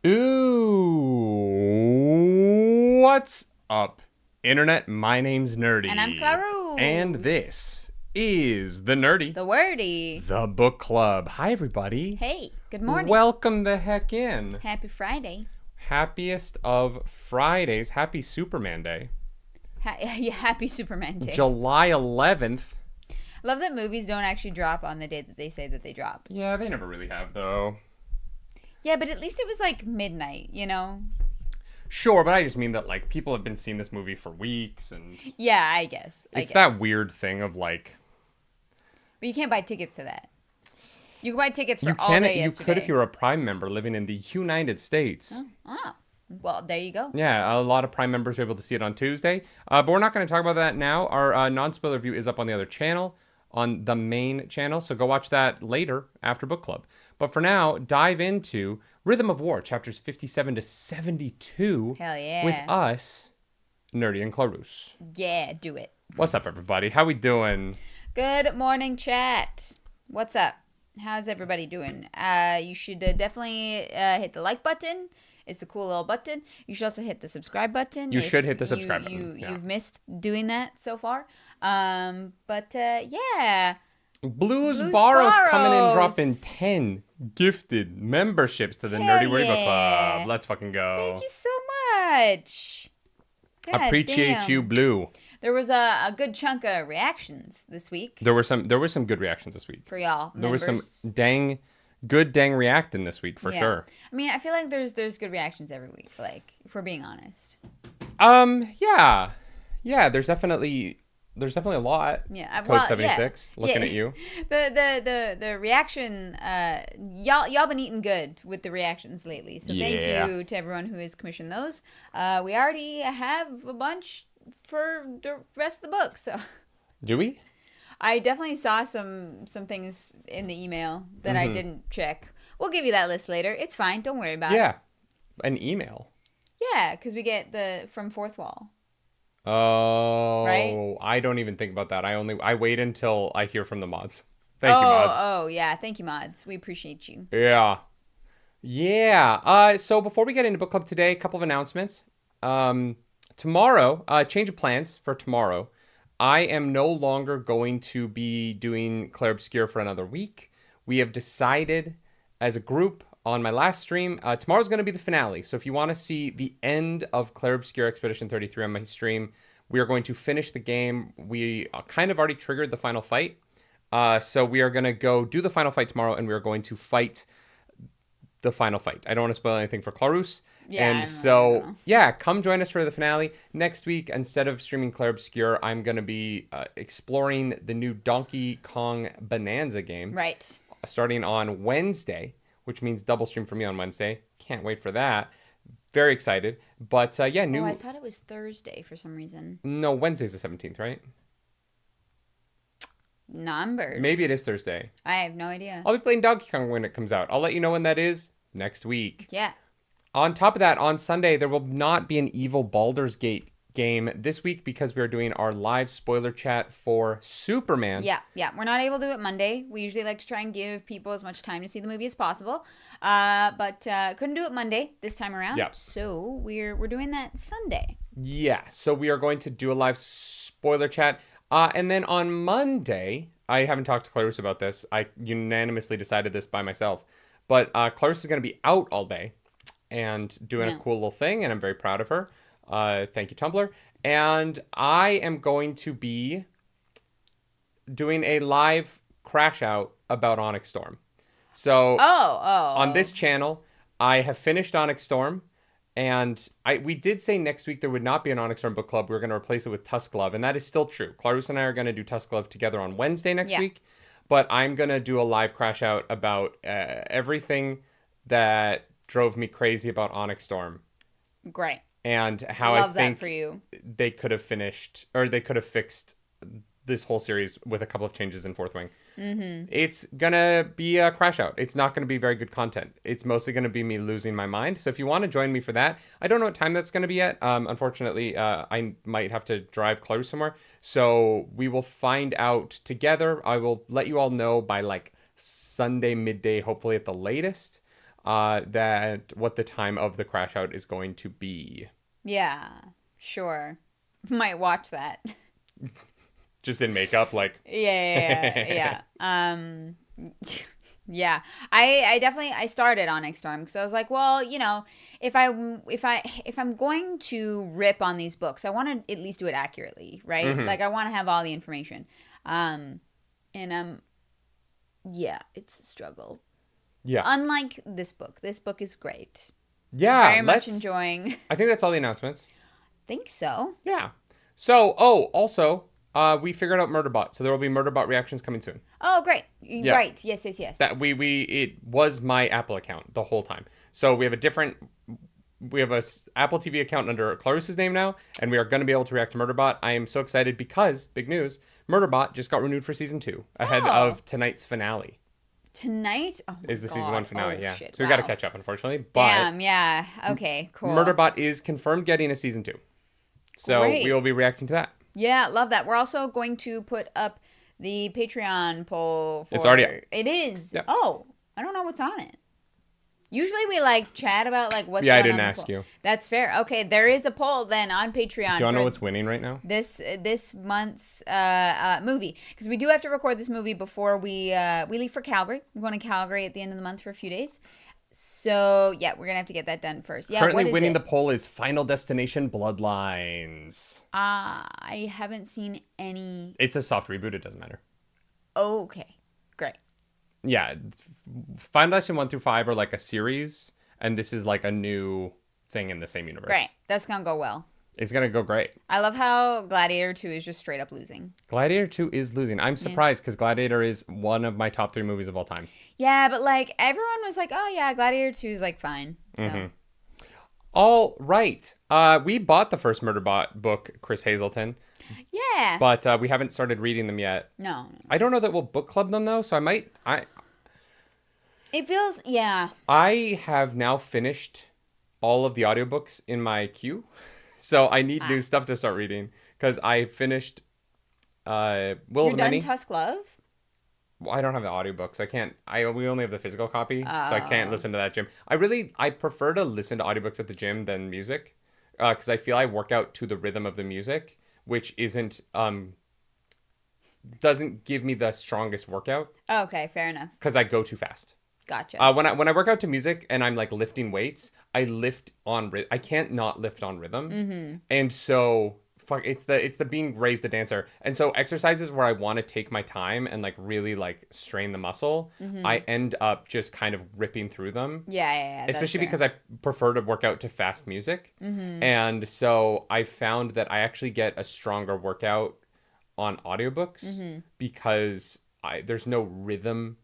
Ooh, what's up, Internet? My name's Nerdy. And I'm Clarus. And this is the Nerdy. The Wordy. The Book Club. Hi, everybody. Hey, good morning. Welcome the heck in. Happy Friday. Happiest of Fridays. Happy Superman Day. Happy Superman Day. July 11th. I love that movies don't actually drop on the day that they say that they drop. Yeah, they never really have, though. Yeah, but at least it was like midnight, you know? Sure, but I just mean that, like, people have been seeing this movie for weeks, and... Yeah, I guess. It's that weird thing of, like... But you can't buy tickets to that. You can buy tickets for all day yesterday. You could if you're a Prime member living in the United States. Oh, well, there you go. Yeah, a lot of Prime members are able to see it on Tuesday. But we're not going to talk about that now. Our non-spoiler review is up on the other channel, on the main channel, so go watch that later after Book Club. But for now, dive into Rhythm of War, chapters 57 to 72. Hell yeah. With us, Nerdy and Clarus. Yeah, do it. What's up, everybody? How we doing? Good morning, chat. What's up? How's everybody doing? You should definitely hit the like button. It's a cool little button. You should also hit the subscribe button. You should hit the subscribe button. You've missed doing that so far. Yeah. Blues Barros coming in, dropping 10 gifted memberships to the Nerdy Wordy Book Club. Let's fucking go. Thank you so much. God Appreciate damn. you, Blue. There was a good chunk of reactions this week. There were some good reactions this week. For y'all There members. was some good reacting this week for sure. I mean, I feel like there's good reactions every week, like, if we're being honest. Yeah. There's definitely a lot. Yeah, Code 76. Looking at you. The reaction. Y'all been eating good with the reactions lately. So thank you to everyone who has commissioned those. We already have a bunch for the rest of the book. So. Do we? I definitely saw some things in the email that I didn't check. We'll give you that list later. It's fine. Don't worry about it. Yeah, an email. Yeah, because we get from Fourth Wall. Oh, right? I don't even think about that. I wait until I hear from the mods. Thank you, mods. Oh, yeah. Thank you, mods. We appreciate you. Yeah. So before we get into book club today, a couple of announcements. Tomorrow, change of plans for tomorrow. I am no longer going to be doing Clair Obscure for another week. We have decided as a group on my last stream, tomorrow's going to be the finale. So if you want to see the end of Clair Obscure Expedition 33 on my stream, we are going to finish the game. We kind of already triggered the final fight. So we are going to go do the final fight tomorrow, and we are going to fight the final fight. I don't want to spoil anything for Clarus. Yeah, and so, come join us for the finale. Next week, instead of streaming Clair Obscure, I'm going to be exploring the new Donkey Kong Bonanza game. Right. Starting on Wednesday, which means double stream for me on Wednesday. Can't wait for that. Very excited. But, new... Oh, I thought it was Thursday for some reason. No, Wednesday's the 17th, right? Numbers. Maybe it is Thursday. I have no idea. I'll be playing Donkey Kong when it comes out. I'll let you know when that is next week. Yeah. On top of that, on Sunday, there will not be an Evil Baldur's Gate game this week because we are doing our live spoiler chat for Superman. Yeah. We're not able to do it Monday. We usually like to try and give people as much time to see the movie as possible. But couldn't do it Monday this time around. Yeah. So we're doing that Sunday. Yeah. So we are going to do a live spoiler chat. And then on Monday, I haven't talked to Clarus about this. I unanimously decided this by myself. But Clarus is going to be out all day and doing a cool little thing, and I'm very proud of her. Thank you, Tumblr. And I am going to be doing a live crash out about Onyx Storm. So on this channel, I have finished Onyx Storm, and we did say next week there would not be an Onyx Storm book club. We were going to replace it with Tusk Love, and that is still true. Clarus and I are going to do Tusk Love together on Wednesday next week, but I'm going to do a live crash out about everything that drove me crazy about Onyx Storm. Great. And how Love I think that for you. They could have finished, or they could have fixed this whole series with a couple of changes in Fourth Wing. Mm-hmm. It's going to be a crash out. It's not going to be very good content. It's mostly going to be me losing my mind. So if you want to join me for that, I don't know what time that's going to be yet. Unfortunately, I might have to drive close somewhere. So we will find out together. I will let you all know by like Sunday midday, hopefully at the latest. that what the time of the crash out is going to be. Yeah, sure. Might watch that. Just in makeup, like. Yeah. Yeah. I definitely I started Onyx Storm because I was like, well, if I'm going to rip on these books, I want to at least do it accurately, right? Mm-hmm. Like I want to have all the information. And yeah, it's a struggle. Yeah. Unlike this book. This book is great. Yeah. Very much enjoying. I think that's all the announcements. Think so. Yeah. So, also, we figured out Murderbot, so there will be Murderbot reactions coming soon. Oh, great. Yeah. Right. Yes. That it was my Apple account the whole time. So we have a Apple TV account under Clarissa's name now, and we are going to be able to react to Murderbot. I am so excited because, big news, Murderbot just got renewed for season 2 ahead of tonight's finale. Tonight? Oh my is the God. season 1 finale, yeah. Shit. So we got to catch up, unfortunately. But damn, yeah. Okay, cool. Murderbot is confirmed getting a season 2. So Great. we will be reacting to that. Yeah, love that. We're also going to put up the Patreon poll. It's already up. It is? Yep. Oh, I don't know what's on it. Usually we chat about what's going on. Yeah, I didn't ask you. That's fair. Okay, there is a poll then on Patreon. Do you want to know what's winning right now? This month's movie, because we do have to record this movie before we leave for Calgary. We're going to Calgary at the end of the month for a few days. So yeah, we're gonna have to get that done first. Yeah, currently winning the poll is Final Destination Bloodlines. I haven't seen any. It's a soft reboot. It doesn't matter. Okay, great. Yeah, Final Destination 1 through 5 are like a series, and this is like a new thing in the same universe. Great, that's gonna go well. It's gonna go great. I love how Gladiator 2 is just straight up losing. Gladiator 2 is losing. I'm surprised because Gladiator is one of my top 3 movies of all time. Yeah, but everyone was like, "Oh yeah, Gladiator 2 is fine." So. Mm-hmm. All right. We bought the first Murderbot book, Chris Hazelton. Yeah. But we haven't started reading them yet. No. I don't know that we'll book club them though, so It feels I have now finished all of the audiobooks in my queue. So I need new stuff to start reading because I finished Will You're of done Many. Tusk Love? Well, I don't have the audiobooks. I can't. We only have the physical copy, so I can't listen to that gym. I prefer to listen to audiobooks at the gym than music because I feel I work out to the rhythm of the music, which doesn't give me the strongest workout. Okay, fair enough. Because I go too fast. Gotcha. When I work out to music and I'm lifting weights, I lift on rhythm. I can't not lift on rhythm. Mm-hmm. And so it's the being raised a dancer. And so exercises where I want to take my time and really strain the muscle, I end up just kind of ripping through them. Yeah. Especially because I prefer to work out to fast music. Mm-hmm. And so I found that I actually get a stronger workout on audiobooks because there's no rhythm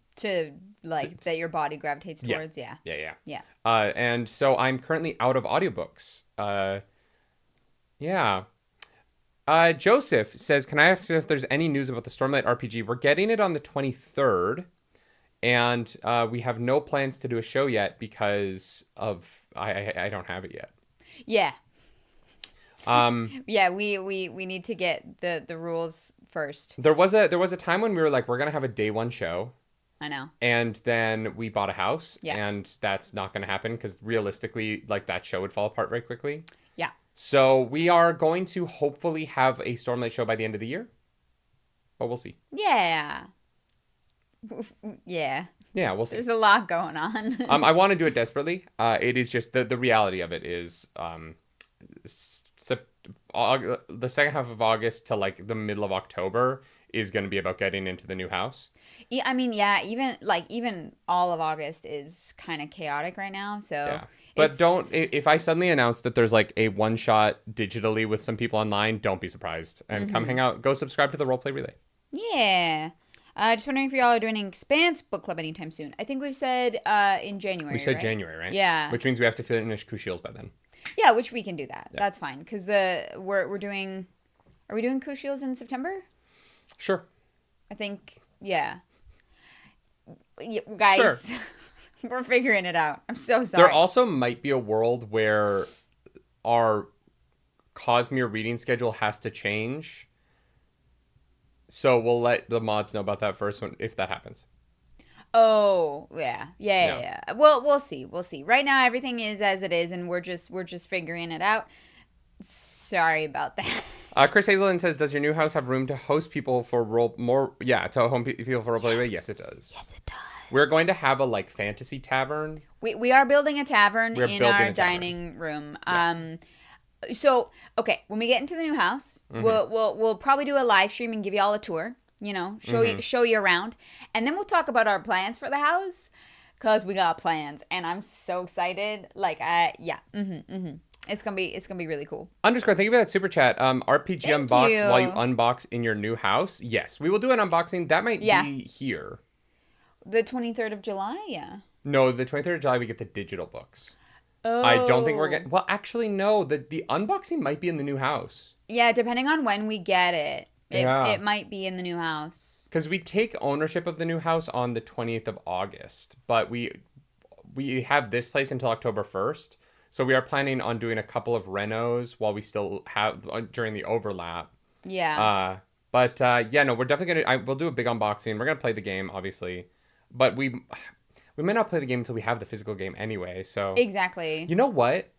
that your body gravitates towards. Yeah. And so I'm currently out of audiobooks. Joseph says, can I ask if there's any news about the Stormlight RPG? We're getting it on the 23rd, and we have no plans to do a show yet because of I don't have it yet. Yeah. We need to get the rules first. There was a time when we were we're gonna have a day 1 show. I know. And then we bought a house, yeah. And that's not going to happen because realistically, that show would fall apart very quickly. Yeah. So we are going to hopefully have a Stormlight show by the end of the year, but we'll see. Yeah. Yeah. Yeah, we'll see. There's a lot going on. I want to do it desperately. It is just the reality of it is the second half of August to the middle of October is going to be about getting into the new house. Yeah, I mean, yeah, even all of August is kind of chaotic right now. So, yeah. But if I suddenly announce that there's a one shot digitally with some people online, don't be surprised and come hang out. Go subscribe to the Roleplay Relay. Yeah. Just wondering if y'all are doing an Expanse book club anytime soon. I think we've said in January. We said right? January, right? Yeah. Which means we have to finish Kushiels by then. Yeah, which we can do that. Yeah. That's fine because we're doing. Are we doing Kushiels in September? Sure. I think guys. Sure. We're figuring it out. I'm so sorry. There also might be a world where our Cosmere reading schedule has to change. So we'll let the mods know about that first one if that happens. Oh, yeah. Well, we'll see. We'll see. Right now, everything is as it is, and we're just figuring it out. Sorry about that. Chris Hazelden says, "Does your new house have room to host people for role more? Yeah, to home people for roleplay. Yes, it does. Yes, it does. We're going to have a like fantasy tavern. We are building a tavern in our dining room. Yeah. So okay, when we get into the new house, we'll probably do a live stream and give you all a tour. You know, show you around, and then we'll talk about our plans for the house, cause we got plans, and I'm so excited. Like, It's gonna be really cool. Underscore, thank you for that super chat. RPG Thank unbox you. while you unbox in your new house. Yes, we will do an unboxing. That might be here. The 23rd of July, yeah. No, the 23rd of July we get the digital books. Oh. I don't think we're getting... Well, actually, no. The unboxing might be in the new house. Yeah, depending on when we get it. It might be in the new house. Because we take ownership of the new house on the 20th of August. But we have this place until October 1st. So we are planning on doing a couple of renos while we still have... during the overlap. Yeah. We're definitely going to... We'll do a big unboxing. We're going to play the game, obviously. But we may not play the game until we have the physical game anyway. So exactly. You know what?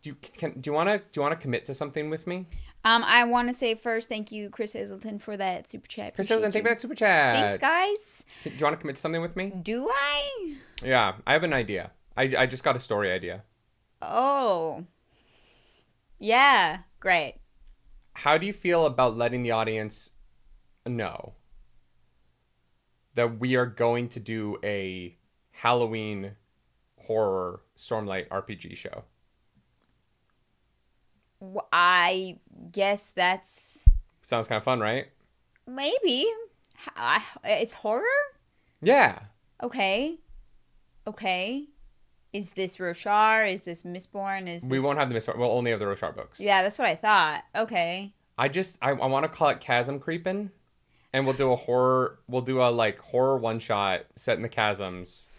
Do you want to commit to something with me? I want to say first, thank you, Chris Hazelton, for that super chat. Chris Hazelton, thank you for that super chat. Thanks, guys. Do you want to commit to something with me? Do I? Yeah, I have an idea. I just got a story idea. Oh. Yeah, great. How do you feel about letting the audience know that we are going to do a Halloween horror Stormlight RPG show? I guess that's... Sounds kind of fun, right? Maybe. It's horror? Yeah. Okay. Is this Roshar? Is this Mistborn? We won't have the Mistborn. We'll only have the Roshar books. Yeah, that's what I thought. Okay. I want to call it Chasm Creepin', and we'll do a horror one shot set in the chasms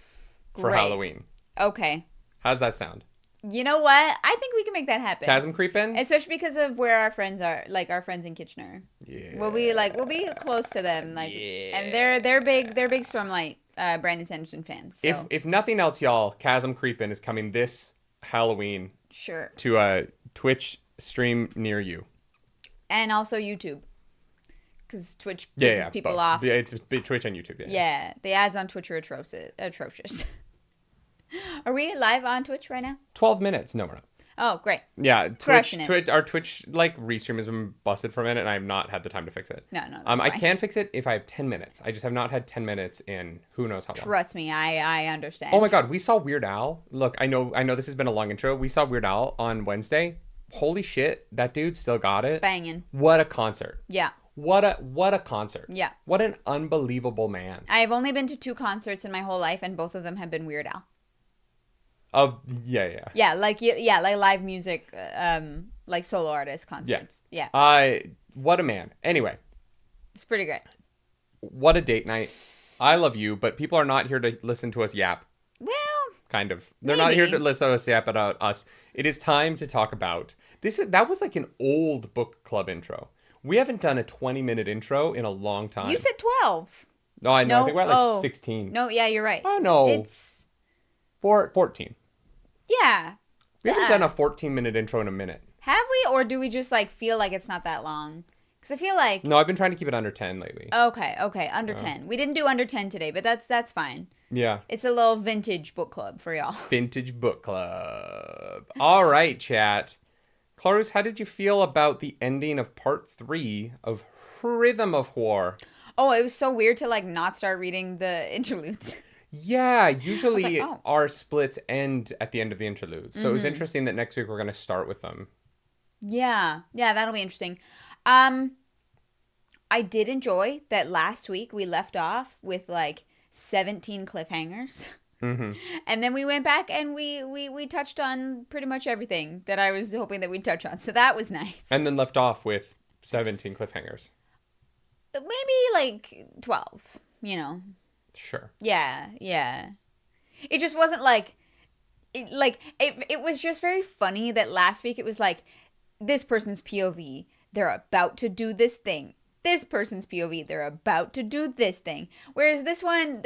for Halloween. Okay. How's that sound? You know what? I think we can make that happen. Chasm Creepin'? Especially because of where our friends are, like our friends in Kitchener. Yeah. We'll be close to them, like, and they're big Stormlight, Brandon Sanderson fans. So. If nothing else, y'all, Chasm Creepin' is coming this Halloween. Sure. To a Twitch stream near you. And also YouTube. Because Twitch pisses people off. Yeah, it's Twitch and YouTube, Yeah, the ads on Twitch are atrocious. Are we live on Twitch right now? 12 minutes. No, we're not. Oh, great. Yeah, our Twitch restream has been busted for a minute, and I have not had the time to fix it. No, I can fix it if I have 10 minutes. I just have not had 10 minutes in who knows how long. Trust me, I understand. Oh my God, we saw Weird Al. Look, I know this has been a long intro. We saw Weird Al on Wednesday. Holy shit, that dude still got it. Banging. What a concert. Yeah. What a concert. Yeah. What an unbelievable man. I have only been to 2 concerts in my whole life, and both of them have been Weird Al. Yeah, like live music, like solo artist concerts. Yeah. What a man. Anyway, it's pretty great. What a date night. I love you, but people are not here to listen to us yap. Well, kind of. They're not here to listen to us yap about us. It is time to talk about this. That was like an old book club intro. We haven't done a 20-minute intro in a long time. You said 12. No, I know. No, I think we're at like 16. No, yeah, you're right. Oh no, it's 14. Yeah. We haven't done a 14-minute intro in a minute. Have we? Or do we just like feel like it's not that long? Because I feel like... No, I've been trying to keep it under 10 lately. Okay. Under 10. We didn't do under 10 today, but that's fine. Yeah. It's a little vintage book club for y'all. Vintage book club. All right, chat. Clarus, how did you feel about the ending of part 3 of Rhythm of War? Oh, it was so weird to like not start reading the interludes. Yeah, usually our splits end at the end of the interludes. So it was interesting that next week we're going to start with them. Yeah, that'll be interesting. I did enjoy that last week we left off with like 17 cliffhangers. Mm-hmm. And then we went back and we touched on pretty much everything that I was hoping that we'd touch on. So that was nice. And then left off with 17 cliffhangers. Maybe like 12, you know. Sure. Yeah. It just wasn't like... It was just very funny that last week it was like, this person's POV, they're about to do this thing. this person's POV. They're about to do this thing. Whereas this one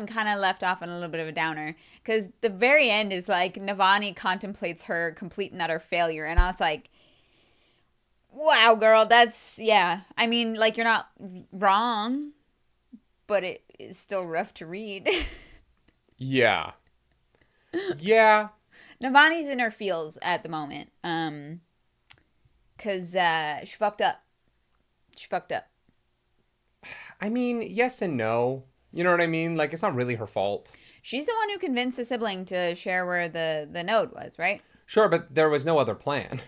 kind of left off on a little bit of a downer, because the very end is like Navani contemplates her complete and utter failure, and I was like, wow, girl, that's, yeah. I mean, like, you're not wrong, but it is still rough to read. Yeah. Yeah. Navani's in her feels at the moment. Because she fucked up. I mean, yes and no. You know what I mean? Like, it's not really her fault. She's the one who convinced a sibling to share where the node was, right? Sure, but there was no other plan.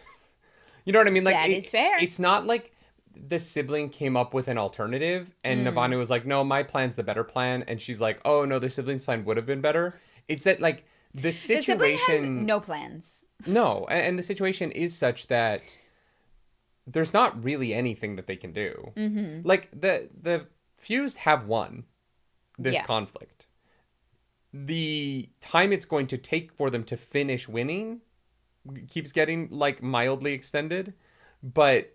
You know what I mean? Like, that is fair. It's not like the sibling came up with an alternative and Navani was like, no, my plan's the better plan. And she's like, oh, no, the sibling's plan would have been better. It's that, like, the situation... The sibling has no plans. No, and the situation is such that there's not really anything that they can do. Mm-hmm. Like, the Fused have won this conflict. The time it's going to take for them to finish winning keeps getting, like, mildly extended, but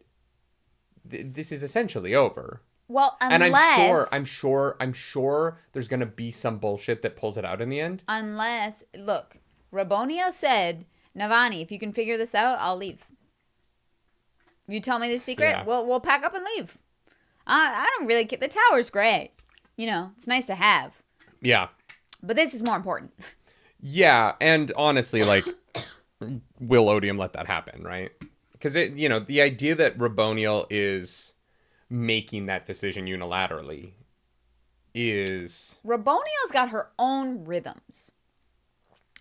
this is essentially over. Well, unless... And I'm sure there's going to be some bullshit that pulls it out in the end. Unless, look, Raboniel said, Navani, if you can figure this out, I'll leave. If you tell me the secret, we'll pack up and leave. I don't really care. The tower's great. You know, it's nice to have. Yeah. But this is more important. Yeah, and honestly, like... will Odium let that happen, right? Because, the idea that Raboniel is making that decision unilaterally is... Raboniel's got her own rhythms.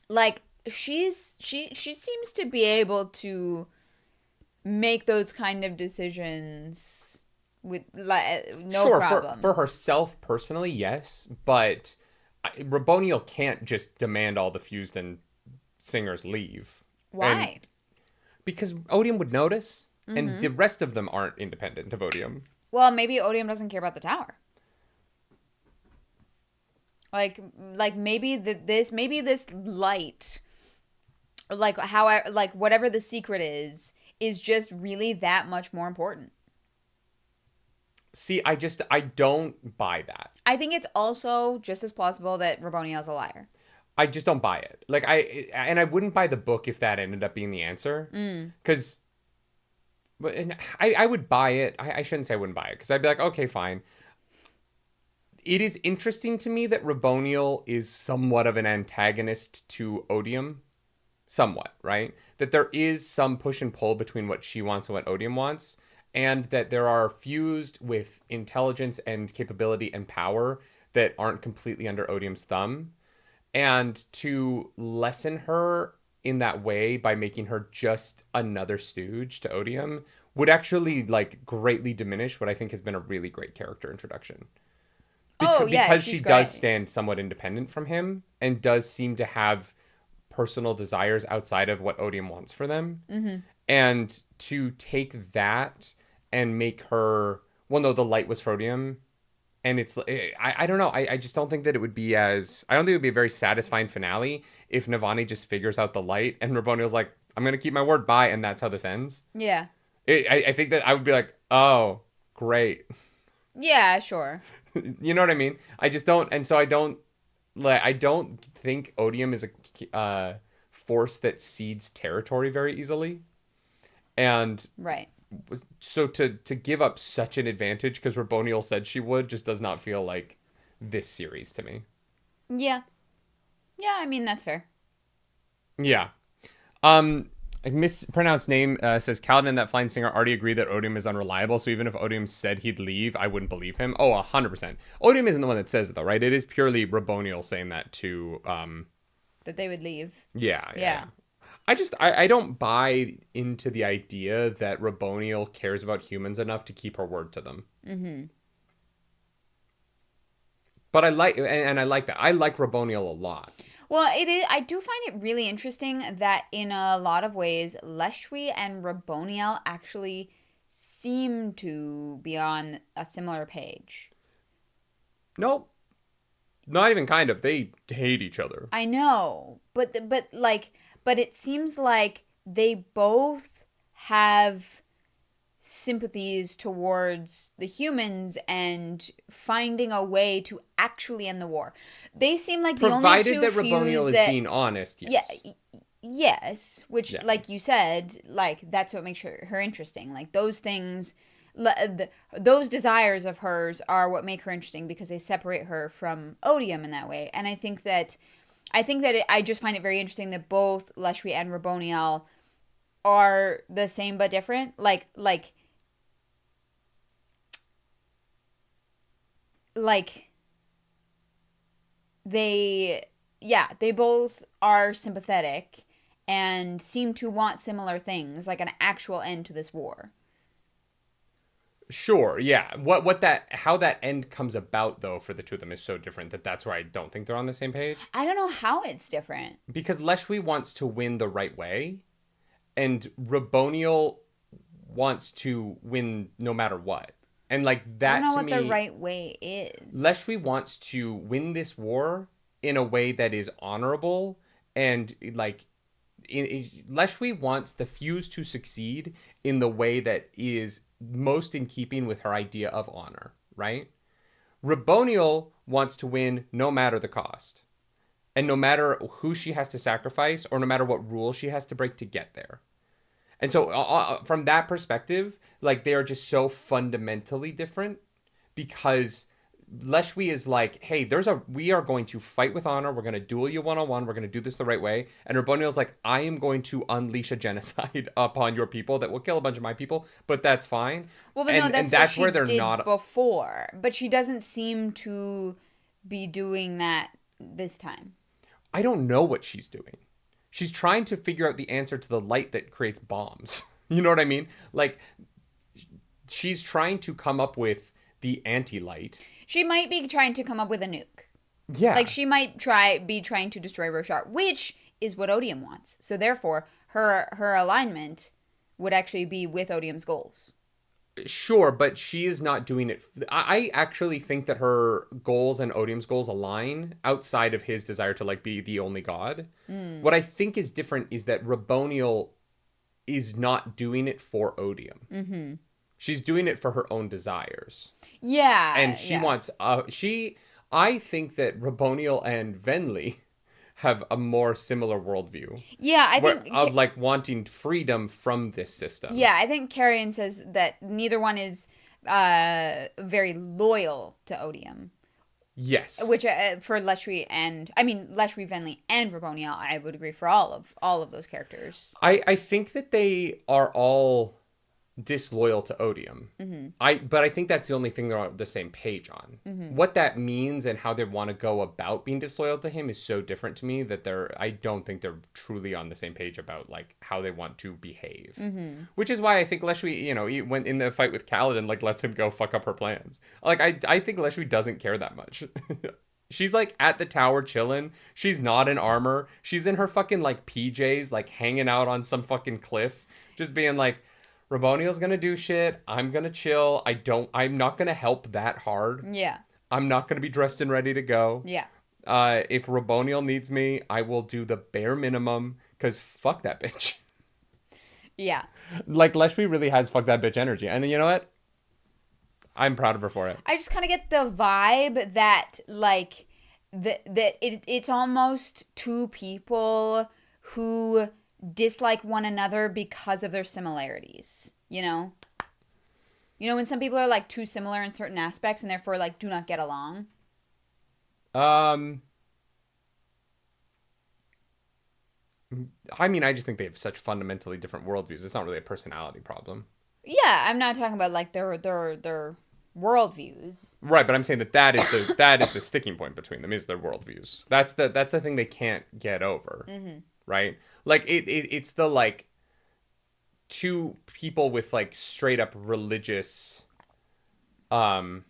Like, she seems to be able to make those kind of decisions with, like, no problem. For herself personally, yes, but Raboniel can't just demand all the Fused and Singers leave. Why? Because Odium would notice, and the rest of them aren't independent of Odium. Well, maybe Odium doesn't care about the tower. Like maybe this light, like whatever the secret is just really that much more important. See, I don't buy that. I think it's also just as plausible that Raboniel's a liar. I just don't buy it. Like, I wouldn't buy the book if that ended up being the answer. Because I would buy it. I shouldn't say I wouldn't buy it, because I'd be like, okay, fine. It is interesting to me that Raboniel is somewhat of an antagonist to Odium. Somewhat, right? That there is some push and pull between what she wants and what Odium wants. And that there are Fused with intelligence and capability and power that aren't completely under Odium's thumb. And to lessen her in that way by making her just another stooge to Odium would actually, like, greatly diminish what I think has been a really great character introduction. Because she does stand somewhat independent from him and does seem to have personal desires outside of what Odium wants for them. Mm-hmm. And to take that and make her... Well, no, the light was for Odium... And it's, I don't know. I just don't think that it would be as... I don't think it would be a very satisfying finale if Navani just figures out the light and Raboniel's like, I'm going to keep my word, bye, and that's how this ends. Yeah. I think that I would be like, oh, great. Yeah, sure. You know what I mean? I just don't... And so I don't think Odium is a force that cedes territory very easily. And... Right. So to give up such an advantage because Raboniel said she would just does not feel like this series to me. Yeah. Yeah, I mean, that's fair. Yeah. A mispronounced name says Kaladin and that flying singer already agreed that Odium is unreliable, so even if Odium said he'd leave, I wouldn't believe him. Oh, 100%. Odium isn't the one that says it, though, right? It is purely Raboniel saying that to... that they would leave. Yeah. I don't buy into the idea that Raboniel cares about humans enough to keep her word to them. Mm-hmm. But I like that. I like Raboniel a lot. Well, it is. I do find it really interesting that in a lot of ways, Leshwi and Raboniel actually seem to be on a similar page. Nope. Not even kind of. They hate each other. I know. But it seems like they both have sympathies towards the humans and finding a way to actually end the war. They seem like the only Provided two that Raboniel is that, being honest, yes. yeah, yes, which, like you said, like, that's what makes her interesting. Like, those things, those desires of hers are what make her interesting because they separate her from Odium in that way. And I think that I just find it very interesting that both Leshwi and Raboniel are the same but different. Like they both are sympathetic and seem to want similar things, like an actual end to this war. Sure, yeah. How that end comes about, though, for the two of them is so different that's where I don't think they're on the same page. I don't know how it's different. Because Leshwi wants to win the right way, and Raboniel wants to win no matter what. And, like, that, I don't know to me, what the right way is. Leshwi wants to win this war in a way that is honorable, and, like, Leshwi wants the fuse to succeed in the way that is most in keeping with her idea of honor, right? Raboniel wants to win no matter the cost, and no matter who she has to sacrifice, or no matter what rules she has to break to get there. And so from that perspective, like, they are just so fundamentally different, because Leshwi is like, hey, we are going to fight with honor. We're going to duel you one-on-one. We're going to do this the right way. And Raboniel's like, I am going to unleash a genocide upon your people that will kill a bunch of my people, but that's fine. Well, but no, that's what she did before. But she doesn't seem to be doing that this time. I don't know what she's doing. She's trying to figure out the answer to the light that creates bombs. You know what I mean? Like, she's trying to come up with the anti-light. She might be trying to come up with a nuke. Yeah. Like, she might be trying to destroy Roshar, which is what Odium wants. So therefore, her alignment would actually be with Odium's goals. Sure, but she is not doing it. I actually think that her goals and Odium's goals align outside of his desire to, like, be the only god. What I think is different is that Raboniel is not doing it for Odium. Mm-hmm. She's doing it for her own desires. Yeah. And she wants... I think that Raboniel and Venli have a more similar worldview. Yeah, I think... Of, like, wanting freedom from this system. Yeah, I think Carrion says that neither one is very loyal to Odium. Yes. Which, for Leshwi, Venli, and Raboniel, I would agree for all of those characters. I think that they are all disloyal to Odium. Mm-hmm. But I think that's the only thing they're on the same page on. Mm-hmm. What that means and how they want to go about being disloyal to him is so different to me that I don't think they're truly on the same page about, like, how they want to behave. Mm-hmm. Which is why I think Leshwi, he went in the fight with Kaladin, like, lets him go fuck up her plans. Like, I think Leshwi doesn't care that much. She's, like, at the tower chilling. She's not in armor. She's in her fucking, like, PJs, like, hanging out on some fucking cliff, just being like, Raboniel's gonna do shit. I'm gonna chill. I'm not gonna help that hard. Yeah. I'm not gonna be dressed and ready to go. Yeah. If Raboniel needs me, I will do the bare minimum, because fuck that bitch. Yeah. Like, Leshwi really has fuck that bitch energy. And you know what? I'm proud of her for it. I just kind of get the vibe that, like, it's almost two people who dislike one another because of their similarities, you know? You know, when some people are, like, too similar in certain aspects and therefore, like, do not get along? I just think they have such fundamentally different worldviews. It's not really a personality problem. Yeah, I'm not talking about, like, their worldviews. Right, but I'm saying that is the sticking point between them, is their worldviews. That's the thing they can't get over. Mm-hmm. Right? Like, it's the, like, two people with, like, straight up religious, with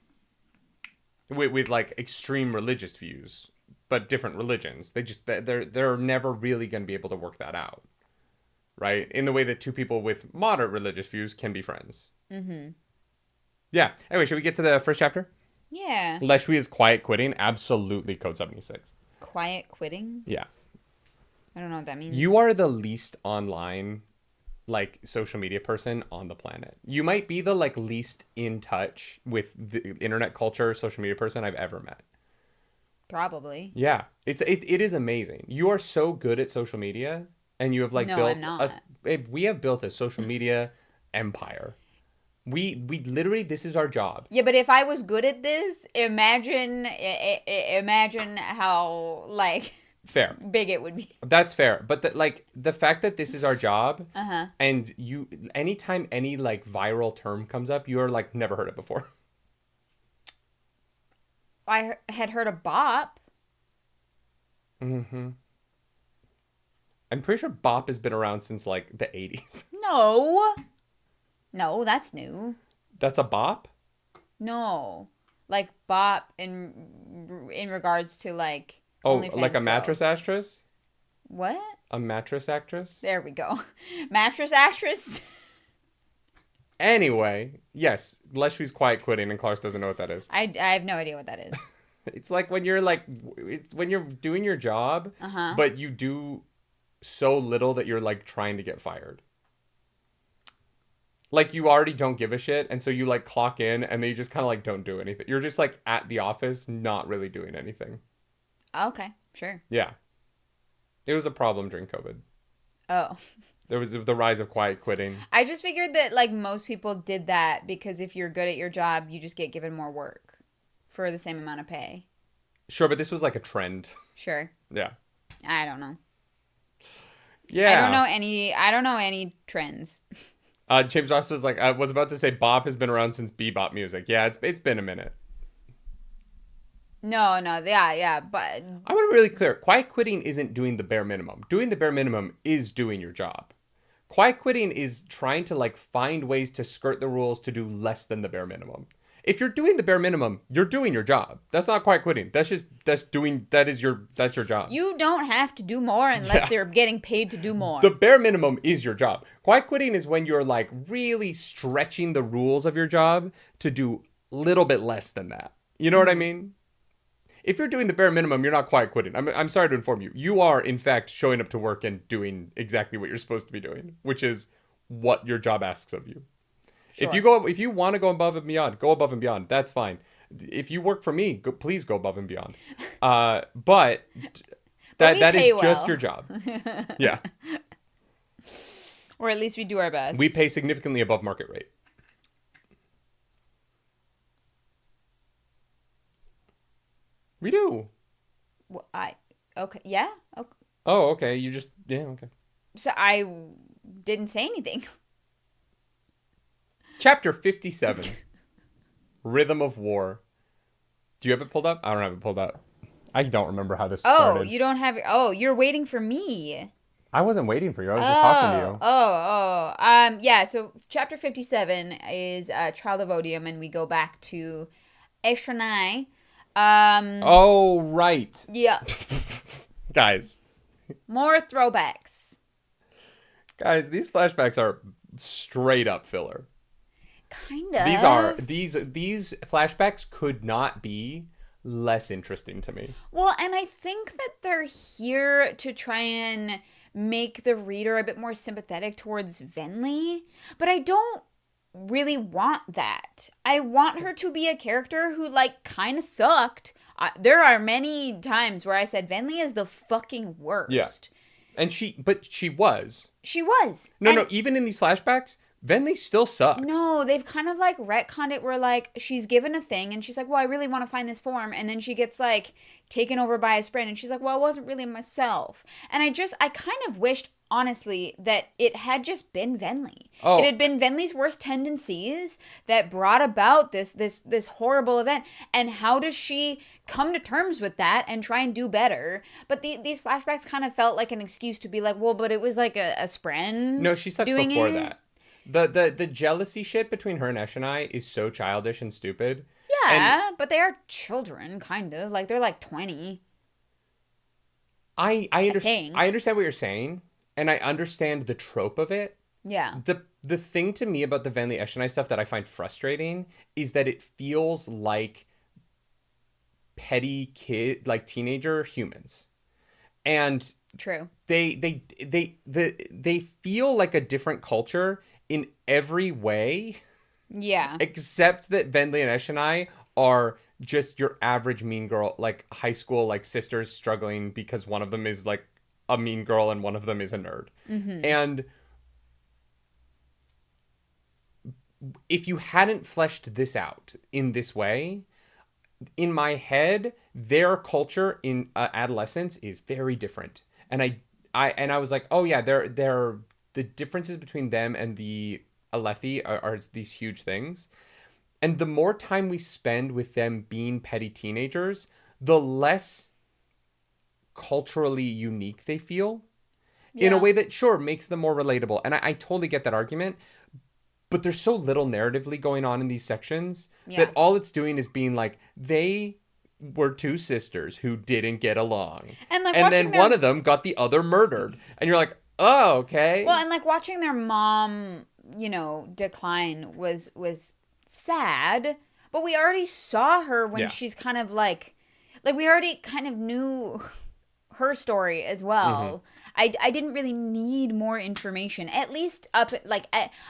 like, extreme religious views, but different religions. They're never really going to be able to work that out. Right? In the way that two people with moderate religious views can be friends. Mm-hmm. Yeah. Anyway, should we get to the first chapter? Yeah. Leshwi is quiet quitting. Absolutely Code 76. Quiet quitting? Yeah. I don't know what that means. You are the least online like social media person on the planet. You might be the like least in touch with the internet culture social media person I've ever met. Probably. Yeah, it is amazing. You are so good at social media, and you have like No, built I'm not. we have built a social media empire. We literally, this is our job. Yeah, but if I was good at this, imagine how like Fair. big it would be. That's fair. But the fact that this is our job, Uh-huh. and you, anytime any like viral term comes up, you're like, never heard it before. I had heard of bop. Mm-hmm. I'm pretty sure bop has been around since like the 80s. No, that's new. That's a bop? No, like bop in regards to like Oh, OnlyFans like a mattress girls. actress? What? A mattress actress? There we go. Mattress actress. Anyway, yes, Leshwy's quiet quitting, and Clark doesn't know what that is. I have no idea what that is. It's like when you're like, it's when you're doing your job, Uh-huh. but you do so little that you're like trying to get fired. Like you already don't give a shit, and so you like clock in, and then you just kind of like don't do anything. You're just like at the office, not really doing anything. Okay, sure. Yeah. It was a problem during COVID. Oh. There was the rise of quiet quitting. I just figured that like most people did that because if you're good at your job, you just get given more work for the same amount of pay. Sure, but this was like a trend. Sure. Yeah. I don't know. Yeah. I don't know any trends. James Ross was like, I was about to say bop has been around since bebop music. Yeah, it's been a minute. No, yeah, but I want to be really clear. Quiet quitting isn't doing the bare minimum. Doing the bare minimum is doing your job. Quiet quitting is trying to like find ways to skirt the rules to do less than the bare minimum. If you're doing the bare minimum, you're doing your job. That's not quiet quitting. That's your job. you don't have to do more unless they're getting paid to do more. The bare minimum is your job. Quiet quitting is when you're like really stretching the rules of your job to do a little bit less than that. You know what I mean? If you're doing the bare minimum, you're not quiet quitting. I'm sorry to inform you. You are, in fact, showing up to work and doing exactly what you're supposed to be doing, which is what your job asks of you. Sure. If you want to go above and beyond, go above and beyond. That's fine. If you work for me, please go above and beyond. But that is just well. your job. Yeah. Or at least we do our best. We pay significantly above market rate. We do. Okay, yeah. Okay. Oh, okay. Okay. So I didn't say anything. Chapter 57. Rhythm of War. Do you have it pulled up? I don't have it pulled up. I don't remember how this started. Oh, you don't have it. Oh, you're waiting for me. I wasn't waiting for you. I was just talking to you. Yeah, so chapter 57 is Child of Odium, and we go back to Eshonai. Oh, right. Yeah. Guys, More throwbacks. these flashbacks are straight up filler. Kind of. These flashbacks could not be less interesting to me. Well, and I think that they're here to try and make the reader a bit more sympathetic towards Venli, but I don't really want that. I want her to be a character who like kind of sucked. There are many times where I said Venli is the fucking worst. Yeah. And she was. She was. No, even in these flashbacks, Venli still sucks. No, they've kind of like retconned it where like she's given a thing and she's like, well, I really want to find this form. And then she gets like taken over by a sprint and she's like, well, it wasn't really myself. And I kind of wished, honestly, that it had just been Venli. Oh. It had been Venli's worst tendencies that brought about this horrible event. And how does she come to terms with that and try and do better? But these flashbacks kind of felt like an excuse to be like, well, but it was like a spren. No, she sucked doing before it. that. The jealousy shit between her and Eshonai is so childish and stupid. Yeah, but they are children, kind of. Like, they're like 20. I understand what you're saying, and I understand the trope of it. Yeah. The thing to me about the Venli Eshonai stuff that I find frustrating is that it feels like petty teenager humans. And True. They feel like a different culture in every way. Yeah. Except that Venli and Eshonai are just your average mean girl, like high school, like sisters struggling because one of them is like a mean girl and one of them is a nerd. Mm-hmm. And if you hadn't fleshed this out in this way, in my head, their culture in adolescence is very different. And I was like, oh yeah, they're the differences between them and the Alethi are these huge things. And the more time we spend with them being petty teenagers, the less culturally unique they feel in a way that, sure, makes them more relatable. And I totally get that argument. But there's so little narratively going on in these sections that all it's doing is being like, they were two sisters who didn't get along. And, like, and then one of them got the other murdered. And you're like, oh, okay. Well, and like watching their mom, you know, decline was sad. But we already saw her when she's kind of like we already kind of knew her story as well. I didn't really need more information, at least up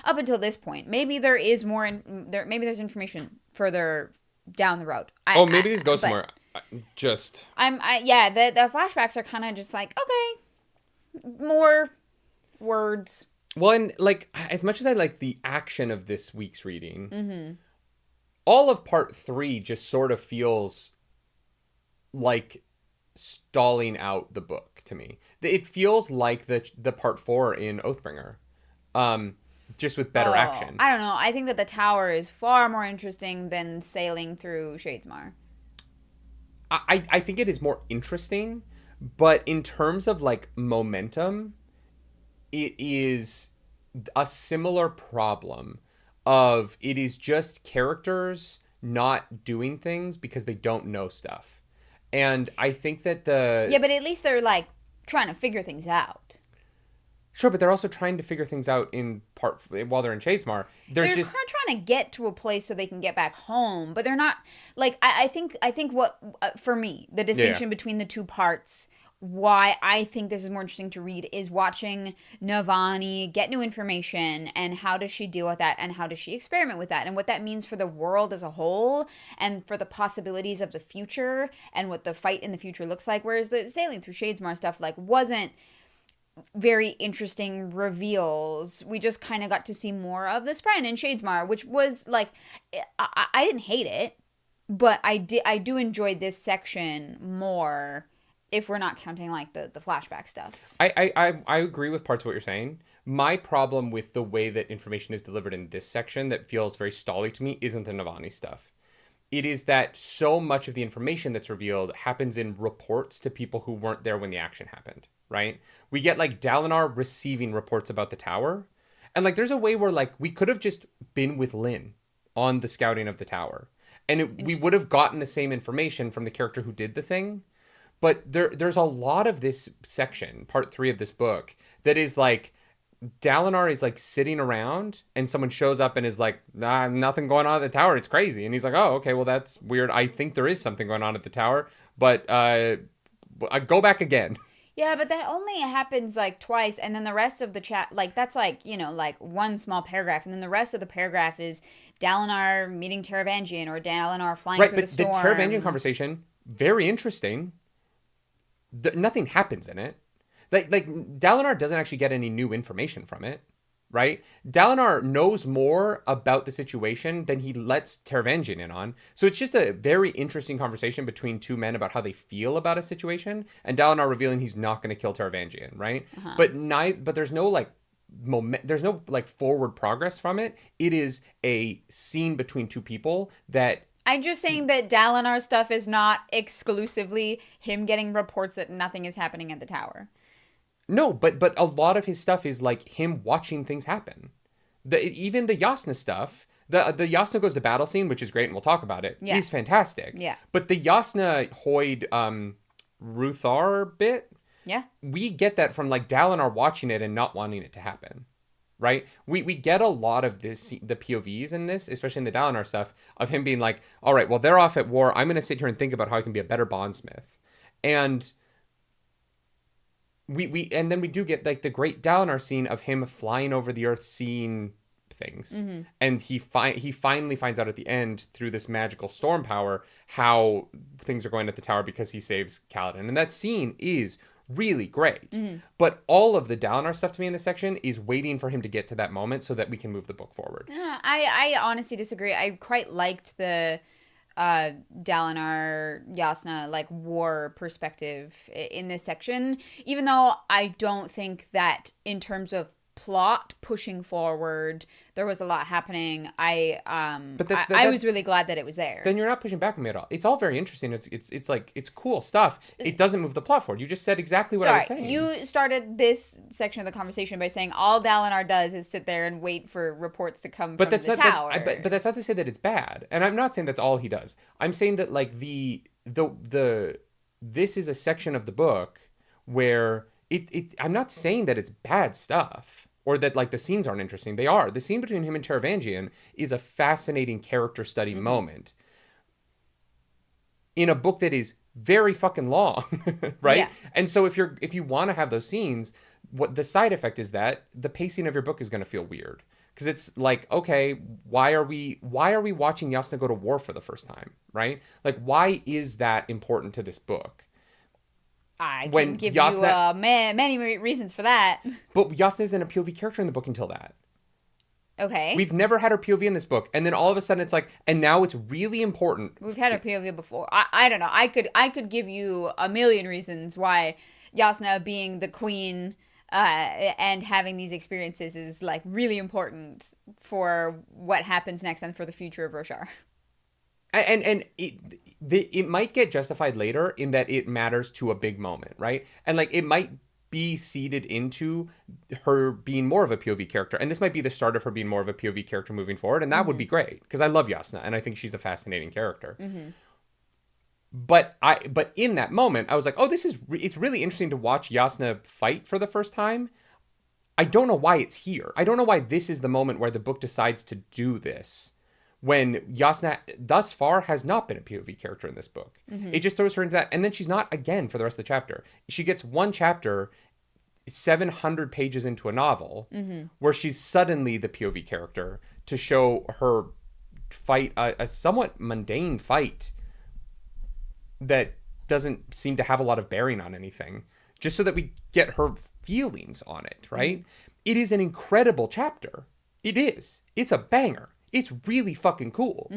until this point. Maybe there is more maybe there's information further down the road. Maybe these go somewhere. The flashbacks are kind of just like, okay, more words. Well, and like as much as I like the action of this week's reading, all of part 3 just sort of feels like stalling out the book to me. It feels like the part 4 in Oathbringer, just with better action. I don't know. I think that the tower is far more interesting than sailing through Shadesmar. I think it is more interesting, but in terms of like momentum, it is a similar problem of it is just characters not doing things because they don't know stuff. And I think that Yeah, but at least they're, like, trying to figure things out. Sure, but they're also trying to figure things out while they're in Shadesmar. They're just trying to get to a place so they can get back home, but they're not, like, I think what, for me, the distinction between the two parts, why I think this is more interesting to read, is watching Navani get new information and how does she deal with that and how does she experiment with that and what that means for the world as a whole and for the possibilities of the future and what the fight in the future looks like. Whereas the sailing through Shadesmar stuff like wasn't very interesting reveals. We just kind of got to see more of the Spren in Shadesmar, which was like, I didn't hate it, but I do enjoy this section more. If we're not counting, like, the flashback stuff. I agree with parts of what you're saying. My problem with the way that information is delivered in this section that feels very stally to me isn't the Navani stuff. It is that so much of the information that's revealed happens in reports to people who weren't there when the action happened, right? We get, like, Dalinar receiving reports about the tower. And, like, there's a way where, like, we could have just been with Lynn on the scouting of the tower. And we would have gotten the same information from the character who did the thing. But there's a lot of this section, part 3 of this book, that is like, Dalinar is like sitting around and someone shows up and is like, nah, nothing going on at the tower. It's crazy. And he's like, oh, okay, well, that's weird. I think there is something going on at the tower, but I go back again. Yeah, but that only happens like twice. And then the rest of the chat, like that's like, you know, like one small paragraph. And then the rest of the paragraph is Dalinar meeting Taravangian or Dalinar flying through the storm. Right, but the Taravangian conversation, very interesting. Nothing happens in it. Like Dalinar doesn't actually get any new information from it, right? Dalinar knows more about the situation than he lets Taravangian in on. So it's just a very interesting conversation between two men about how they feel about a situation, and Dalinar revealing he's not going to kill Taravangian, right? Uh-huh. But there's no like there's no like forward progress from it. It is a scene between two people that. I'm just saying that Dalinar stuff is not exclusively him getting reports that nothing is happening at the tower. No, but a lot of his stuff is like him watching things happen. Even the Yasna stuff, the Yasna goes to battle scene, which is great, and we'll talk about it. Yeah. He's fantastic. Yeah. But the Yasna Hoyd Ruthar bit, yeah, we get that from like Dalinar watching it and not wanting it to happen. Right? We get a lot of the POVs in this, especially in the Dalinar stuff, of him being like, all right, well, they're off at war. I'm going to sit here and think about how I can be a better bondsmith. And and then we do get like the great Dalinar scene of him flying over the earth, seeing things, and he finally finds out at the end through this magical storm power how things are going at the tower because he saves Kaladin, and that scene is really great. But all of the Dalinar stuff to me in this section is waiting for him to get to that moment so that we can move the book forward. I honestly disagree. I quite liked the Dalinar Yasna like war perspective in this section, even though I don't think that in terms of plot pushing forward there was a lot happening. I was really glad that it was there. Then you're not pushing back on me at all. It's all very interesting. It's like it's cool stuff. It doesn't move the plot forward. You just said exactly what I was saying. You started this section of the conversation by saying all Dalinar does is sit there and wait for reports to come from the tower. But that's not to say that it's bad. And I'm not saying that's all he does. I'm saying that like this is a section of the book where I'm not saying that it's bad stuff. Or that, like, the scenes aren't interesting. They are. The scene between him and Taravangian is a fascinating character study moment in a book that is very fucking long, right? Yeah. And so if you want to have those scenes, what the side effect is that the pacing of your book is going to feel weird. Because it's like, okay, why are we watching Yasna go to war for the first time, right? Like, why is that important to this book? I can give you many reasons for that. But Yasna isn't a POV character in the book until that. Okay. We've never had her POV in this book. And then all of a sudden it's like, and now it's really important. We've had her POV before. I don't know. I could give you a million reasons why Yasna being the queen and having these experiences is like really important for what happens next and for the future of Roshar. And it might get justified later in that it matters to a big moment, right? And like it might be seeded into her being more of a POV character, and this might be the start of her being more of a POV character moving forward, and that would be great because I love Yasna and I think she's a fascinating character. But in that moment I was like, oh, it's really interesting to watch Yasna fight for the first time. I don't know why it's here. I don't know why this is the moment where the book decides to do this. When Yasna, thus far, has not been a POV character in this book. It just throws her into that. And then she's not again for the rest of the chapter. She gets one chapter, 700 pages into a novel, where she's suddenly the POV character to show her fight, a somewhat mundane fight that doesn't seem to have a lot of bearing on anything, just so that we get her feelings on it, right? It is an incredible chapter. It is. It's a banger. It's really fucking cool.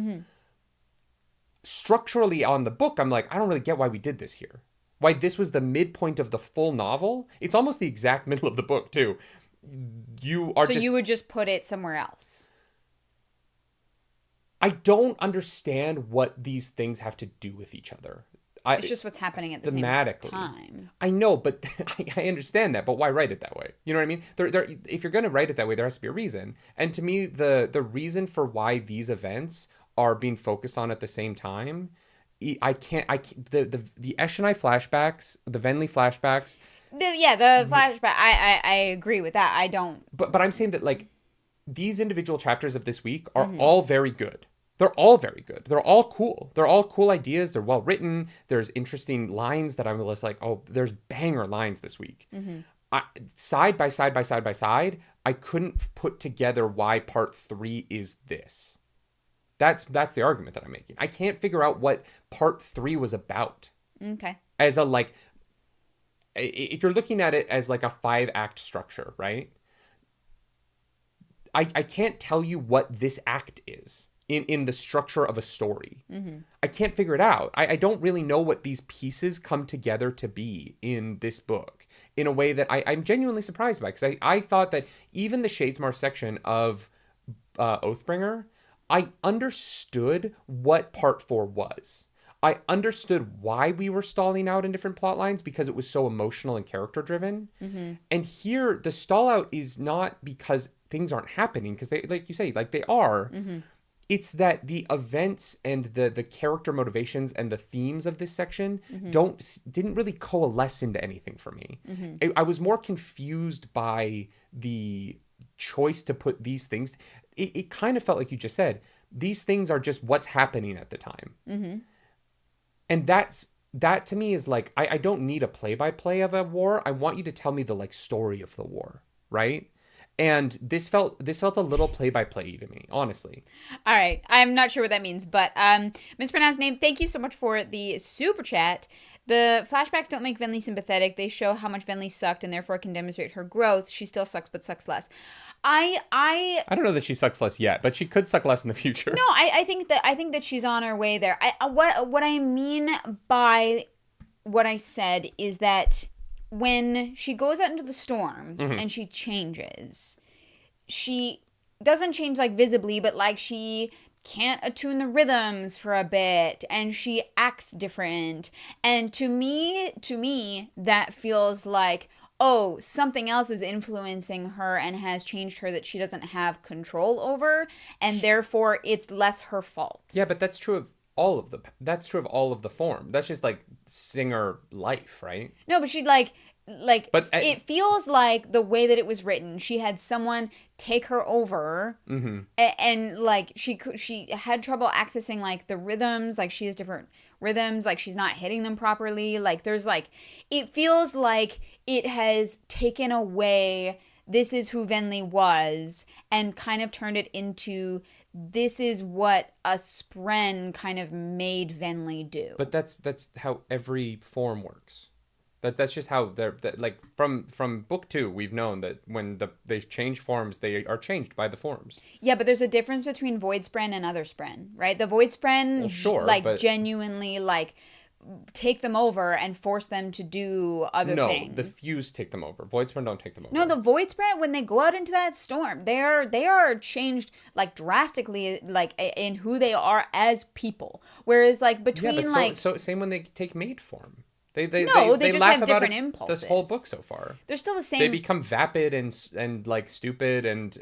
Structurally on the book, I'm like, I don't really get why we did this here. Why this was the midpoint of the full novel. It's almost the exact middle of the book, too. You would just put it somewhere else. I don't understand what these things have to do with each other. It's just what's happening at the same time. I know, but I understand that. But why write it that way? You know what I mean? If you're going to write it that way, there has to be a reason. And to me, the reason for why these events are being focused on at the same time, the Eshonai flashbacks, the Venli flashbacks. The flashback. I agree with that. I don't. But I'm saying that like these individual chapters of this week are all very good. They're all very good. They're all cool. They're all cool ideas. They're well written. There's interesting lines that I'm just like, oh, there's banger lines this week. Side by side, I couldn't put together why part 3 is this. That's the argument that I'm making. I can't figure out what part 3 was about. Okay. As a like, if you're looking at it as like a 5-act structure, right? I can't tell you what this act is. In the structure of a story. I can't figure it out. I don't really know what these pieces come together to be in this book in a way that I'm genuinely surprised by. Because I thought that even the Shadesmar section of Oathbringer, I understood what part 4 was. I understood why we were stalling out in different plot lines because it was so emotional and character driven. And here, the stall out is not because things aren't happening, because they, like you say, like they are. It's that the events and the character motivations and the themes of this section didn't really coalesce into anything for me. I was more confused by the choice to put these things. It kind of felt like you just said, these things are just what's happening at the time. And that's that to me is like, I don't need a play-by-play of a war. I want you to tell me the like story of the war, right? And this felt a little play-by-play to me, honestly. All right. I'm not sure what that means, but mispronounced name. Thank you so much for the super chat. The flashbacks don't make Venli sympathetic. They show how much Venli sucked and therefore can demonstrate her growth. She still sucks, but sucks less. I don't know that she sucks less yet, but she could suck less in the future. No, I think that she's on her way there. What I mean by what I said is that when she goes out into the storm and she changes, she doesn't change like visibly, but like she can't attune the rhythms for a bit and she acts different. And to me that feels like, oh, something else is influencing her and has changed her that she doesn't have control over, and therefore it's less her fault. Yeah, but that's true of all of the form. That's just like singer life, right? No, but she but it feels like the way that it was written, she had someone take her over, and like she had trouble accessing like the rhythms, like she has different rhythms, like she's not hitting them properly, like there's like, it feels like it has taken away this is who Venli was and kind of turned it into this is what a spren kind of made Venli do. But that's how every form works. That's just how they're like from book 2 we've known that when they change forms, they are changed by the forms. Yeah, but there's a difference between Void Spren and other Spren, right? The Void Spren genuinely like take them over and force them to do other things. No, the Fuse take them over. Void Spren don't take them over. No, the Void Spren, when they go out into that storm, they are changed like drastically, like in who they are as people. Whereas like between so same when they take maid form. They just laugh have about different impulses. This whole book so far. They're still the same. They become vapid and like stupid and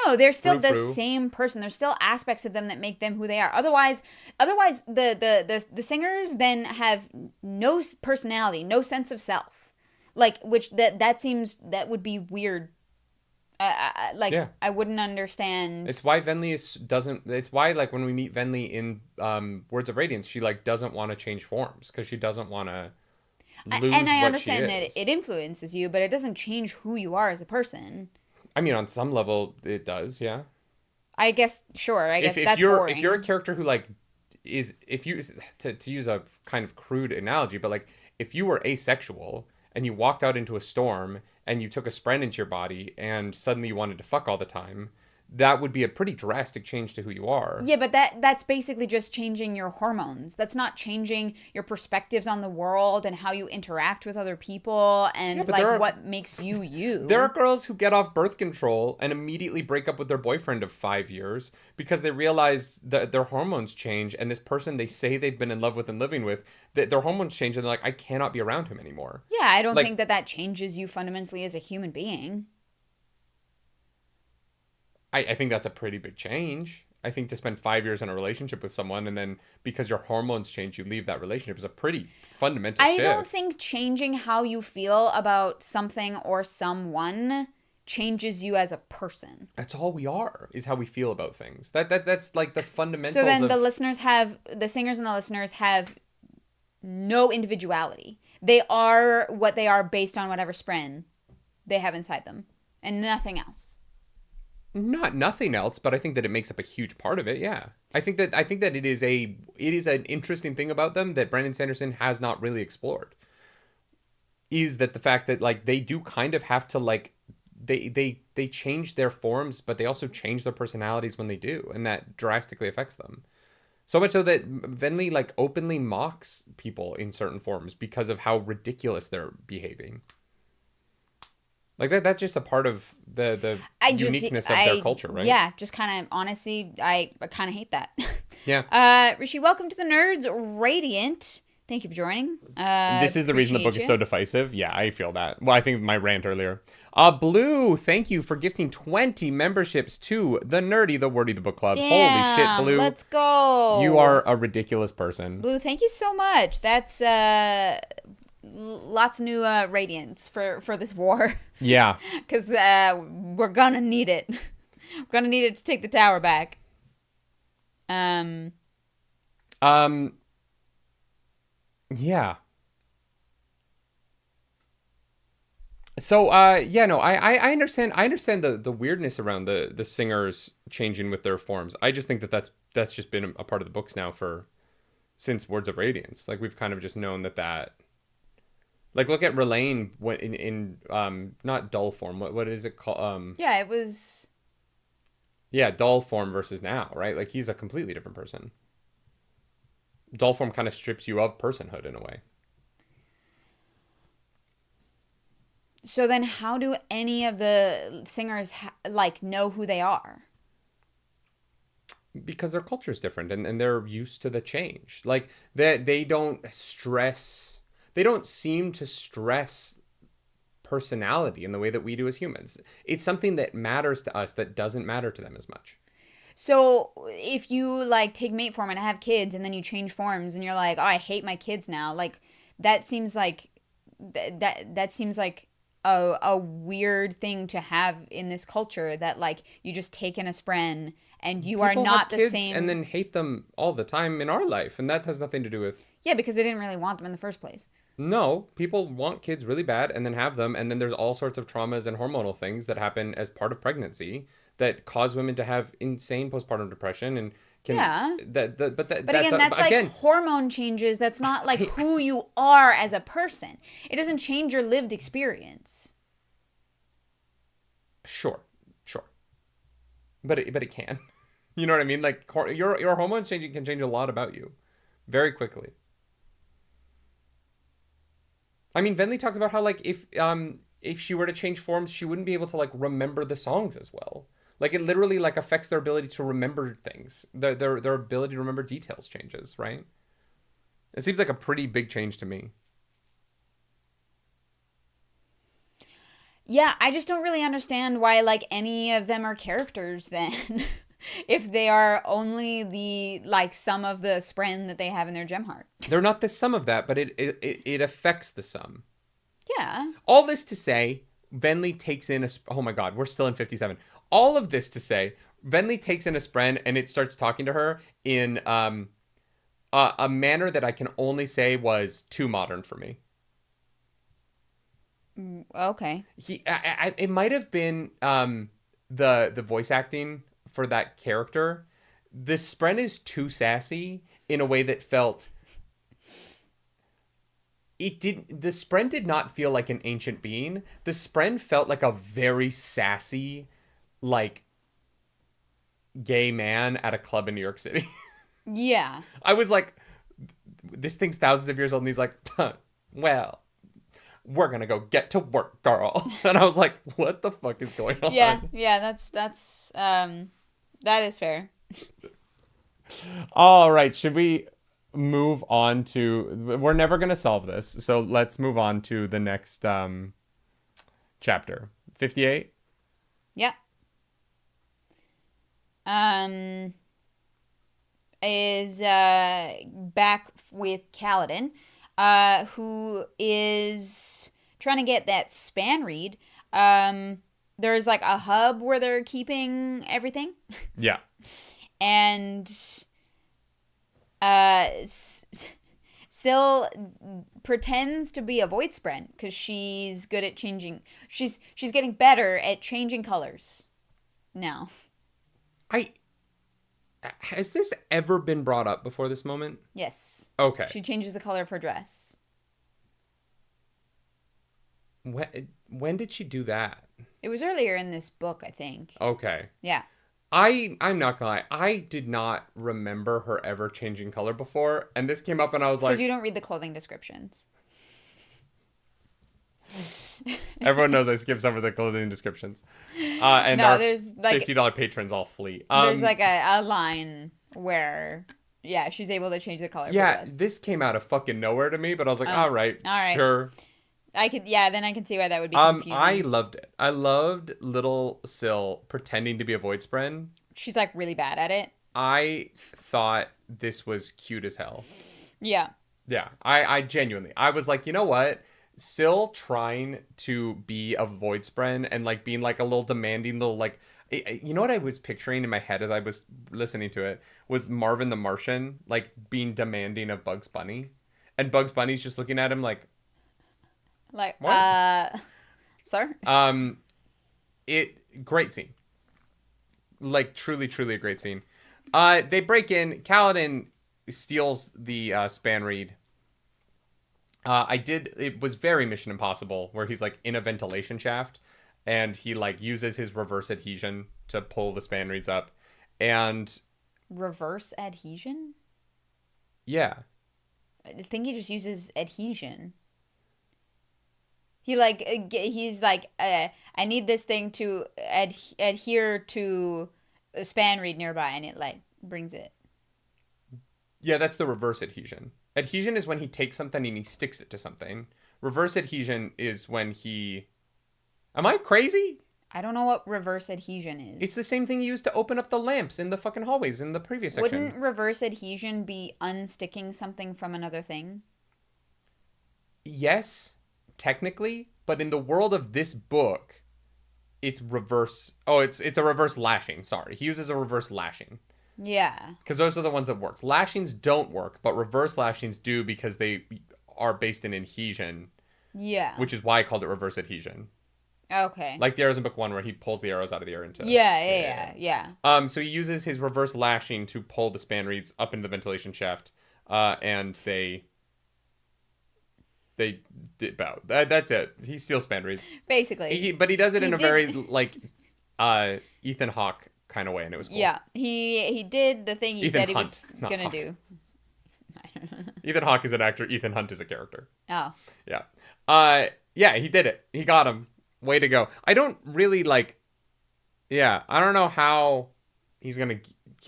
no, they're still the same person. There's still aspects of them that make them who they are. Otherwise the singers then have no personality, no sense of self. Like which that would be weird. I wouldn't understand. It's why Venli doesn't. It's why like when we meet Venli in Words of Radiance, she like doesn't want to change forms because she doesn't want to lose and I what understand she is. that it influences you, but it doesn't change who you are as a person. I mean, on some level, it does. Yeah. I guess sure. I guess that's boring. If you're a character who like is if you to use a kind of crude analogy, but like if you were asexual and you walked out into a storm and you took a spren into your body and suddenly you wanted to fuck all the time, that would be a pretty drastic change to who you are. Yeah, but that's basically just changing your hormones. That's not changing your perspectives on the world and how you interact with other people and what makes you you. There are girls who get off birth control and immediately break up with their boyfriend of 5 years because they realize that their hormones change and this person they say they've been in love with and living with, that their hormones change and they're like, I cannot be around him anymore. Yeah, I don't think that changes you fundamentally as a human being. I think that's a pretty big change. I think to spend 5 years in a relationship with someone and then because your hormones change, you leave that relationship is a pretty fundamental shift. I don't think changing how you feel about something or someone changes you as a person. That's all we are, is how we feel about things. That's like the fundamentals. So then the singers and the listeners have no individuality. They are what they are based on whatever spren they have inside them and nothing else. Not nothing else, but I think that it makes up a huge part of it. Yeah, I think that it is an interesting thing about them that Brandon Sanderson has not really explored. Is that the fact that like they do kind of have to like they change their forms, but they also change their personalities when they do, and that drastically affects them. So much so that Venli like openly mocks people in certain forms because of how ridiculous they're behaving. Like that's just a part of the uniqueness of their culture, right? Yeah, just kind of, honestly, I kind of hate that. Yeah. Rishi, welcome to the Nerds Radiant. Thank you for joining. This is the reason the book is so divisive. Yeah, I feel that. Well, I think my rant earlier. Blue, thank you for gifting 20 memberships to the Nerdy, the Wordy, the Book Club. Damn, holy shit, Blue. Let's go. You are a ridiculous person. Blue, thank you so much. That's lots of new radiance for this war. Yeah. Because we're gonna need it. We're gonna need it to take the tower back. Yeah. So yeah, no, I understand. I understand the weirdness around the singers changing with their forms. I just think that's just been a part of the books now for since Words of Radiance. Like we've kind of just known that. Like look at Relaine when in not dull form. What is it called? Yeah, it was. Yeah, dull form versus now, right? Like he's a completely different person. Dull form kind of strips you of personhood in a way. So then, how do any of the singers like know who they are? Because their culture is different and they're used to the change. Like that they don't stress. They don't seem to stress personality in the way that we do as humans. It's something that matters to us that doesn't matter to them as much. So if you like take mate form and have kids, and then you change forms, and you're like, oh, I hate my kids now. Like that seems like that seems like a weird thing to have in this culture. That like you just take in a spren and you are People not have the kids same. and then hate them all the time in our life, and that has nothing to do with. Yeah, because they didn't really want them in the first place. No, people want kids really bad and then have them, and then there's all sorts of traumas and hormonal things that happen as part of pregnancy that cause women to have insane postpartum depression and can Yeah. but Again, that's like hormone changes. That's not like who you are as a person. It doesn't change your lived experience. Sure. But it can. You know what I mean? Like your hormones changing can change a lot about you very quickly. I mean, Venli talks about how like if she were to change forms, she wouldn't be able to like remember the songs as well. Like it literally like affects their ability to remember things. Their ability to remember details changes, right? It seems like a pretty big change to me. Yeah, I just don't really understand why like any of them are characters then. If they are only the like sum of the spren that they have in their gem heart. They're not the sum of that, but it affects the sum. Yeah. All this to say, Venli takes in oh my god, we're still in 57. All of this to say, Venli takes in a spren and it starts talking to her in a manner that I can only say was too modern for me. Okay. It might have been the voice acting for that character. The spren is too sassy in a way that felt the spren did not feel like an ancient being. The spren felt like a very sassy like gay man at a club in New York City. Yeah. I was like, this thing's thousands of years old, and he's like, well, we're gonna go get to work, girl. And I was like, what the fuck is going on? Yeah, that is fair. All right, should we move on to, we're never gonna solve this, so let's move on to the next chapter. 58. Yep. Is back with Kaladin, who is trying to get that span read. There's like a hub where they're keeping everything. Yeah. And Syl pretends to be a void spren because she's good at changing. She's getting better at changing colors now. Has this ever been brought up before this moment? Yes. Okay. She changes the color of her dress. When did she do that? It was earlier in this book, I think. Okay. Yeah. I'm not gonna lie. I did not remember her ever changing color before, and this came up, and I was like, Because you don't read the clothing descriptions. Everyone knows I skip some of the clothing descriptions. And no, our there's like $50 patrons all flee. There's like a line where, yeah, she's able to change the color. Yeah, of her dress. this came out of fucking nowhere to me, but I was like, all right, sure. Then I can see why that would be confusing. I loved it. I loved little Syl pretending to be a void spren. She's like really bad at it. I thought this was cute as hell. Yeah. Yeah, I genuinely, I was like, you know what? Syl trying to be a void spren and like being like a little demanding little like, you know what I was picturing in my head as I was listening to it was Marvin the Martian like being demanding of Bugs Bunny. And Bugs Bunny's just looking at him like, Like, what? Sir? Great scene. Like, truly, truly a great scene. They break in. Kaladin steals the span reed. It was very Mission Impossible, where he's, like, in a ventilation shaft, and he, like, uses his reverse adhesion to pull the span reeds up. And... Reverse adhesion? Yeah. I think he just uses adhesion. He's like, I need this thing to adhere to a span reed nearby, and it, like, brings it. Yeah, that's the reverse adhesion. Adhesion is when he takes something and he sticks it to something. Reverse adhesion is when he... Am I crazy? I don't know what reverse adhesion is. It's the same thing you used to open up the lamps in the fucking hallways in the previous section. Wouldn't reverse adhesion be unsticking something from another thing? Yes, technically, but in the world of this book, it's reverse... Oh, it's a reverse lashing, sorry. He uses a reverse lashing. Yeah. Because those are the ones that work. Lashings don't work, but reverse lashings do because they are based in adhesion. Yeah. Which is why I called it reverse adhesion. Okay. Like the arrows in book 1 where he pulls the arrows out of the air into... Yeah. So he uses his reverse lashing to pull the span reeds up into the ventilation shaft. And they dip out. That's it. He steals span reeds. Basically. But he does it in a very, like, Ethan Hawke kind of way, and it was cool. Yeah. He did the thing he Ethan said he Hunt, was not going to Hawke. do. Ethan Hawke is an actor. Ethan Hunt is a character. Oh. Yeah. Yeah, he did it. He got him. Way to go. I don't really, like... Yeah, I don't know how he's going to...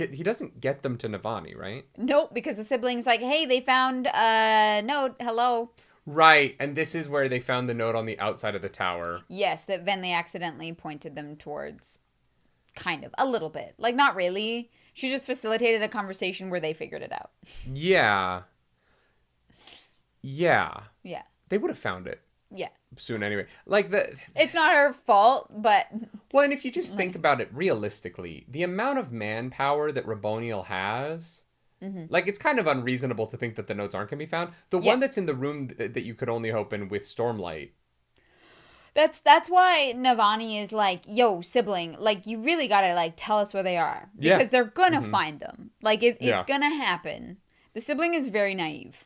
He doesn't get them to Navani, right? Nope, because the sibling's like, hey, they found a note. Hello. Right, and this is where they found the note on the outside of the tower. Yes, that Venli accidentally pointed them towards. Kind of. A little bit. Like, not really. She just facilitated a conversation where they figured it out. Yeah. Yeah. They would have found it. Yeah. Soon anyway. Like it's not her fault, but... Well, and if you just think about it realistically, the amount of manpower that Raboniel has... Mm-hmm. Like, it's kind of unreasonable to think that the notes aren't going to be found. The one that's in the room that you could only open with Stormlight... That's why Navani is like, yo, sibling, like, you really gotta, like, tell us where they are. Because they're gonna find them. Like, it's gonna happen. The sibling is very naive.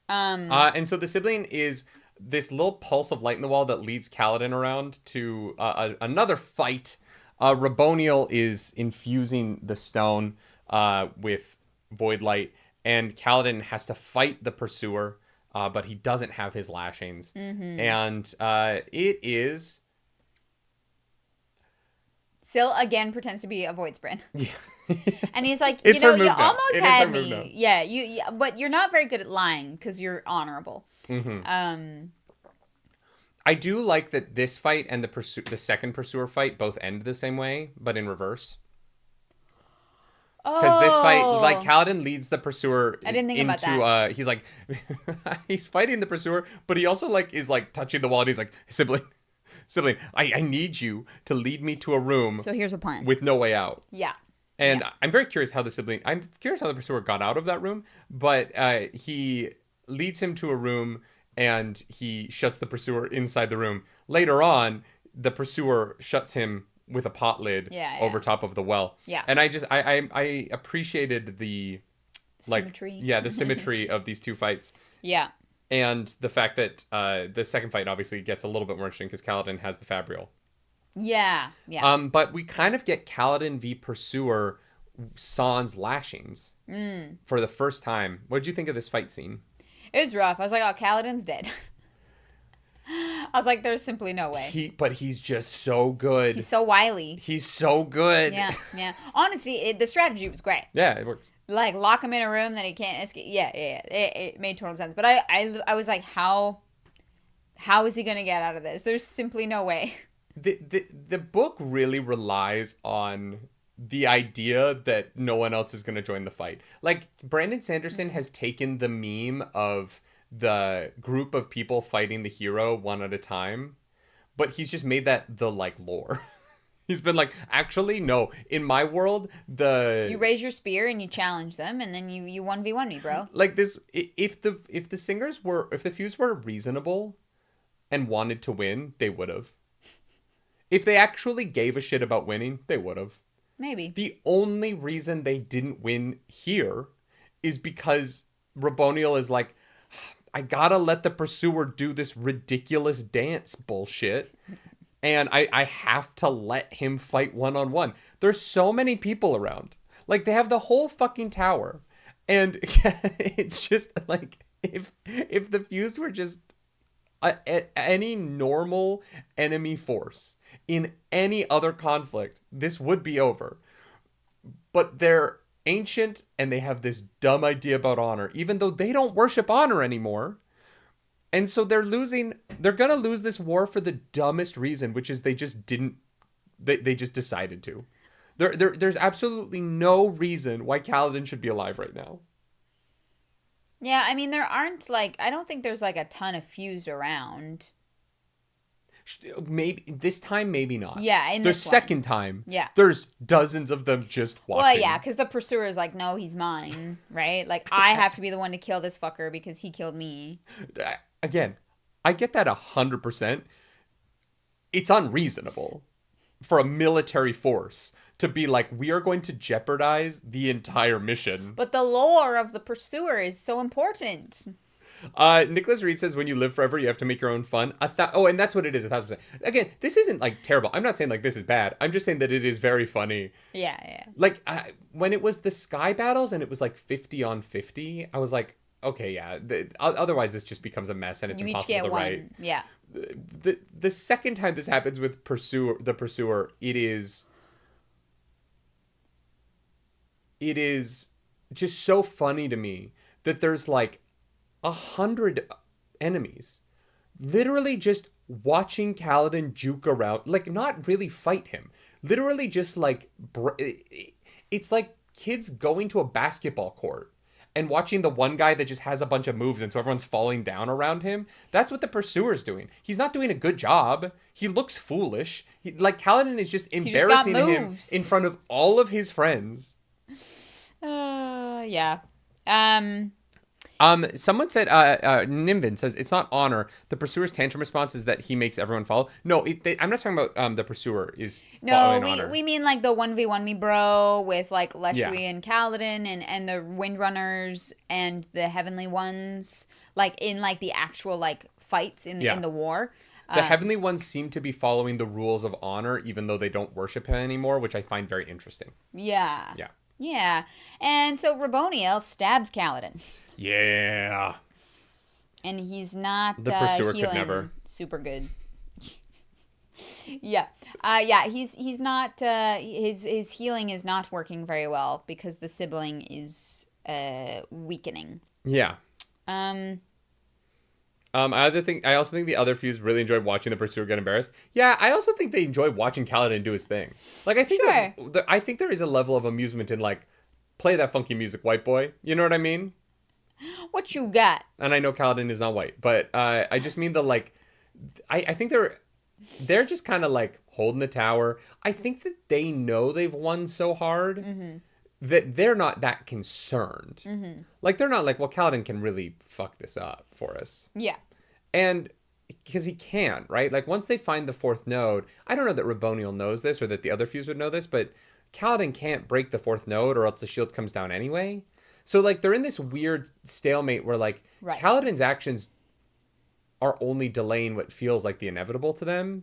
And so the sibling is this little pulse of light in the wall that leads Kaladin around to another fight. Raboniel is infusing the stone with void light, and Kaladin has to fight the pursuer. But he doesn't have his lashings. Mm-hmm. And it is... Syl again pretends to be a void sprint. Yeah. And he's like, you almost had me. Yeah, but you're not very good at lying because you're honorable. Mm-hmm. I do like that this fight and the second pursuer fight both end the same way, but in reverse. Because this fight, like, Kaladin leads the pursuer I didn't think about that. He's like, he's fighting the pursuer, but he also, like, is, like, touching the wall, and he's like, sibling, I need you to lead me to a room. So here's a plan. With no way out. Yeah. And I'm very curious how I'm curious how the pursuer got out of that room, but he leads him to a room, and he shuts the pursuer inside the room. Later on, the pursuer shuts him with a pot lid over top of the well. Yeah. And I appreciated the symmetry. The symmetry of these two fights. Yeah. And the fact that the second fight obviously gets a little bit more interesting because Kaladin has the Fabrial. Yeah. But we kind of get Kaladin v Pursuer sans lashings for the first time. What did you think of this fight scene? It was rough. I was like, oh, Kaladin's dead. I was like, there's simply no way. But he's just so good. He's so wily. He's so good. Yeah. Honestly, the strategy was great. Yeah, it works. Like, lock him in a room that he can't escape. Yeah. It made total sense. But I was like, how is he going to get out of this? There's simply no way. The book really relies on the idea that no one else is going to join the fight. Like, Brandon Sanderson has taken the meme of the group of people fighting the hero one at a time, but he's just made that the, like, lore. He's been like, actually, no. In my world, You raise your spear and you challenge them, and then you 1v1 me, bro. like this. If the fuse were reasonable and wanted to win, they would have. If they actually gave a shit about winning, they would have. Maybe. The only reason they didn't win here is because Raboniel is like, I gotta let the Pursuer do this ridiculous dance bullshit. And I have to let him fight one-on-one. There's so many people around. Like, they have the whole fucking tower. And it's just like, if the Fused were just any normal enemy force in any other conflict, this would be over. But they're ancient and they have this dumb idea about honor, even though they don't worship honor anymore. And so they're gonna lose this war for the dumbest reason, which is they just decided to. There's absolutely no reason why Kaladin should be alive right now. Yeah, I mean, there aren't, like, I don't think there's, like, a ton of Fused around. Maybe this time, maybe not. Yeah, in this the second time, yeah, there's dozens of them just watching. Well, yeah, because the Pursuer is like, no, he's mine, right? Like, I have to be the one to kill this fucker because he killed me. Again, I get that 100%. It's unreasonable for a military force to be like, we are going to jeopardize the entire mission. But the lore of the Pursuer is so important. Nicholas Reed says, when you live forever, you have to make your own fun. And that's what it is, 1,000%. Again, this isn't, like, terrible. I'm not saying, like, this is bad. I'm just saying that it is very funny. Yeah. Like, when it was the Sky Battles and it was, like, 50 on 50, I was like, okay, yeah. Otherwise, this just becomes a mess and it's impossible to write. Yeah. The second time this happens with the Pursuer, it is just so funny to me that there's, like, 100 enemies literally just watching Kaladin juke around, like, not really fight him, literally just like it's like kids going to a basketball court and watching the one guy that just has a bunch of moves and so everyone's falling down around him. That's what the Pursuer's doing. He's not doing a good job. He looks foolish. Like, Kaladin is just embarrassing him in front of all of his friends. Yeah. Someone said, Nimvin says, it's not honor. The Pursuer's tantrum response is that he makes everyone follow. No, I'm not talking about the Pursuer is following honor. No, we mean, like, the 1v1 me bro with, like, Leshui and Kaladin and the Windrunners and the Heavenly Ones, like, in, like, the actual, like, fights in the war. The Heavenly Ones seem to be following the rules of honor, even though they don't worship him anymore, which I find very interesting. Yeah. And so Raboniel stabs Kaladin. Yeah. And he's not the Pursuer healing could never. super good. Yeah. He's not his healing is not working very well because the sibling is weakening. Yeah. I also think the other Fuse really enjoyed watching the Pursuer get embarrassed. Yeah, I also think they enjoy watching Kaladin do his thing. Like, I think I think there is a level of amusement in, like, play that funky music, white boy. You know what I mean? What you got? And I know Kaladin is not white, but I just mean I think they're just kind of, like, holding the tower. I think that they know they've won so hard that they're not that concerned. Mm-hmm. Like, they're not like, well, Kaladin can really fuck this up for us. Yeah. And because he can, right? Like, once they find the fourth node, I don't know that Raboniel knows this or that the other Fuse would know this, but Kaladin can't break the fourth node or else the shield comes down anyway. So, like, they're in this weird stalemate where, like, Kaladin's actions are only delaying what feels like the inevitable to them.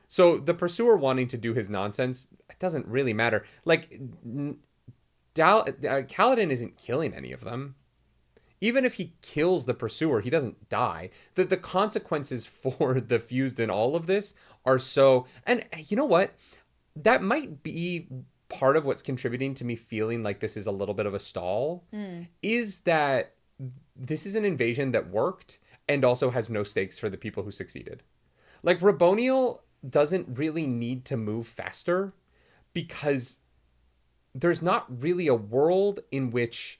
So the Pursuer wanting to do his nonsense, it doesn't really matter. Like, Kaladin isn't killing any of them. Even if he kills the Pursuer, he doesn't die. The consequences for the Fused in all of this are so... And you know what? That might be part of what's contributing to me feeling like this is a little bit of a stall, is that this is an invasion that worked and also has no stakes for the people who succeeded. Like, Raboniel doesn't really need to move faster because there's not really a world in which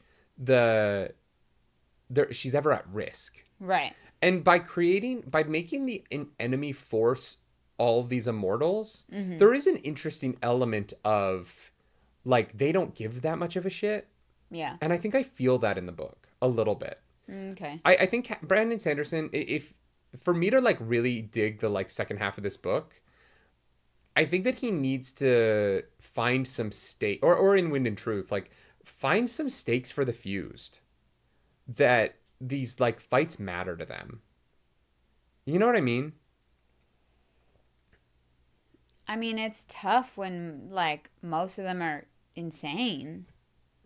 she's ever at risk. Right. And by making the enemy force all these immortals, there is an interesting element of, like, they don't give that much of a shit. Yeah. And I think I feel that in the book a little bit. Okay. I think Brandon Sanderson, if for me to, like, really dig the, like, second half of this book, I think that he needs to find some stake, or in Wind and Truth, like, find some stakes for the Fused, that these, like, fights matter to them. You know what I mean? I mean, it's tough when, like, most of them are insane.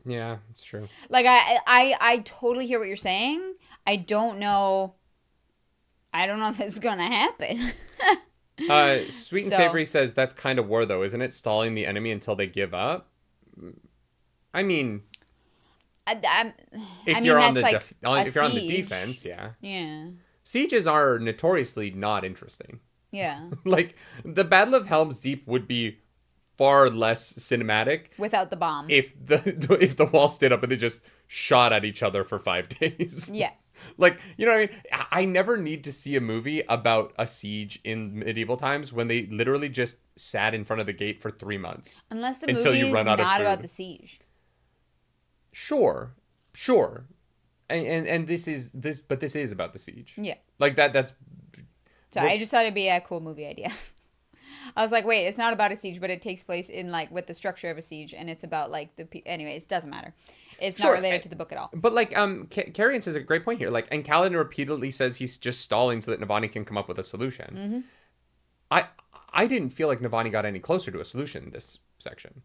Yeah, it's true. Like, I totally hear what you're saying. I don't know if that's gonna happen. Sweet and Savory says that's kind of war, though, isn't it? Stalling the enemy until they give up. I mean, if you're on the defense, yeah. Yeah. Sieges are notoriously not interesting. Yeah. Like, the Battle of Helm's Deep would be far less cinematic without the bomb. If the wall stood up and they just shot at each other for 5 days. Yeah. Like, you know what I mean? I never need to see a movie about a siege in medieval times when they literally just sat in front of the gate for 3 months. Unless the movie is not about the siege. Sure. And this is about the siege. Yeah. Like that's. So I just thought it'd be a cool movie idea. I was like, wait, it's not about a siege, but it takes place in, like, with the structure of a siege, and it's about, like, anyways, it doesn't matter. It's not related to the book at all. But, like, Carrion says a great point here. Like, and Kaladin repeatedly says he's just stalling so that Navani can come up with a solution. Mm-hmm. I didn't feel like Navani got any closer to a solution in this section.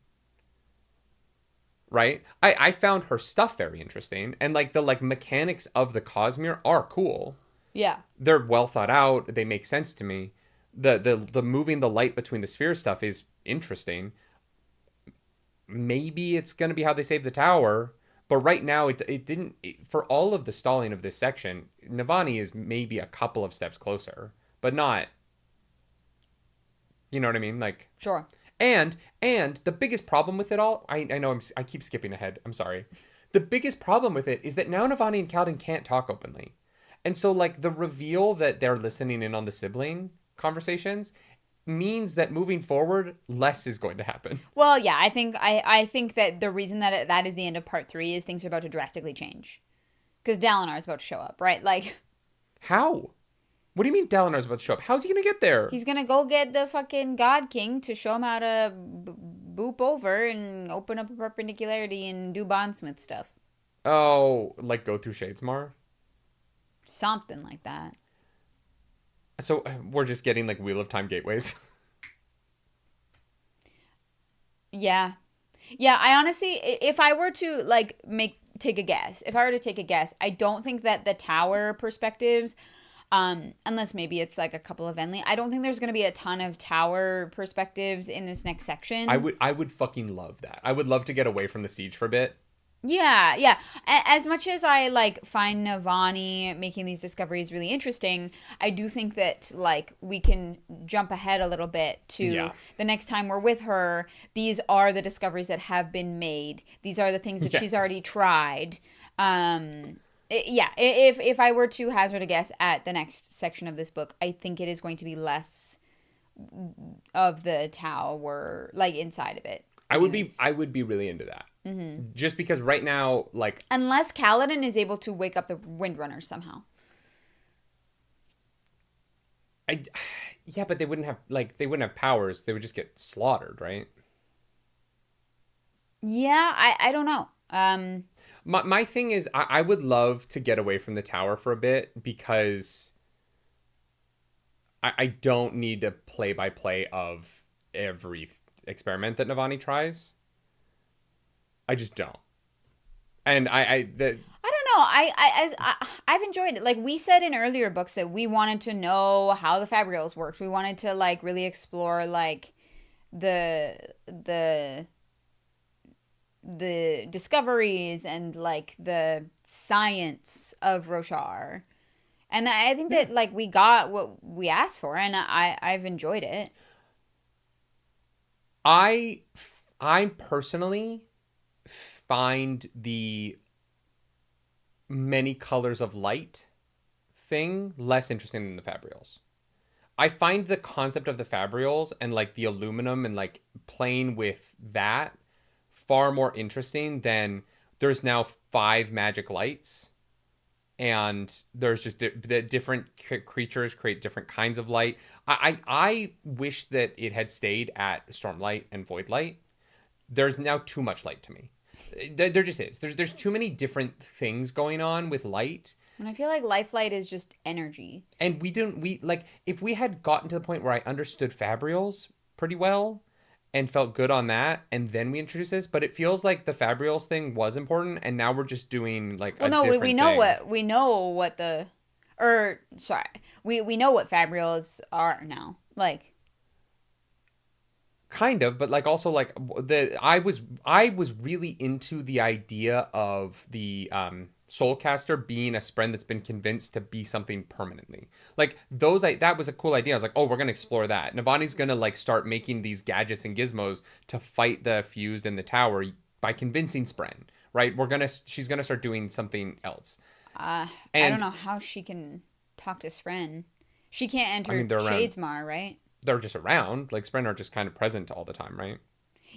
Right? I found her stuff very interesting, and, like, the, like, mechanics of the Cosmere are cool. Yeah. They're well thought out. They make sense to me. The moving the light between the spheres stuff is interesting. Maybe it's going to be how they save the tower, but right now it didn't. For all of the stalling of this section, Navani is maybe a couple of steps closer, but not. You know what I mean? Like, sure. And the biggest problem with it all, I know I keep skipping ahead. I'm sorry. The biggest problem with it is that now Navani and Kaladin can't talk openly, and so, like, the reveal that they're listening in on the sibling conversations means that moving forward, less is going to happen. Well, yeah, I think that the reason that that is the end of part 3 is things are about to drastically change, because Dalinar is about to show up, right? Like, how? What do you mean Dalinar is about to show up? How's he gonna get there? He's gonna go get the fucking God King to show him how to boop over and open up a perpendicularity and do bondsmith stuff. Oh, like go through Shadesmar? Something like that. So we're just getting, like, Wheel of Time gateways. Yeah. I honestly, if I were to, like, take a guess, I don't think that the tower perspectives, unless maybe it's, like, a couple of Venli, I don't think there's going to be a ton of tower perspectives in this next section. I would fucking love that. I would love to get away from the siege for a bit. Yeah. As much as I, like, find Navani making these discoveries really interesting, I do think that, like, we can jump ahead a little bit to the next time we're with her. These are the discoveries that have been made. These are the things that she's already tried. If I were to hazard a guess at the next section of this book, I think it is going to be less of the tower, like, inside of it. I would be really into that. Mm-hmm. Just because right now, like, unless Kaladin is able to wake up the Windrunners somehow. But they wouldn't have powers. They would just get slaughtered, right? Yeah, I don't know. My thing is, I would love to get away from the tower for a bit, because I don't need to play-by-play of every experiment that Navani tries. I just don't. And I don't know. I've enjoyed it. Like, we said in earlier books that we wanted to know how the Fabrials worked. We wanted to, like, really explore, like, the discoveries and, like, the science of Roshar. And I think that, like, we got what we asked for, and I've enjoyed it. I personally find the many colors of light thing less interesting than the Fabrials. I find the concept of the fabrials and like the aluminum and like playing with that far more interesting than there's now 5 magic lights, and there's just the different creatures create different kinds of light. I wish that it had stayed at Stormlight and Voidlight. There's now too much light to me. There just is. There's too many different things going on with light. And I feel like Lifelight is just energy. And if we had gotten to the point where I understood fabrials pretty well and felt good on that, and then we introduced this, but it feels like the fabrials thing was important, and now we're just doing like a different we know thing. we know what fabrials are now. Like, kind of, but like also like I was really into the idea of the Soulcaster being a spren that's been convinced to be something permanently. Like that was a cool idea. I was like, oh, we're gonna explore that. Navani's gonna like start making these gadgets and gizmos to fight the fused in the tower by convincing spren. Right? She's gonna start doing something else. I don't know how she can talk to spren. She can't enter Shadesmar, right? They're just around. Like, spren are just kind of present all the time, right?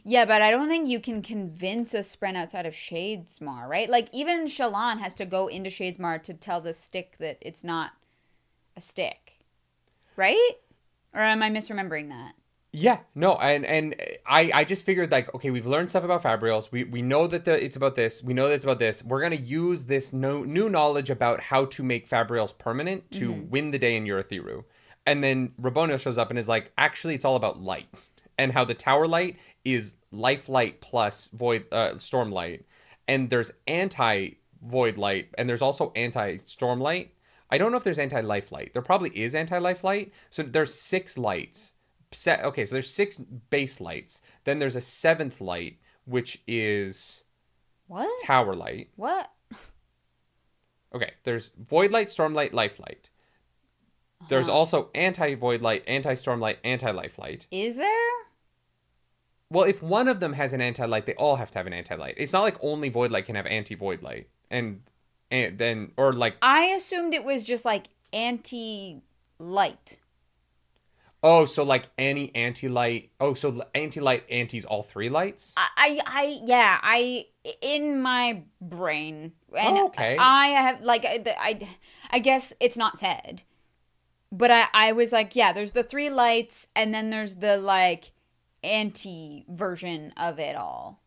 Yeah, but I don't think you can convince a spren outside of Shadesmar, right? Like, even Shallan has to go into Shadesmar to tell the stick that it's not a stick. Right? Or am I misremembering that? Yeah, no, and I just figured, like, okay, we've learned stuff about fabrials. We know that it's about this. We know that it's about this. We're going to use this new knowledge about how to make fabrials permanent to win the day in Urithiru. And then Rabona shows up and is like, actually, it's all about light. And how the tower light is life light plus storm light. And there's anti-void light. And there's also anti-storm light. I don't know if there's anti-life light. There probably is anti-life light. So there's 6 lights. Okay, so there's 6 base lights. Then there's a 7th light, which is... What? Tower light. What? Okay, there's void light, storm light, life light. There's also anti-void light, anti-storm light, anti-life light. Is there? Well, if one of them has an anti-light, they all have to have an anti-light. It's not like only void light can have anti-void light. And then, or like... I assumed it was just like anti-light. Oh, so like any anti-light... Oh, so anti-light antis all 3 lights? In my brain. And okay. I have, like, I guess it's not said. But I was like, yeah, there's the 3 lights, and then there's the, like, anti-version of it all.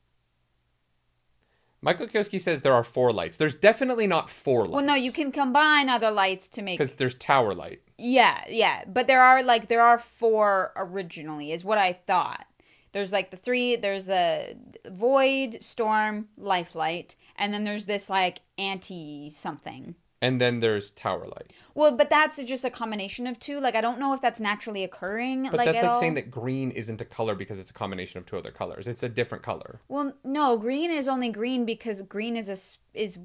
Michael Kioski says there are 4 lights. There's definitely not 4 lights. Well, no, you can combine other lights to make... Because there's tower light. Yeah. But there are 4 originally, is what I thought. There's, like, the 3, there's a void, storm, life light, and then there's this, like, anti-something. And then there's tower light. Well, but that's just a combination of 2. Like, I don't know if that's naturally occurring. But that's like saying that green isn't a color because it's a combination of 2 other colors. It's a different color. Well, no, green is only green because green is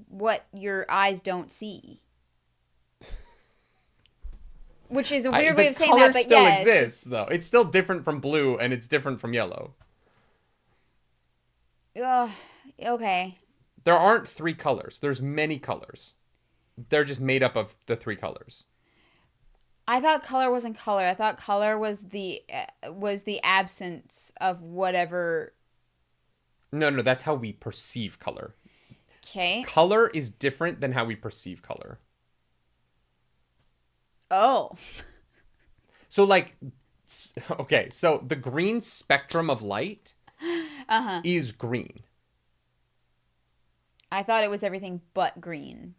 what your eyes don't see. Which is a weird way of saying that, but yes. Color still exists, though. It's still different from blue, and it's different from yellow. Okay. There aren't 3 colors. There's many colors. They're just made up of the 3 colors. I thought color wasn't color. I thought color was the absence of whatever. No, that's how we perceive color. Okay. Color is different than how we perceive color. Oh. So like, okay, so the green spectrum of light is green. I thought it was everything but green.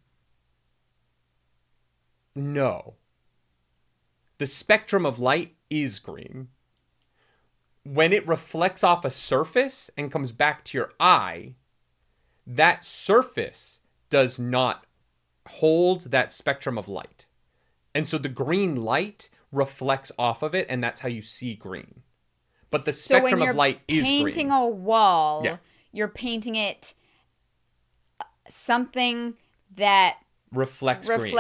No. The spectrum of light is green. When it reflects off a surface and comes back to your eye, that surface does not hold that spectrum of light. And so the green light reflects off of it, and that's how you see green. But the spectrum of light is green. So when you're painting a wall, you're painting it something that reflects green.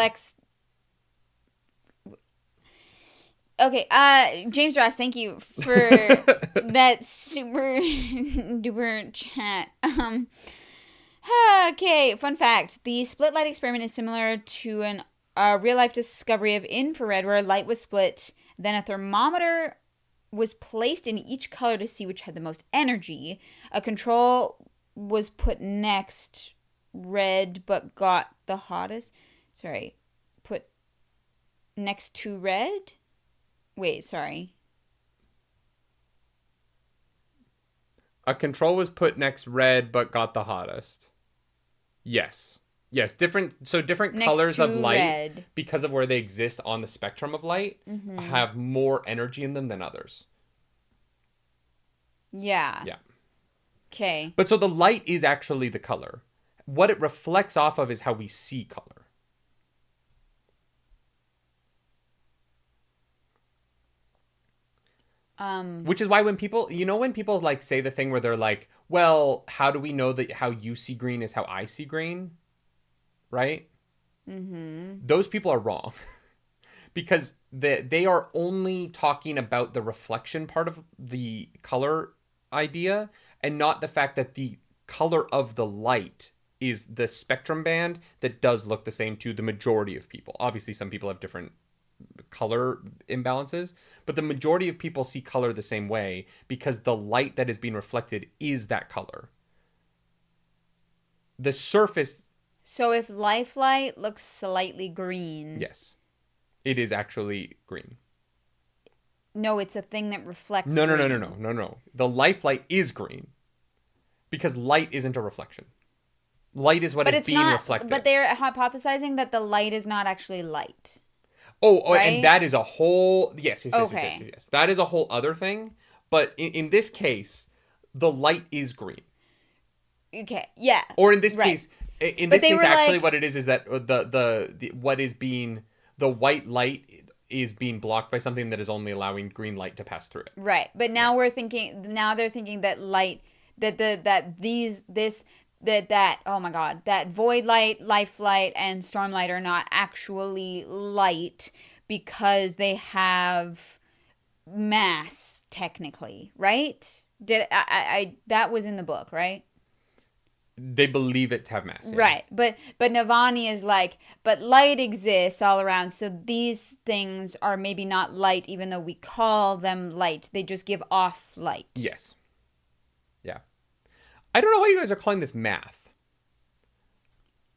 Okay, James Ross, thank you for that super duper chat. Okay, fun fact. The split light experiment is similar to a real-life discovery of infrared where light was split Then a thermometer was placed in each color to see which had the most energy. A control was put next red but got the hottest. Sorry. Put next to red? Wait, sorry. A control was put next red but got the hottest. Yes. Yes, different Next colors of to light, red. because of where they exist on the spectrum of light, have more energy in them than others. Yeah. Yeah. Okay. But so the light is actually the color. What it reflects off of is how we see color. Which is why when people, when people like say the thing where they're like, well, how do we know that how you see green is how I see green? Right? Mm-hmm. Those people are wrong. Because they are only talking about the reflection part of the color idea and not the fact that the color of the light is the spectrum band that does look the same to the majority of people. Obviously, some people have different color imbalances, but the majority of people see color the same way because the light that is being reflected is that color. The surface... So if life light looks slightly green... Yes. It is actually green. No, it's a thing that reflects No. green. The life light is green. Because light isn't a reflection. Light is what is being reflected. But they're hypothesizing that the light is not actually light. Oh, right? And that is a whole... Yes. Okay. Yes. That is a whole other thing. But in this case, the light is green. Okay, yeah. Or in this right. case... In this case, actually, like, what it is that the what is being... The white light is being blocked by something that is only allowing green light to pass through it. Right. But now they're thinking that light... That oh my god, that void light, life light, and stormlight are not actually light because they have mass, technically, right? That was in the book, right? They believe it to have mass. Yeah. Right. But Navani is like, but light exists all around, so these things are maybe not light even though we call them light. They just give off light. Yes. Yeah. I don't know why you guys are calling this math.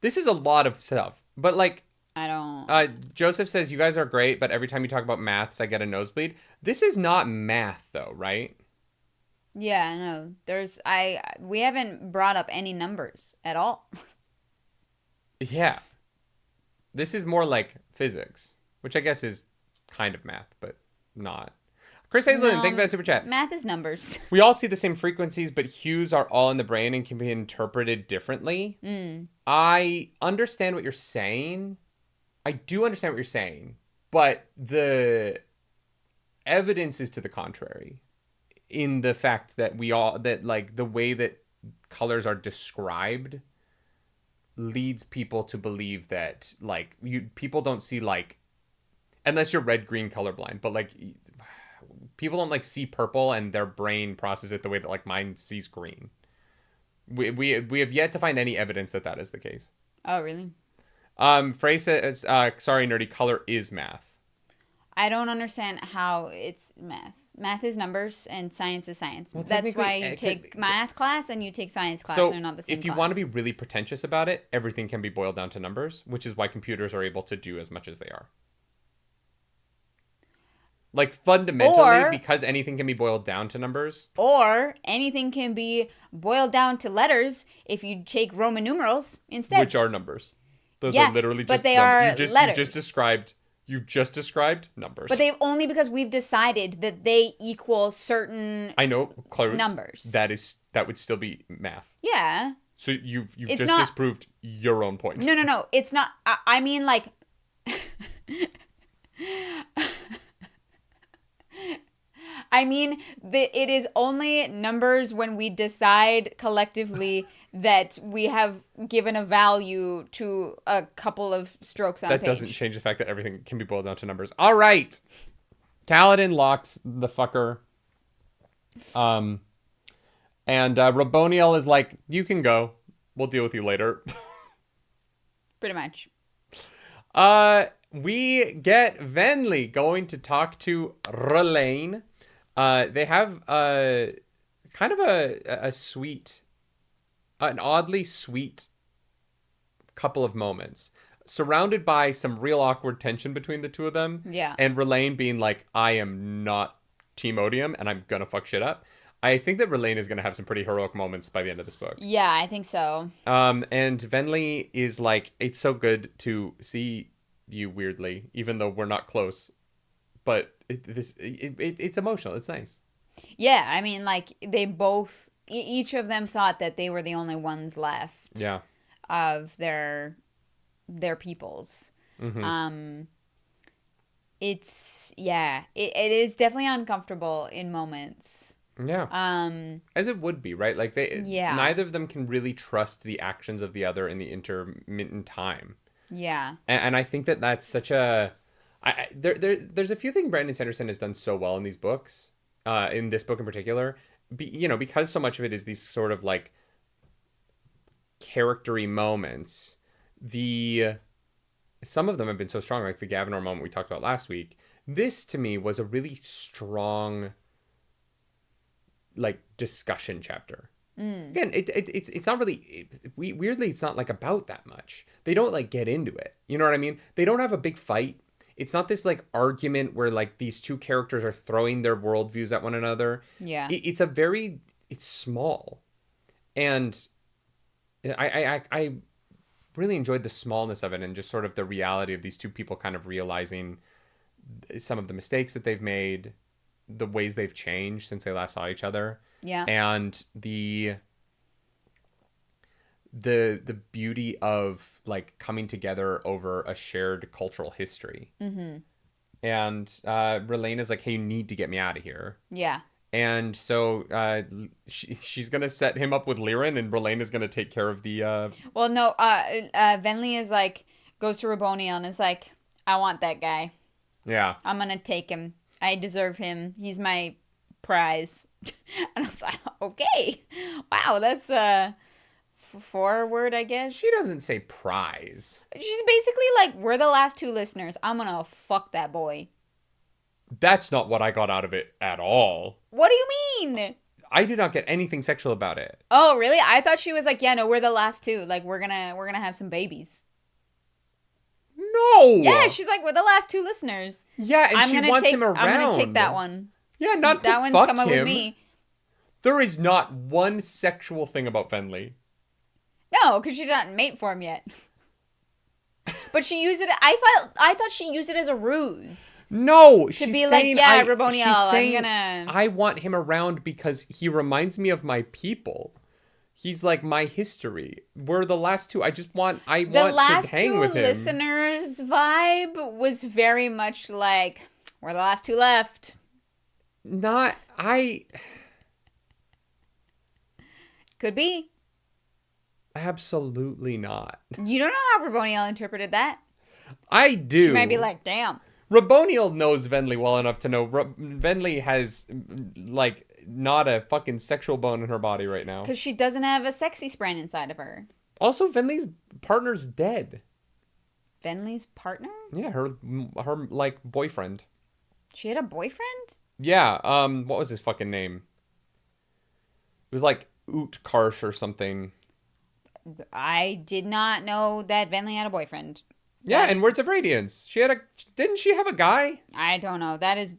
This is a lot of stuff. But like... I don't... Joseph says, you guys are great, but every time you talk about maths, I get a nosebleed. This is not math, though, right? Yeah, no. We haven't brought up any numbers at all. Yeah. This is more like physics, which I guess is kind of math, but not. Chris Hazelton, thank you for that super chat. Math is numbers. We all see the same frequencies, but hues are all in the brain and can be interpreted differently. I understand what you're saying. I do understand what you're saying, but the evidence is to the contrary in the fact that the way that colors are described leads people to believe that people don't see unless you're red, green colorblind, but people don't see purple and their brain processes it the way that mine sees green. We have yet to find any evidence that is the case. Oh, really? Frey says, sorry, nerdy, color is math. I don't understand how it's math. Math is numbers and science is science. Well, that's why you take math class and you take science class. So they're not the same if you want to be really pretentious about it, everything can be boiled down to numbers, which is why computers are able to do as much as they are. Fundamentally, because anything can be boiled down to numbers. Or anything can be boiled down to letters if you take Roman numerals instead. Which are numbers. Those are literally just but they are letters. You just described numbers. But only because we've decided that they equal certain I know, close. Numbers. That would still be math. Yeah. So you've just disproved your own point. No. It's not. I mean, I mean, it is only numbers when we decide collectively that we have given a value to a couple of strokes on a page. That doesn't change the fact that everything can be boiled down to numbers. All right. Kaladin locks the fucker. And Raboniel is like, you can go. We'll deal with you later. Pretty much. we get Venli going to talk to Rlain. They have kind of a sweet, an oddly sweet couple of moments, surrounded by some real awkward tension between the two of them. Yeah. And Rlain being like, I am not Team Odium, and I'm gonna fuck shit up. I think that Rlain is gonna have some pretty heroic moments by the end of this book. Yeah, I think so. And Venli is like, it's so good to see you weirdly, even though we're not close. But it's emotional. It's nice. Yeah, I mean, like, they both, each of them thought that they were the only ones left. Yeah. Of their peoples. Mm-hmm. It's, yeah, it is definitely uncomfortable in moments. Yeah. As it would be, right? Like neither of them can really trust the actions of the other in the intermittent time. Yeah. And I think that that's such a, there's a few things Brandon Sanderson has done so well in these books, in this book in particular, because so much of it is these sort of like charactery moments. Some of them have been so strong, like the Gavinor moment we talked about last week. This to me was a really strong, like, discussion chapter. Again, it's not really, weirdly, it's not like about that much. They don't like get into it. You know what I mean? They don't have a big fight. It's not this like argument where like these two characters are throwing their worldviews at one another. Yeah. It's small. And I really enjoyed the smallness of it and just sort of the reality of these two people kind of realizing some of the mistakes that they've made, the ways they've changed since they last saw each other. Yeah. And the beauty of like coming together over a shared cultural history. Mm-hmm. And Rlain is like, hey, you need to get me out of here. Yeah. And so she's going to set him up with Liren, and Rlain is going to take care of the... Well, no, Venli is like, goes to Raboniel and is like, I want that guy. Yeah. I'm going to take him. I deserve him. He's my prize. And I was like, okay. Wow, that's forward, I guess. She doesn't say prize. She's basically like, we're the last two listeners. I'm going to fuck that boy. That's not what I got out of it at all. What do you mean? I did not get anything sexual about it. Oh, really? I thought she was like, yeah, no, we're the last two. Like, we're gonna have some babies. No. Yeah, she's like, we're the last two listeners. Yeah, and she wants him around. I'm gonna take that one. Yeah, not that to one's fuck coming him. With me. There is not one sexual thing about Venli. No, because she's not in mate form yet. But she used it. I thought she used it as a ruse. No, to be like, yeah, Raboniel, I'm gonna. I want him around because he reminds me of my people. He's like my history. We're the last two. I want to hang with him. The last two listeners vibe was very much like, we're the last two left. Could be. Absolutely not. You don't know how Raboniel interpreted that. I do. She might be like, damn. Raboniel knows Venli well enough to know Venli has, like, not a fucking sexual bone in her body right now. Because she doesn't have a sexy spran inside of her. Also, Venli's partner's dead. Venli's partner? Yeah, her like, boyfriend. She had a boyfriend? Yeah, what was his fucking name? It was like Utkarsh or something. I did not know that Venli had a boyfriend. Yeah, in Words of Radiance. Didn't she have a guy? I don't know. That is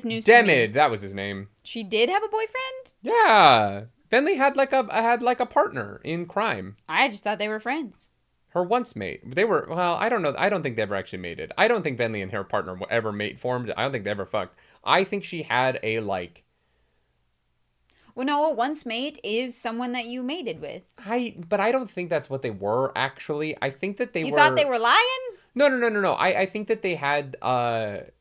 news to me. Demid, that was his name. She did have a boyfriend? Yeah. Venli had like a partner in crime. I just thought they were friends. Her once mate. They were, well, I don't know. I don't think they ever actually mated. I don't think Venli and her partner ever mate formed. I don't think they ever fucked. I think she had a, like... Well, no, a once mate is someone that you mated with. But I don't think that's what they were, actually. I think that You thought they were lying? No. I think that they had the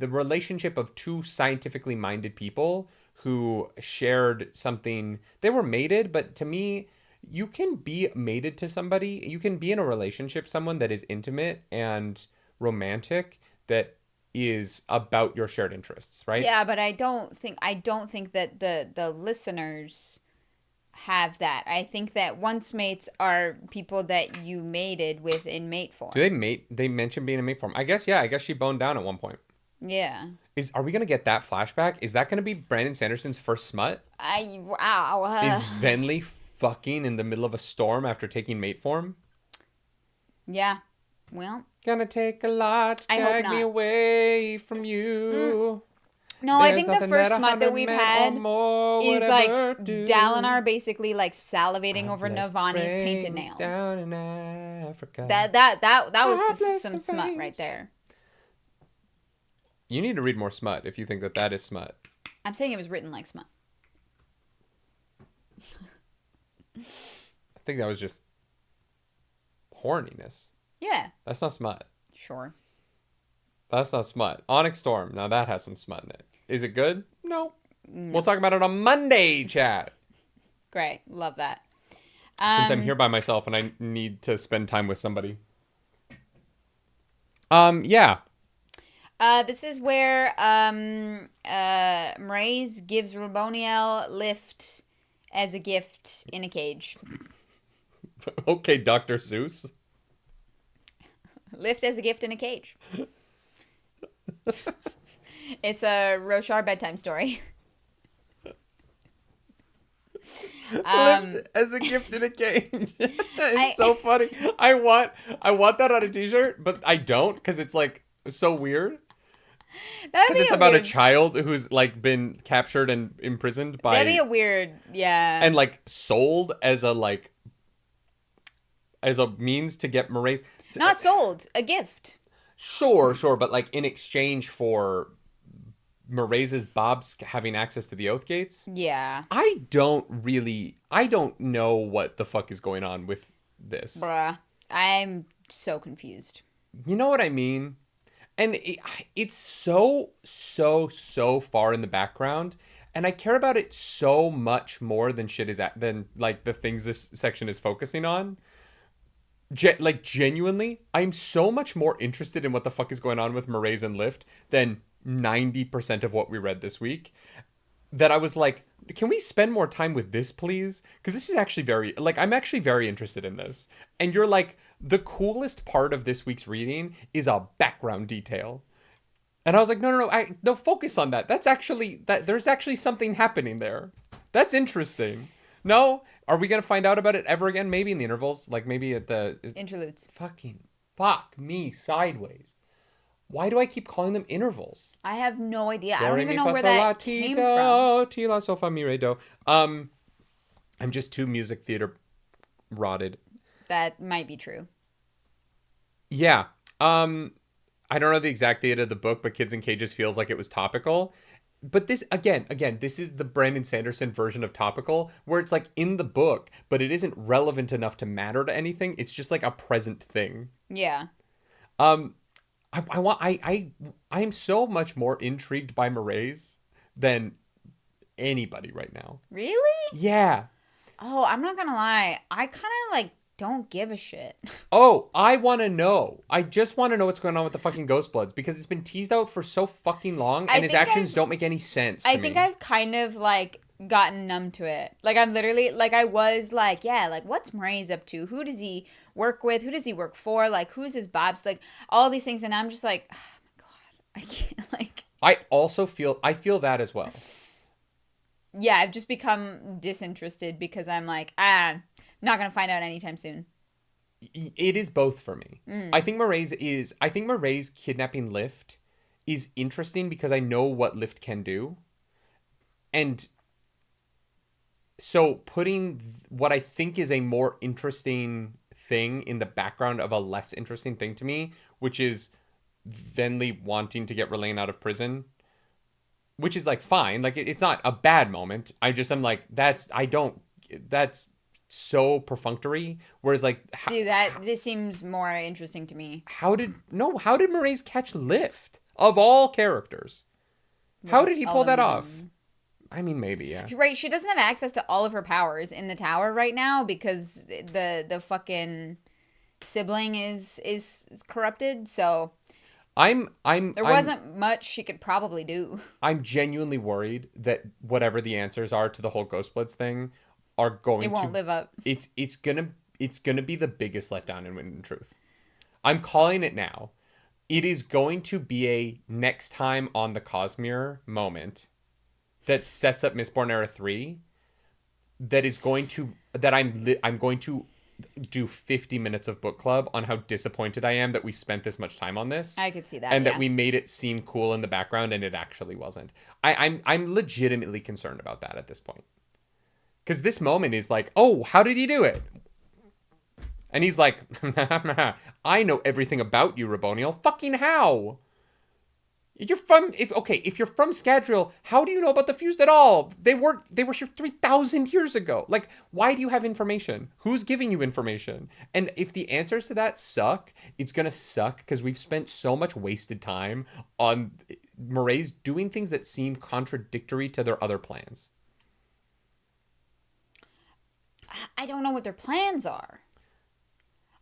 relationship of two scientifically minded people who shared something. They were mated, but to me, you can be mated to somebody. You can be in a relationship, someone that is intimate and romantic, that is about your shared interests, right? Yeah, but I don't think that the listeners have that. I think that once mates are people that you mated with in mate form. Do they mate? They mentioned being in mate form. I guess, yeah. I guess she boned down at one point. Yeah. Are we going to get that flashback? Is that going to be Brandon Sanderson's first smut? Wow. Is Venli fucking in the middle of a storm after taking mate form? Yeah. Well. Gonna take a lot to drag me away from you. No, I think the first smut that we've had is like Dalinar basically like salivating over Navani's painted nails. Down in Africa. That was some smut right there. You need to read more smut if you think that is smut. I'm saying it was written like smut. I think that was just horniness. Yeah. That's not smut. Sure. That's not smut. Onyx Storm. Now that has some smut in it. Is it good? No. We'll talk about it on Monday, chat. Great. Love that. Since I'm here by myself and I need to spend time with somebody. Yeah. This is where Mraize gives Raboniel Lift as a gift in a cage. Okay, Dr. Seuss. Lift as a gift in a cage. It's a Roshar bedtime story. Lift as a gift in a cage. It's so funny. I want that on a t-shirt, but I don't because it's like so weird. Because it's about a child who's like been captured and imprisoned by. That'd be a weird, yeah. And like sold as a means to get Mraize. Not sold, a gift. Sure, but like in exchange for Mraize's Bob's having access to the Oath Gates. Yeah. I don't know what the fuck is going on with this. Bruh, I'm so confused. You know what I mean? And it's so far in the background, and I care about it so much more than than like the things this section is focusing on. Genuinely, I'm so much more interested in what the fuck is going on with Mraize and Lift than 90% of what we read this week. That I was like, can we spend more time with this, please? Because this is actually I'm actually very interested in this. And you're like, the coolest part of this week's reading is a background detail. And I was like, no, focus on that. There's actually something happening there. That's interesting. No? Are we going to find out about it ever again? Maybe in the intervals? Like maybe at the... Interludes. Fuck me sideways. Why do I keep calling them intervals? I have no idea. I don't even know where that came from. Ti, la, sol, fa, mi, re, do. I'm just too music theater rotted. That might be true. Yeah. I don't know the exact date of the book, but Kids in Cages feels like it was topical. But this, again, this is the Brandon Sanderson version of topical, where it's like in the book, but it isn't relevant enough to matter to anything. It's just like a present thing. Yeah. I'm so much more intrigued by Mraize than anybody right now. Really? Yeah. Oh, I'm not gonna lie. I kind of like don't give a shit. Oh, I want to know. I just want to know what's going on with the fucking Ghost Bloods because it's been teased out for so fucking long and his actions don't make any sense to me. I think I've kind of like gotten numb to it. Like I'm literally like I was like, yeah, like what's Mraize up to? Who does he work with? Who does he work for? Like who's his Bobs? Like all these things, and I'm just like, oh my god, I can't like. I feel that as well. Yeah, I've just become disinterested because I'm like, not gonna find out anytime soon. It is both for me. I think Mraize kidnapping Lift is interesting because I know what Lift can do. And so putting what I think is a more interesting thing in the background of a less interesting thing to me, which is Venli wanting to get Relaine out of prison, which is like fine. Like it's not a bad moment. I'm like, that's so perfunctory. Whereas like... this seems more interesting to me. How did Mraize catch Lift? Of all characters. How did he pull that off? I mean, maybe, yeah. Right, she doesn't have access to all of her powers in the tower right now because the fucking sibling is corrupted, so... There wasn't much she could probably do. I'm genuinely worried that whatever the answers are to the whole Ghost Bloods thing are going It to won't live up. It's gonna be the biggest letdown in truth. I'm calling it now. It is going to be a next time on the Cosmere moment that sets up Mistborn Era 3 that is going to I'm going to do 50 minutes of book club on how disappointed I am that we spent this much time on this. I could see that. And that we made it seem cool in the background and it actually wasn't. I'm legitimately concerned about that at this point. Because this moment is like, oh, how did he do it? And he's like, I know everything about you, Raboniel. Fucking how? If you're from Scadrial, how do you know about the Fused at all? They were here 3,000 years ago. Like, why do you have information? Who's giving you information? And if the answers to that suck, it's gonna suck because we've spent so much wasted time on Murray's doing things that seem contradictory to their other plans. I don't know what their plans are.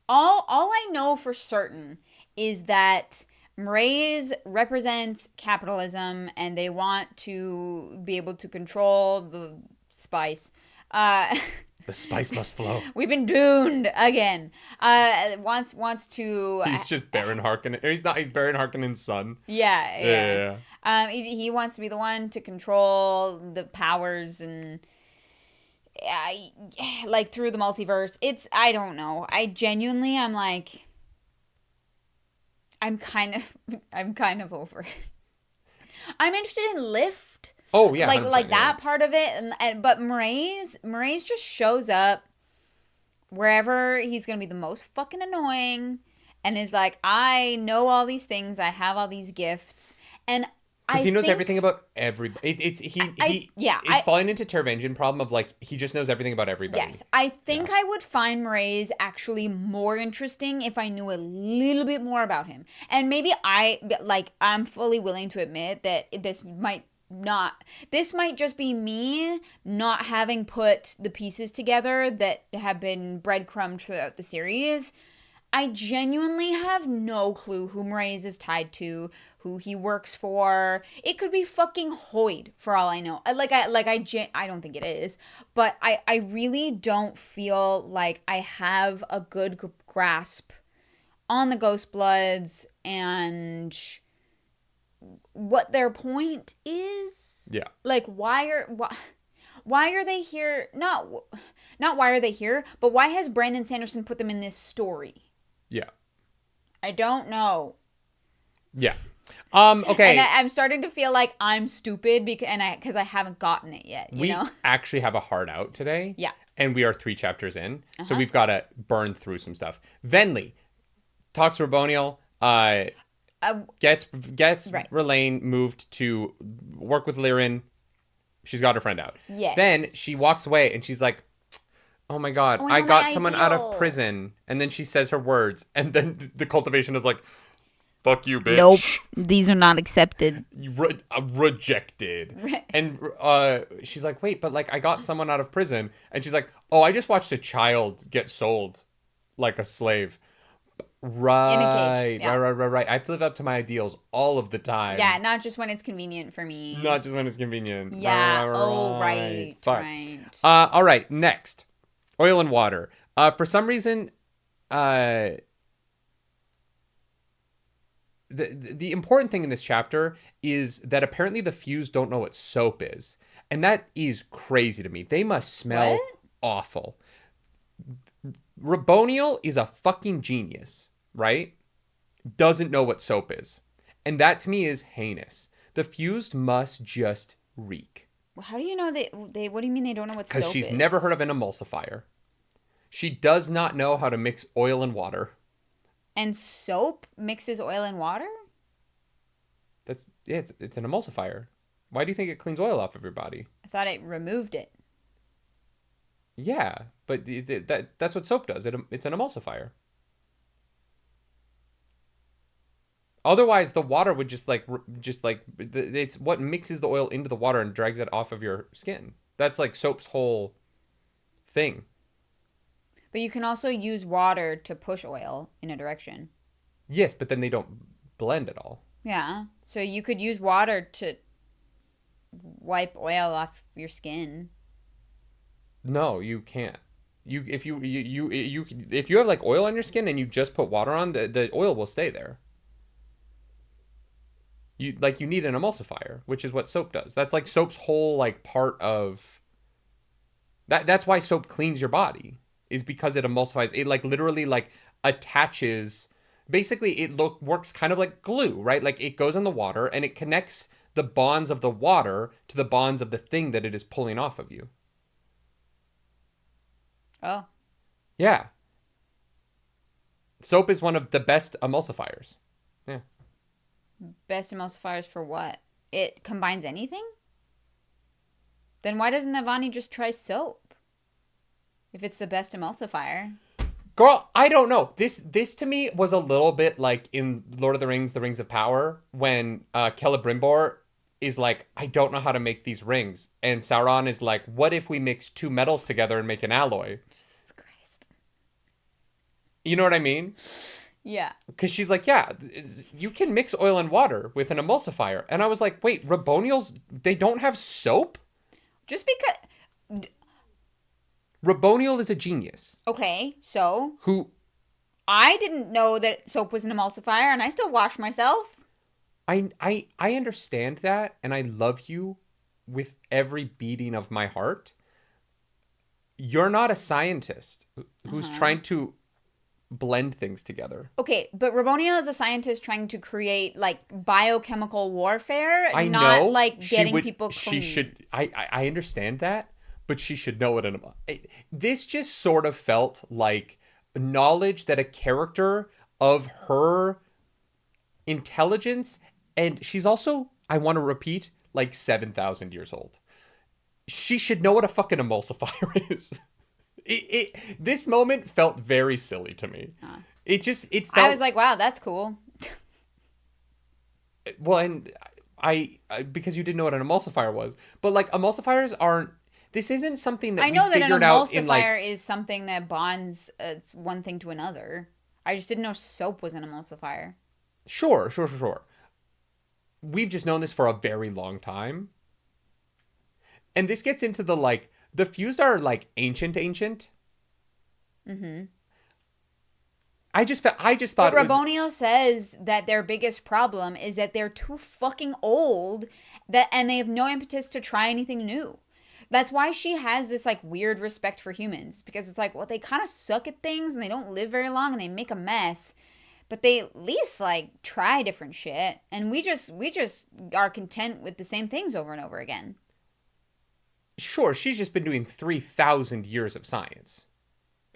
All I know for certain is that Mraize represents capitalism and they want to be able to control the spice. The spice must flow. We've been doomed again. Wants to... He's just Baron Harkonnen. He's not. He's Baron Harkonnen's son. Yeah. He wants to be the one to control the powers and... like through the multiverse. I don't know. I'm like... I'm kind of over it. I'm interested in Lift. Oh yeah, like that part of it, but Mraize just shows up wherever he's gonna be the most fucking annoying, and is like, I know all these things, I have all these gifts, and because he knows everything about everybody. He's falling into Teravangian problem of like he just knows everything about everybody. Yes, I think I would find Mraize actually more interesting if I knew a little bit more about him, and maybe I'm fully willing to admit that this might just be me not having put the pieces together that have been breadcrumbed throughout the series. I genuinely have no clue who Mraize is tied to, who he works for. It could be fucking Hoyd, for all I know. I don't think it is, but I really don't feel like I have a good grasp on the Ghost Bloods and what their point is. Yeah. Like, why are they here? Not why are they here, but why has Brandon Sanderson put them in this story? Yeah. I don't know. Yeah. Okay. And I'm starting to feel like I'm stupid because I haven't gotten it yet. You know? Actually have a hard out today. Yeah. And we are 3 chapters in, so we've got to burn through some stuff. Venli talks to Raboniel. Gets Relaine moved to work with Lirin. She's got her friend out. Yes. Then she walks away and she's like, oh my god, I got someone out of prison. And then she says her words. And then the cultivation is like, fuck you, bitch. Nope. These are not accepted. Rejected. And she's like, wait, but like I got someone out of prison. And she's like, oh, I just watched a child get sold like a slave. Right. In a cage. Yeah. Right. I have to live up to my ideals all of the time. Yeah, not just when it's convenient for me. Not just when it's convenient. Yeah. Right. All right. Next. Oil and water. For some reason, the important thing in this chapter is that apparently the Fused don't know what soap is. And that is crazy to me. They must smell awful. Raboniel is a fucking genius, right? Doesn't know what soap is. And that to me is heinous. The Fused must just reek. How do you know they what do you mean they don't know what soap is? Because she's never heard of an emulsifier. She does not know how to mix oil and water. And soap mixes oil and water? It's an emulsifier. Why do you think it cleans oil off of your body? I thought it removed it. Yeah, but that's what soap does. It's an emulsifier. Otherwise, the water would just like it's what mixes the oil into the water and drags it off of your skin. That's like soap's whole thing. But you can also use water to push oil in a direction. Yes, but then they don't blend at all. Yeah, so you could use water to wipe oil off your skin. No, you can't. If if you have like oil on your skin and you just put water on, the oil will stay there. You need an emulsifier, which is what soap does. That's like soap's whole like part of that's why soap cleans your body, is because it emulsifies. It like literally like attaches. Basically, works kind of like glue, right? Like it goes in the water and it connects the bonds of the water to the bonds of the thing that it is pulling off of you. Oh. Yeah. Soap is one of the best emulsifiers. Yeah. Best emulsifiers for what? It combines anything? Then why doesn't Navani just try soap? If it's the best emulsifier. Girl, I don't know. This to me was a little bit like in Lord of the Rings, The Rings of Power, when Celebrimbor is like, I don't know how to make these rings. And Sauron is like, what if we mix two metals together and make an alloy? Jesus Christ. You know what I mean? Yeah. Because she's like, yeah, you can mix oil and water with an emulsifier. And I was like, wait, Rabonials, they don't have soap? Just because... Rabonial is a genius. Okay, so... Who... I didn't know that soap was an emulsifier, and I still wash myself. I understand that, and I love you with every beating of my heart. You're not a scientist who's trying to blend things together. Okay, but Rabonia is a scientist trying to create like biochemical warfare, I not know, like getting people clean. She should. I understand that, but she should know it. This just sort of felt like knowledge that a character of her intelligence, and she's also, I want to repeat, like 7,000 years old. She should know what a fucking emulsifier is. This moment felt very silly to me. It felt... I was like, wow, that's cool. Well, and I because you didn't know what an emulsifier was, but like emulsifiers aren't... This isn't something that I know we that an figured out in like... emulsifier is something that bonds one thing to another. I just didn't know soap was an emulsifier. Sure. We've just known this for a very long time. And this gets into the like... The fused are like ancient. Mm-hmm. I just thought but Raboniel says that their biggest problem is that they're too fucking old and they have no impetus to try anything new. That's why she has this like weird respect for humans, because it's like, well, they kind of suck at things and they don't live very long and they make a mess, but they at least like try different shit, and we just are content with the same things over and over again. Sure, she's just been doing 3,000 years of science.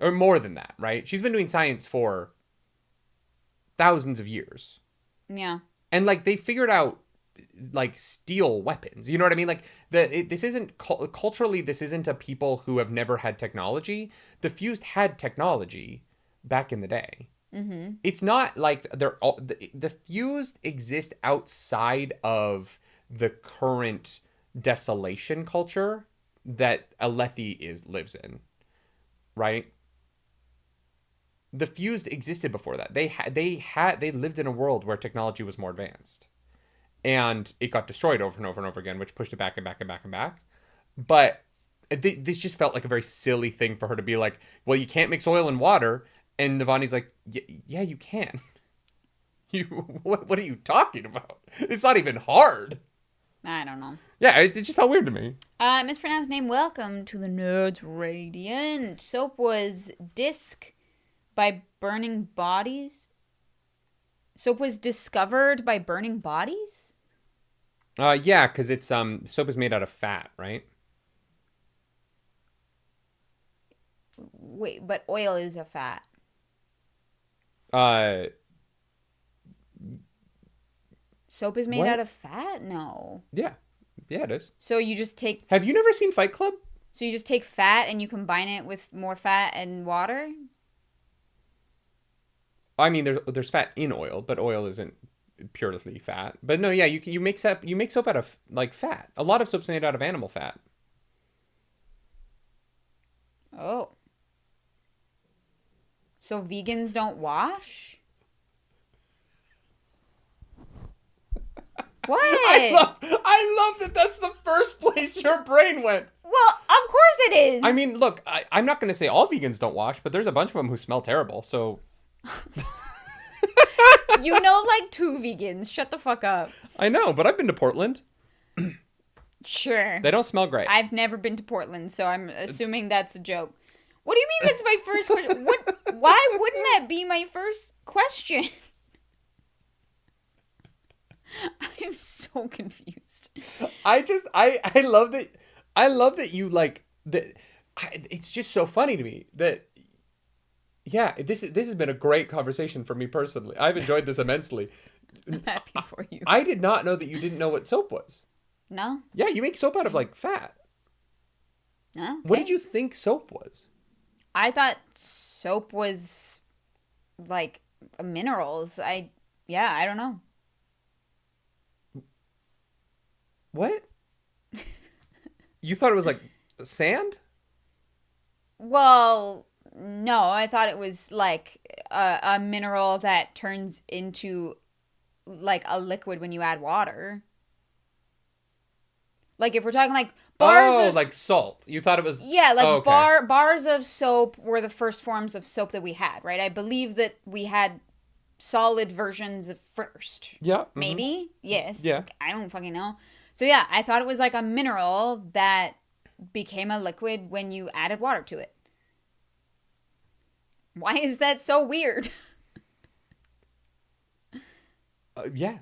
Or more than that, right? She's been doing science for thousands of years. Yeah. And, like, they figured out, like, steel weapons. You know what I mean? Like, this isn't... Culturally, this isn't a people who have never had technology. The Fused had technology back in the day. Mm-hmm. It's not like they're all... The Fused exist outside of the current desolation culture that Alethi lives in, right? The Fused existed before that. They lived in a world where technology was more advanced, and it got destroyed over and over and over again, which pushed it back and back and back and back. But this just felt like a very silly thing for her to be like, well, you can't mix oil and water, and Navani's like, yeah, you can. What are you talking about? It's not even hard. I don't know. Yeah, it just felt weird to me. Mispronounced name. Welcome to the Nerds Radiant. Soap was disc by burning bodies. Soap was discovered by burning bodies? Yeah, because it's soap is made out of fat, right? Wait, but oil is a fat. Soap is made out of fat? No. Yeah, it is. So you just take... Have you never seen Fight Club? So you just take fat and you combine it with more fat and water? I mean, there's fat in oil, but oil isn't purely fat. But no, yeah, you make soap out of like fat. A lot of soap's made out of animal fat. Oh. So vegans don't wash? What? I love that that's the first place your brain went. Well, of course it is. I mean, look, I'm not going to say all vegans don't wash, but there's a bunch of them who smell terrible. So you know, like 2 vegans. Shut the fuck up. I know, but I've been to Portland. Sure. They don't smell great. I've never been to Portland, so I'm assuming that's a joke. What do you mean that's my first question? Why wouldn't that be my first question? I'm so confused. I love that. I love that you like that. It's just so funny to me that. Yeah, this has been a great conversation for me personally. I've enjoyed this immensely. I'm happy for you. I did not know that you didn't know what soap was. No? Yeah, you make soap out of like fat. No? Okay. What did you think soap was? I thought soap was like minerals. I don't know. What? You thought it was like sand? Well, no, I thought it was like a mineral that turns into like a liquid when you add water. Like if we're talking like bars of... like salt. You thought it was... Yeah, like okay. bars of soap were the first forms of soap that we had, right? I believe that we had solid versions of first. Yeah. Mm-hmm. Maybe? Yes. Yeah. I don't fucking know. So yeah, I thought it was like a mineral that became a liquid when you added water to it. Why is that so weird? Yeah.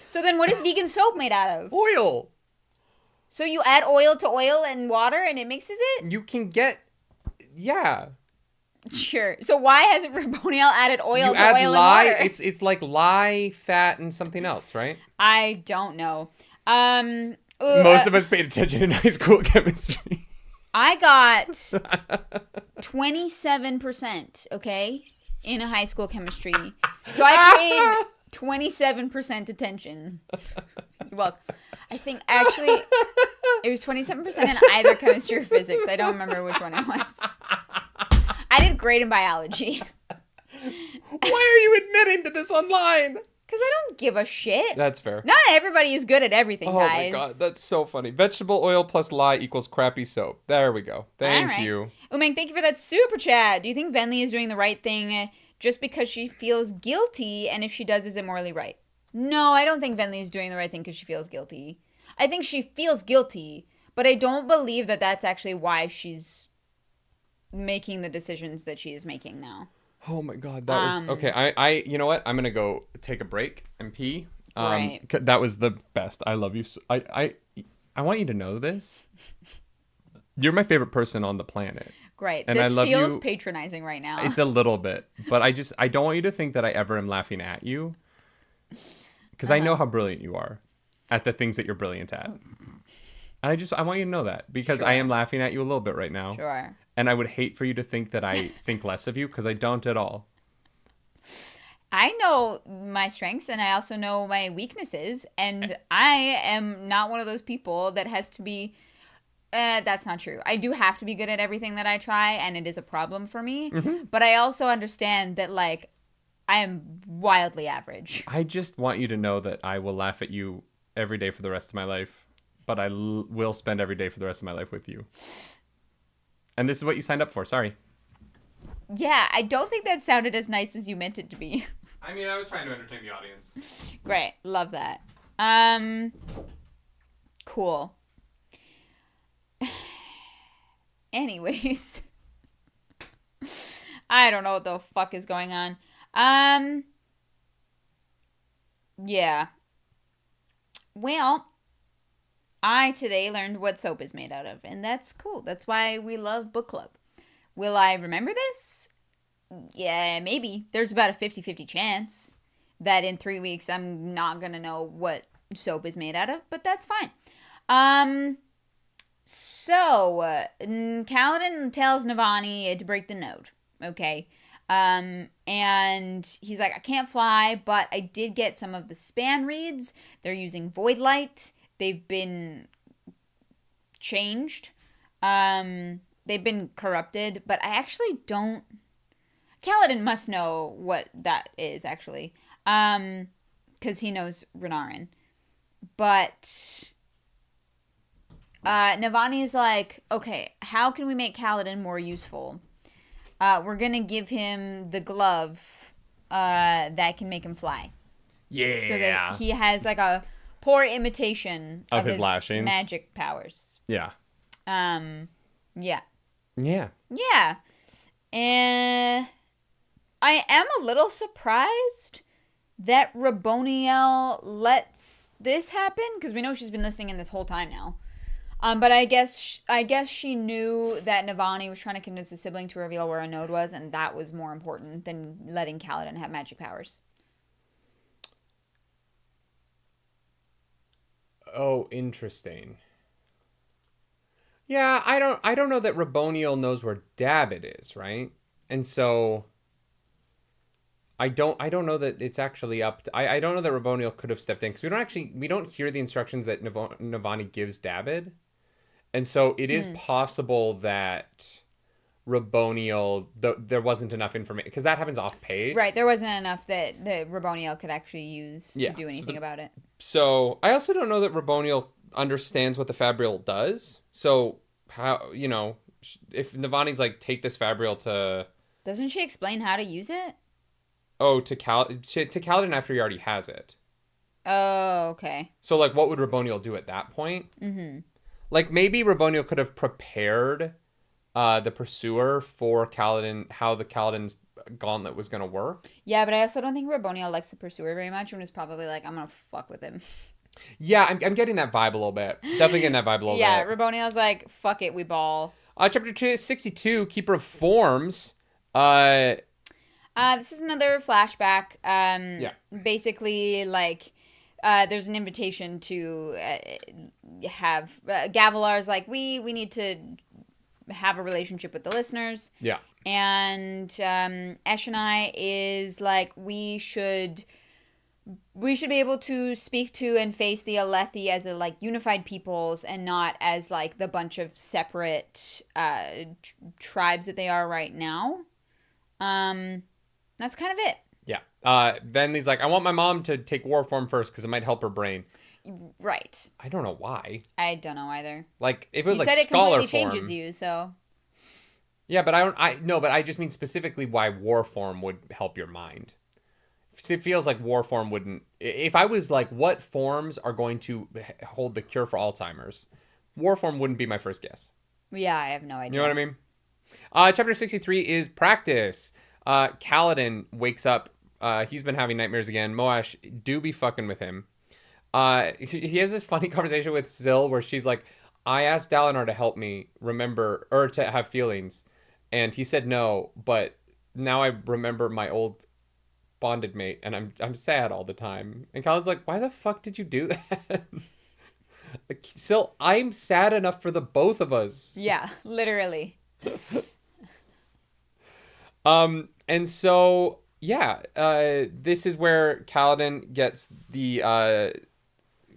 So then what is vegan soap made out of? Oil. So you add oil to oil and water and it mixes it? You can get... Yeah. Sure. So why hasn't Raboniel added oil to add oil lye, and water? It's like lye, fat, and something else, right? I don't know. Most of us paid attention in high school chemistry. I got 27%, okay, in a high school chemistry. So I paid 27% attention. You're welcome. I think actually it was 27% in either chemistry or physics. I don't remember which one it was. I did great in biology. Why are you admitting to this online? Because I don't give a shit. That's fair. Not everybody is good at everything, guys. Oh my god, that's so funny. Vegetable oil plus lye equals crappy soap. There we go. Thank you. Umeng, thank you for that super chat. Do you think Venli is doing the right thing just because she feels guilty? And if she does, is it morally right? No, I don't think Venli is doing the right thing because she feels guilty. I think she feels guilty, but I don't believe that that's actually why she's making the decisions that she is making now. Oh my god, that was okay. I you know what? I'm gonna go take a break and pee. Right. That was the best. I love you. I want you to know this. You're my favorite person on the planet. Great. And this I love feels you. patronizing right now. It's a little bit, but I don't want you to think that I ever am laughing at you, because I know how brilliant you are at the things that you're brilliant at. And I want you to know that because I am laughing at you a little bit right now. Sure. And I would hate for you to think that I think less of you, because I don't at all. I know my strengths and I also know my weaknesses. And I am not one of those people that has to be... that's not true. I do have to be good at everything that I try, and it is a problem for me. Mm-hmm. But I also understand that, like, I am wildly average. I just want you to know that I will laugh at you every day for the rest of my life. But I will spend every day for the rest of my life with you. And this is what you signed up for. Sorry. Yeah, I don't think that sounded as nice as you meant it to be. I mean, I was trying to entertain the audience. Great. Love that. Cool. Anyways. I don't know what the fuck is going on. Yeah. Well, I today learned what soap is made out of, and that's cool. That's why we love book club. Will I remember this? Yeah, maybe. There's about a 50-50 chance that in 3 weeks I'm not going to know what soap is made out of, but that's fine. So, Kaladin tells Navani to break the node, okay? And he's like, I can't fly, but I did get some of the span reads. They're using void light. They've been changed. They've been corrupted, but I actually don't... Kaladin must know what that is, actually. Because he knows Renarin. But Navani's like, okay, how can we make Kaladin more useful? We're going to give him the glove that can make him fly. Yeah. So that he has like a poor imitation of his lashings. Magic powers. Yeah. Yeah. Yeah. Yeah. And I am a little surprised that Raboniel lets this happen, because we know she's been listening in this whole time now. But I guess she knew that Navani was trying to convince his sibling to reveal where a node was, and that was more important than letting Kaladin have magic powers. Oh, interesting. Yeah, I don't know that Raboniel knows where David is, right? And so I don't know that it's actually up to, I don't know that Raboniel could have stepped in, because we don't hear the instructions that Navani gives David. And so it is possible that Raboniel, there wasn't enough information, because that happens off page. Right, there wasn't enough that Raboniel could actually use to do anything about it. So I also don't know that Raboniel understands what the Fabrial does. So how, if Navani's like, take this Fabrial to... Doesn't she explain how to use it? Oh, to Kaladin after he already has it. Oh, okay. So like, what would Raboniel do at that point? Mm-hmm. Like, maybe Raboniel could have prepared the Pursuer for Kaladin, how the Kaladin's gauntlet was going to work. Yeah, but I also don't think Raboniel likes the Pursuer very much, and was probably like, I'm going to fuck with him. Yeah, I'm getting that vibe a little bit. Definitely getting that vibe a little bit. Yeah, Raboniel's like, fuck it, we ball. Chapter 262, Keeper of Forms. This is another flashback. Yeah. Basically, like, there's an invitation to have... Gavilar's like, we need to have a relationship with the listeners. Yeah. And Eshonai is like, we should be able to speak to and face the Alethi as a like unified peoples, and not as like the bunch of separate tribes that they are right now. That's kind of it. Yeah. Venli's like, I want my mom to take war form first because it might help her brain. Right. I don't know why. I don't know either. Like, if it was you like said it scholar completely form, changes you, so. Yeah, but I just mean specifically why war form would help your mind. It feels like war form wouldn't. If I was like, what forms are going to hold the cure for Alzheimer's, war form wouldn't be my first guess. Yeah, I have no idea. You know what I mean? Chapter 63 is practice. Kaladin wakes up. He's been having nightmares again. Moash, do be fucking with him. He has this funny conversation with Zil where she's like, I asked Dalinar to help me remember, or to have feelings, and he said no, but now I remember my old bonded mate, and I'm sad all the time. And Kaladin's like, why the fuck did you do that? Like, Zil, I'm sad enough for the both of us. Yeah, literally. And so, yeah, this is where Kaladin gets the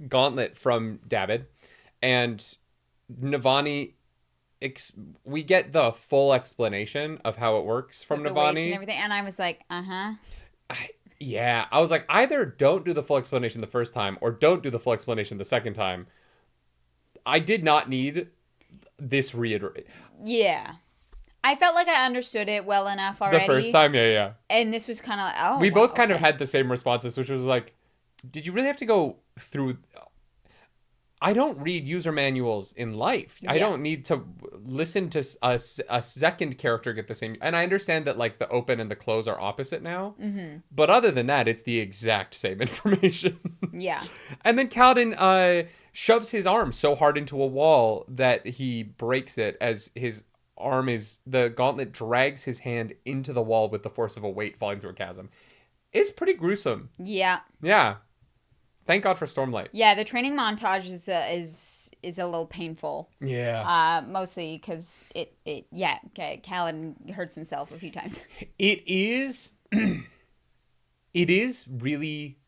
gauntlet from David, and Navani, we get the full explanation of how it works from With Navani. The weights and everything, and I was like, I was like, either don't do the full explanation the first time, or don't do the full explanation the second time. I did not need this reiterate. Yeah. I felt like I understood it well enough already. The first time, yeah. And this was kind of like, oh, we both kind of had the same responses, which was like, did you really have to go through... I don't read user manuals in life. Yeah. I don't need to listen to a second character get the same... And I understand that, like, the open and the close are opposite now. Mm-hmm. But other than that, it's the exact same information. Yeah. And then Kaladin shoves his arm so hard into a wall that he breaks it as his... the gauntlet drags his hand into the wall with the force of a weight falling through a chasm. It's pretty gruesome. Yeah. Yeah. Thank God for Stormlight. Yeah, the training montage is a little painful. Yeah. Mostly because Kaladin hurts himself a few times. It is really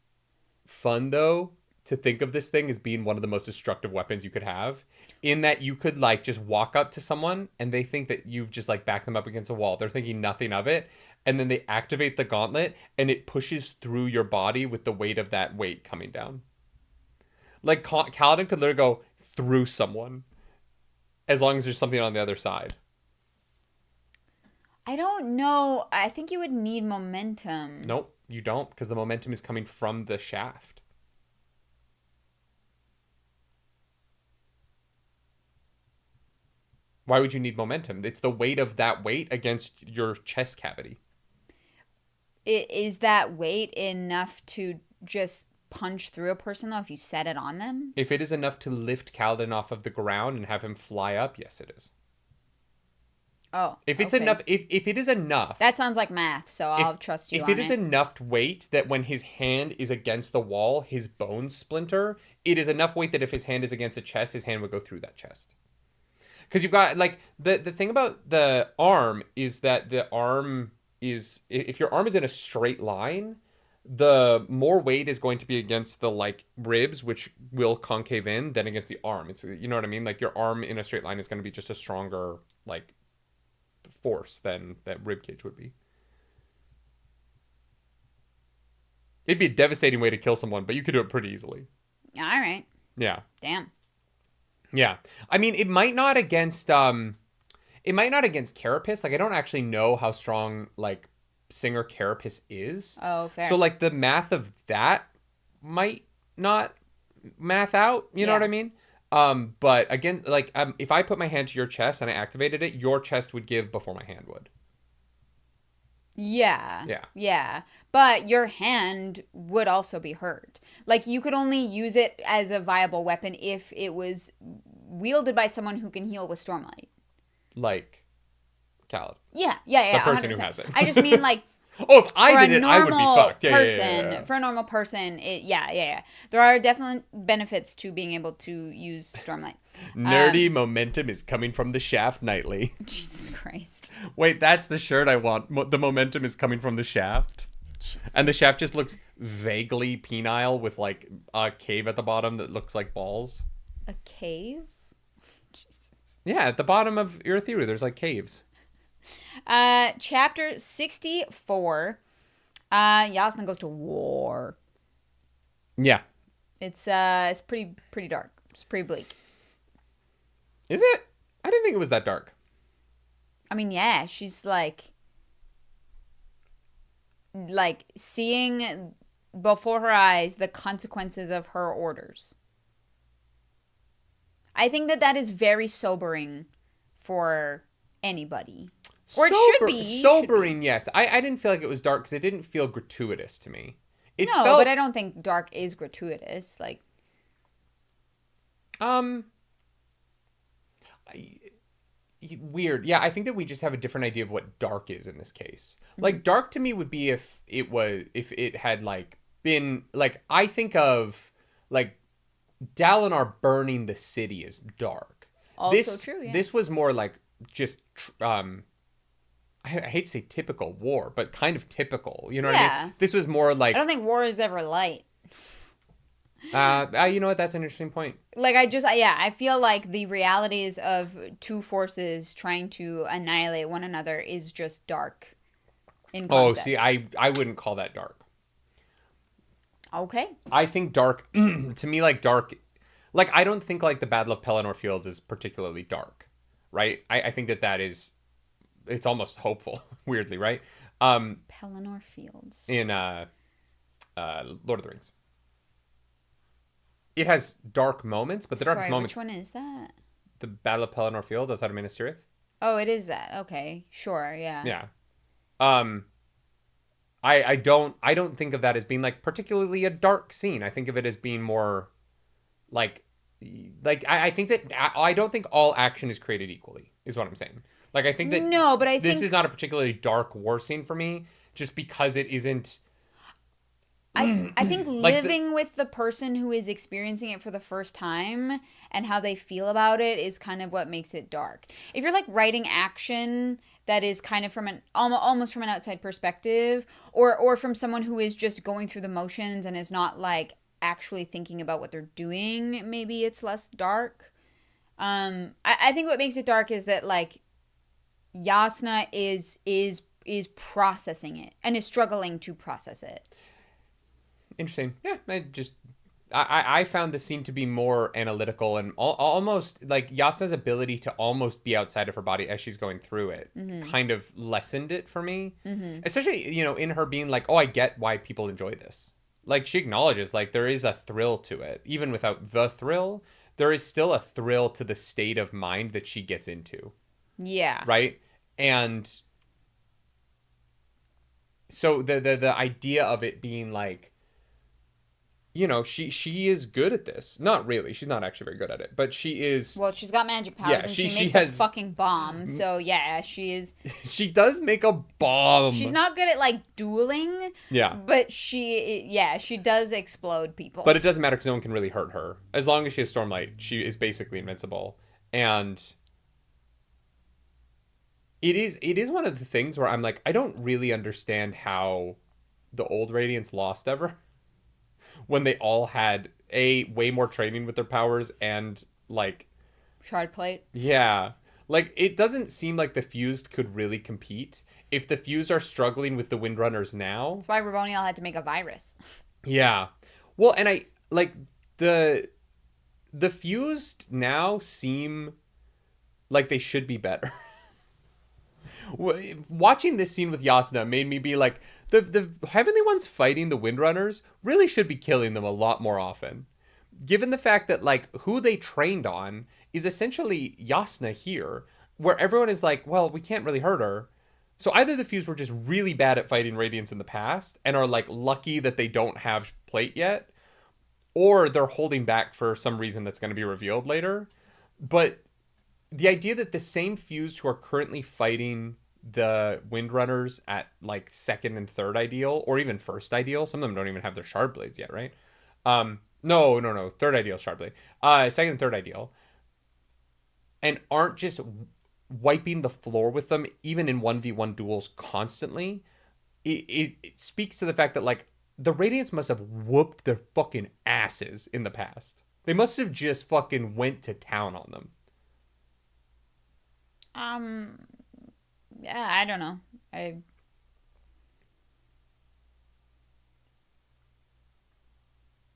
fun, though, to think of this thing as being one of the most destructive weapons you could have, in that you could like just walk up to someone and they think that you've just like backed them up against a wall. They're thinking nothing of it. And then they activate the gauntlet and it pushes through your body with the weight of that weight coming down. Like, Kaladin could literally go through someone as long as there's something on the other side. I don't know. I think you would need momentum. Nope, you don't, because the momentum is coming from the shaft. Why would you need momentum? It's the weight of that weight against your chest cavity. Is that weight enough to just punch through a person, though, if you set it on them? If it is enough to lift Kaladin off of the ground and have him fly up, yes, it is. Oh, if it's okay. enough, if it is enough, that sounds like math, so I'll trust you. If it is enough weight that when his hand is against the wall, his bones splinter, it is enough weight that if his hand is against a chest, his hand would go through that chest. Because you've got, like, the thing about the arm is that the arm is, if your arm is in a straight line, the more weight is going to be against the, like, ribs, which will concave in, than against the arm. It's, you know what I mean? Like, your arm in a straight line is going to be just a stronger, like, force than that rib cage would be. It'd be a devastating way to kill someone, but you could do it pretty easily. All right. Yeah. Damn. Yeah. I mean, it might not against Carapace. Like, I don't actually know how strong, like, Singer Carapace is. Oh, fair. So, like, the math of that might not math out. You know what I mean? But again, like, if I put my hand to your chest and I activated it, your chest would give before my hand would. Yeah. Yeah. Yeah. But your hand would also be hurt. Like, you could only use it as a viable weapon if it was wielded by someone who can heal with Stormlight. Like Khaled. Yeah. The person 100%. who has it. I just mean, like, oh, if I did it, I would be fucked. For a normal person, there are definite benefits to being able to use Stormlight. Nerdy momentum is coming from the shaft nightly. Jesus Christ. Wait, that's the shirt I want. The momentum is coming from the shaft. Jesus. And the shaft just looks vaguely penile with, like, a cave at the bottom that looks like balls. A cave? Jesus. Yeah, at the bottom of Urithiru, there's, like, caves. Chapter 64. Yasna goes to war. Yeah. It's pretty dark. It's pretty bleak. Is it? I didn't think it was that dark. I mean, yeah, she's like seeing before her eyes the consequences of her orders. I think that is very sobering for anybody. Or it should be. Sobering, yes. I didn't feel like it was dark because it didn't feel gratuitous to me. But I don't think dark is gratuitous. Like, weird. Yeah, I think that we just have a different idea of what dark is in this case. Mm-hmm. Like, dark to me would be if it had, like, been, like, I think of, like, Dalinar burning the city as dark. Also true, yeah. This was more like just I hate to say typical war, but kind of typical. You know what I mean? This was more like, I don't think war is ever light. You know what? That's an interesting point. Like, I feel like the realities of two forces trying to annihilate one another is just dark in concept. Oh, see, I wouldn't call that dark. Okay. I think dark, to me, like, dark, like, I don't think, like, the Battle of Pelennor Fields is particularly dark, right? I think that is, it's almost hopeful, weirdly, right? Pelennor Fields. In Lord of the Rings. It has dark moments, but the darkest moments... which one is that? The Battle of Pelennor Fields outside of Minas Tirith. Oh, it is that. Okay, sure, yeah. Yeah. I don't think of that as being, like, particularly a dark scene. I think of it as being more like I think that I don't think all action is created equally, is what I'm saying. Like, I think that this is not a particularly dark war scene for me, just because it isn't. I think living with the person who is experiencing it for the first time and how they feel about it is kind of what makes it dark. If you're, like, writing action that is kind of from an almost from an outside perspective, or from someone who is just going through the motions and is not, like, actually thinking about what they're doing, maybe it's less dark. I think what makes it dark is that, like, Yasna is processing it and is struggling to process it. Interesting. Yeah, I found the scene to be more analytical and almost like Yasna's ability to almost be outside of her body as she's going through it kind of lessened it for me. Especially, you know, in her being like, oh, I get why people enjoy this. Like, she acknowledges, like, there is a thrill to it. Even without the thrill, there is still a thrill to the state of mind that she gets into. Yeah. Right? And so the idea of it being like, you know, she is good at this. Not really. She's not actually very good at it. But she is... Well, she's got magic powers, Yeah, and she she makes has- a fucking bomb. So, yeah, she is... She does make a bomb. She's not good at, like, dueling. Yeah. But she does explode people. But it doesn't matter because no one can really hurt her. As long as she has Stormlight, she is basically invincible. And it is one of the things where I'm like, I don't really understand how the old Radiants lost ever. When they all had way more training with their powers and like Shard plate. Yeah. Like, it doesn't seem like the Fused could really compete. If the Fused are struggling with the Windrunners now... That's why Raboniel had to make a virus. Yeah. Well, and I... Like, the Fused now seem like they should be better. Watching this scene with Yasna made me be like, the Heavenly Ones fighting the Windrunners really should be killing them a lot more often. Given the fact that, like, who they trained on is essentially Yasna here, where everyone is like, well, we can't really hurt her. So either the Fused were just really bad at fighting Radiants in the past and are, like, lucky that they don't have plate yet, or they're holding back for some reason that's going to be revealed later. But the idea that the same Fused who are currently fighting the Windrunners at, like, second and third ideal, or even first ideal, some of them don't even have their shard blades yet, right? No. Third ideal shard blade. Second and third ideal. And aren't just wiping the floor with them, even in 1v1 duels constantly. It speaks to the fact that, like, the Radiants must have whooped their fucking asses in the past. They must have just fucking went to town on them. Yeah, I don't know. I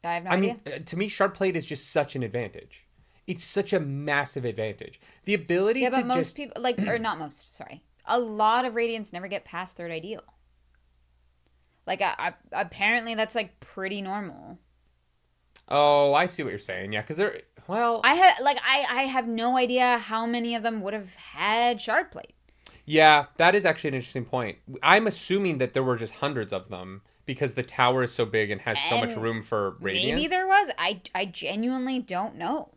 have no idea. To me, shard plate is just such an advantage. It's such a massive advantage. The ability to but most people, like, or not most, sorry. A lot of Radiants never get past third ideal. Like, apparently that's, like, pretty normal. Oh, I see what you're saying. Yeah, because they're, well... I have no idea how many of them would have had shard plate. Yeah, that is actually an interesting point. I'm assuming that there were just hundreds of them because the tower is so big and has so much room for Radiance. Maybe there was. I genuinely don't know.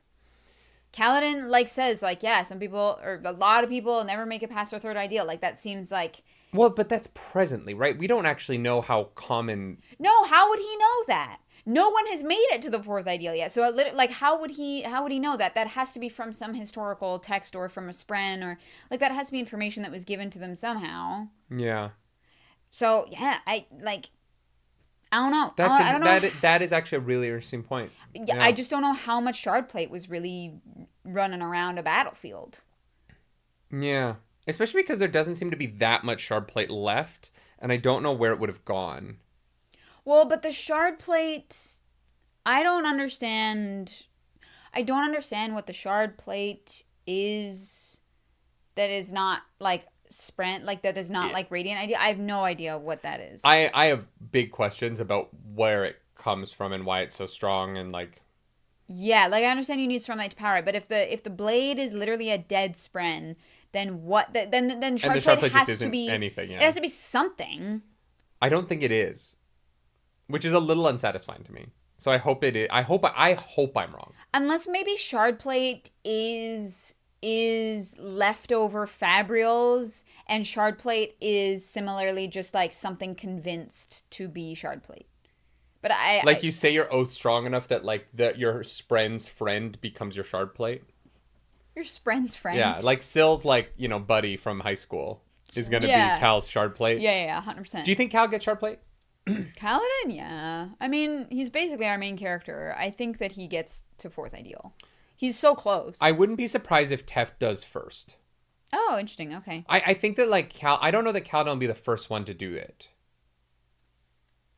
Kaladin, like, says, like, yeah, some people, or a lot of people never make it past their third ideal. Like, that seems like... Well, but that's presently, right? We don't actually know how common... No, how would he know that? No one has made it to the fourth ideal yet. So, like, how would he know that? That has to be from some historical text or from a spren, or, like, that has to be information that was given to them somehow. Yeah. So, yeah, I don't know. I don't know. That is actually a really interesting point. Yeah, I just don't know how much shard plate was really running around a battlefield. Yeah. Especially because there doesn't seem to be that much shard plate left, and I don't know where it would have gone. Well, but the shard plate, I don't understand what the shard plate is that is not, like, sprint, like, that is not, like, radiant idea. I have no idea what that is. I have big questions about where it comes from and why it's so strong and, like... Yeah, like, I understand you need Stormlight to power it, but if the blade is literally a dead spren, then what? Then shard plate has to be anything. Yeah. It has to be something. I don't think it is, which is a little unsatisfying to me. So I hope it is. I hope I'm wrong. Unless maybe shard plate is leftover fabrials, and shard plate is similarly just, like, something convinced to be shard plate. But you say your oath strong enough that, like, your spren's friend becomes your shard plate. Your spren's friend. Yeah, like Sill's, like, you know, buddy from high school is gonna be Cal's shard plate. Yeah, 100%. Do you think Cal gets shard plate? Kaladin, yeah. I mean, he's basically our main character. I think that he gets to fourth ideal. He's so close. I wouldn't be surprised if Teft does first. Oh, interesting. Okay. I think that, like, I don't know that Kaladin will be the first one to do it.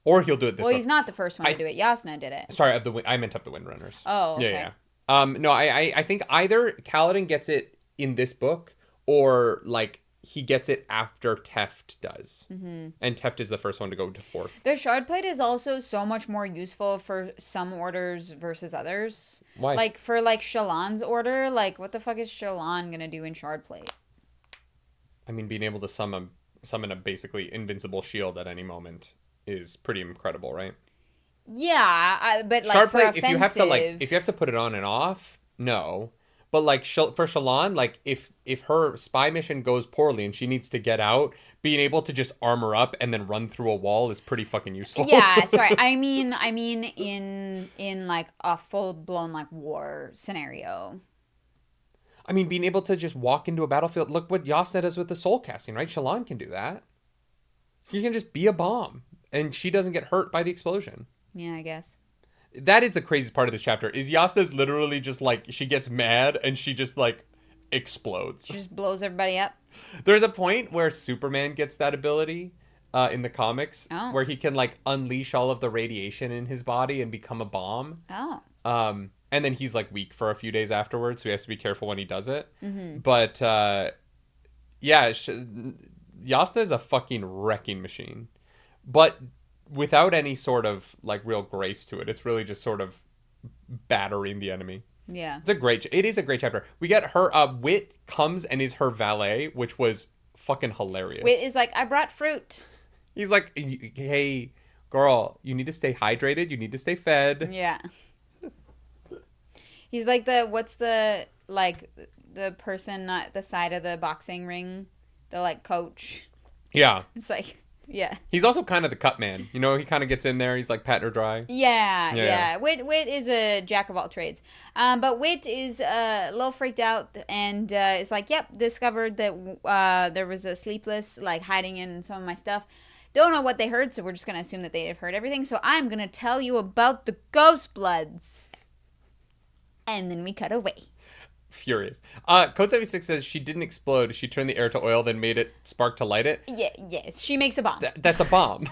Or he'll do it this Well, book. he's not the first one to do it. Yasna did it. Sorry, I meant of the Windrunners. Oh, okay. Yeah. No, I think either Kaladin gets it in this book, or like he gets it after Teft does. Mm-hmm. And Teft is the first one to go to 4th. The shard plate is also so much more useful for some orders versus others. Why? Like for like Shallan's order, like what the fuck is Shallan gonna do in shard plate? I mean, being able to summon a basically invincible shield at any moment is pretty incredible, right? Yeah, but like shard for plate, offensive... if you have to put it on and off, no. But like for Shallan, like if her spy mission goes poorly and she needs to get out, being able to just armor up and then run through a wall is pretty fucking useful. Yeah, sorry. I mean in like a full blown like war scenario. I mean, being able to just walk into a battlefield. Look what Yasna does with the soul casting, right? Shallan can do that. You can just be a bomb, and she doesn't get hurt by the explosion. Yeah, I guess. That is the craziest part of this chapter. Is Yasna's literally just like, she gets mad and she just like explodes. She just blows everybody up. There's a point where Superman gets that ability in the comics, where he can like unleash all of the radiation in his body and become a bomb. Oh. And then he's like weak for a few days afterwards, so he has to be careful when he does it. Mm-hmm. But yeah, Yasna is a fucking wrecking machine. But without any sort of like real grace to it. It's really just sort of battering the enemy. Yeah. It is a great chapter. We get her, Wit comes and is her valet, which was fucking hilarious. Wit is like, I brought fruit. He's like, hey, girl, you need to stay hydrated. You need to stay fed. Yeah. He's like the person at the side of the boxing ring, the like coach. Yeah. It's like, yeah. He's also kind of the cut man. You know, he kind of gets in there. He's like patting her dry. Yeah. Wit is a jack of all trades. But Wit is a little freaked out and is like, yep, discovered that there was a sleepless like hiding in some of my stuff. Don't know what they heard, so we're just going to assume that they have heard everything. So I'm going to tell you about the Ghost Bloods. And then we cut away. Furious. Code 76 says she didn't explode. She turned the air to oil, then made it spark to light it. Yes. She makes a bomb. That's a bomb.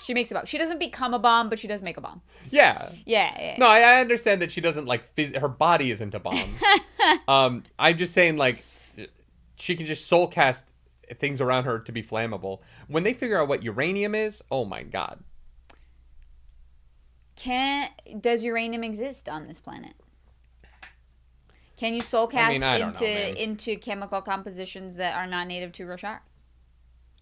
She makes a bomb. She doesn't become a bomb, but she does make a bomb. Yeah. Yeah. No, I understand that she doesn't like her body isn't a bomb. I'm just saying like she can just soul cast things around her to be flammable. When they figure out what uranium is, oh my god. Does uranium exist on this planet? Can you soul cast into chemical compositions that are not native to Roshar?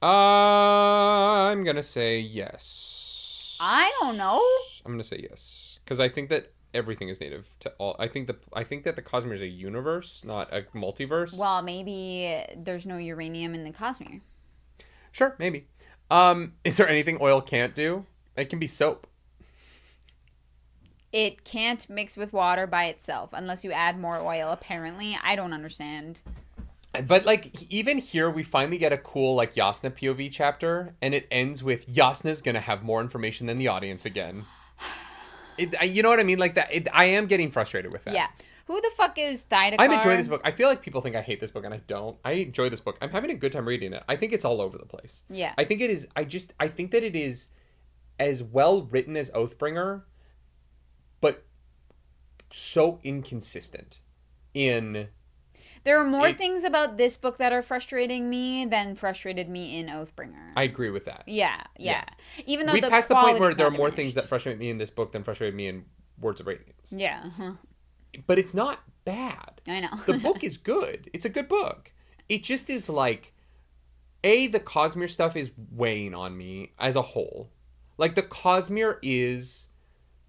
I'm gonna say yes. I don't know. I'm gonna say yes because I think that everything is native to all. I think that the Cosmere is a universe, not a multiverse. Well, maybe there's no uranium in the Cosmere. Sure, maybe. Is there anything oil can't do? It can be soap. It can't mix with water by itself unless you add more oil, apparently. I don't understand. But, like, even here, we finally get a cool, like, Yasna POV chapter, and it ends with Yasna's gonna have more information than the audience again. You know what I mean? Like, I am getting frustrated with that. Yeah. Who the fuck is Thydakar? I'm enjoying this book. I feel like people think I hate this book, and I don't. I enjoy this book. I'm having a good time reading it. I think it's all over the place. Yeah. I think it is, I think that it is as well written as Oathbringer, but so inconsistent in... There are more things about this book that are frustrating me than frustrated me in Oathbringer. I agree with that. Yeah. Even though we've passed the point where there are more things that frustrate me in this book than frustrated me in Words of Radiance. Yeah. But it's not bad. I know. The book is good. It's a good book. It just is like, the Cosmere stuff is weighing on me as a whole. Like, the Cosmere is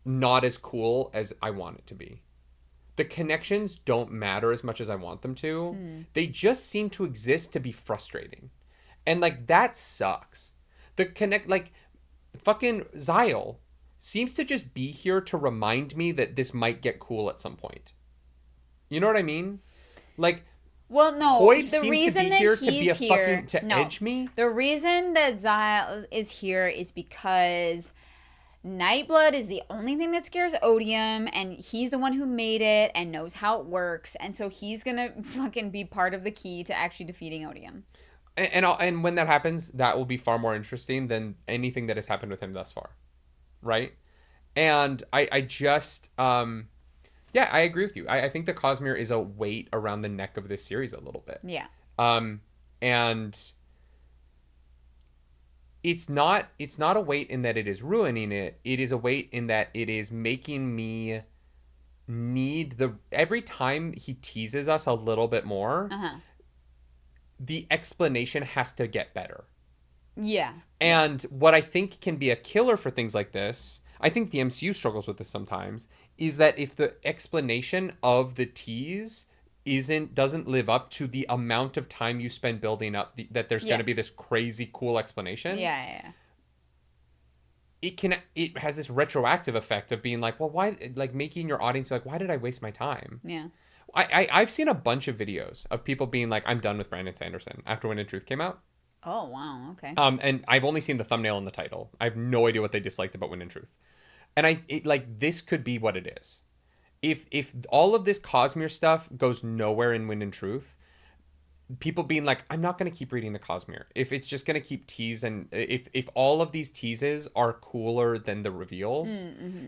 not as cool as I want it to be. The connections don't matter as much as I want them to. They just seem to exist to be frustrating. And, like, that sucks. Fucking Zyle seems to just be here to remind me that this might get cool at some point. You know what I mean? Like, well, no. Hoyd the seems reason to be that here he's to be a here, fucking edge me. The reason that Zyle is here is because Nightblood is the only thing that scares Odium, and he's the one who made it and knows how it works, and so he's gonna fucking be part of the key to actually defeating Odium. And when that happens, that will be far more interesting than anything that has happened with him thus far. right? And I just, yeah, I agree with you. I think the Cosmere is a weight around the neck of this series a little bit. Yeah. And it's not a weight in that it is ruining it. It is a weight in that it is making me need every time he teases us a little bit more, the explanation has to get better. Yeah. And what I think can be a killer for things like this, I think the MCU struggles with this sometimes, is that if the explanation of the tease doesn't live up to the amount of time you spend building up that there's going to be this crazy cool explanation. Yeah. It has this retroactive effect of being like, well, why, like making your audience be like, why did I waste my time? Yeah. I've seen a bunch of videos of people being like, I'm done with Brandon Sanderson after Wind and Truth came out. Oh, wow. Okay. And I've only seen the thumbnail and the title. I have no idea what they disliked about Wind and Truth. And this could be what it is. If all of this Cosmere stuff goes nowhere in Wind and Truth, people being like, I'm not going to keep reading the Cosmere. If it's just going to keep tease, and if all of these teases are cooler than the reveals,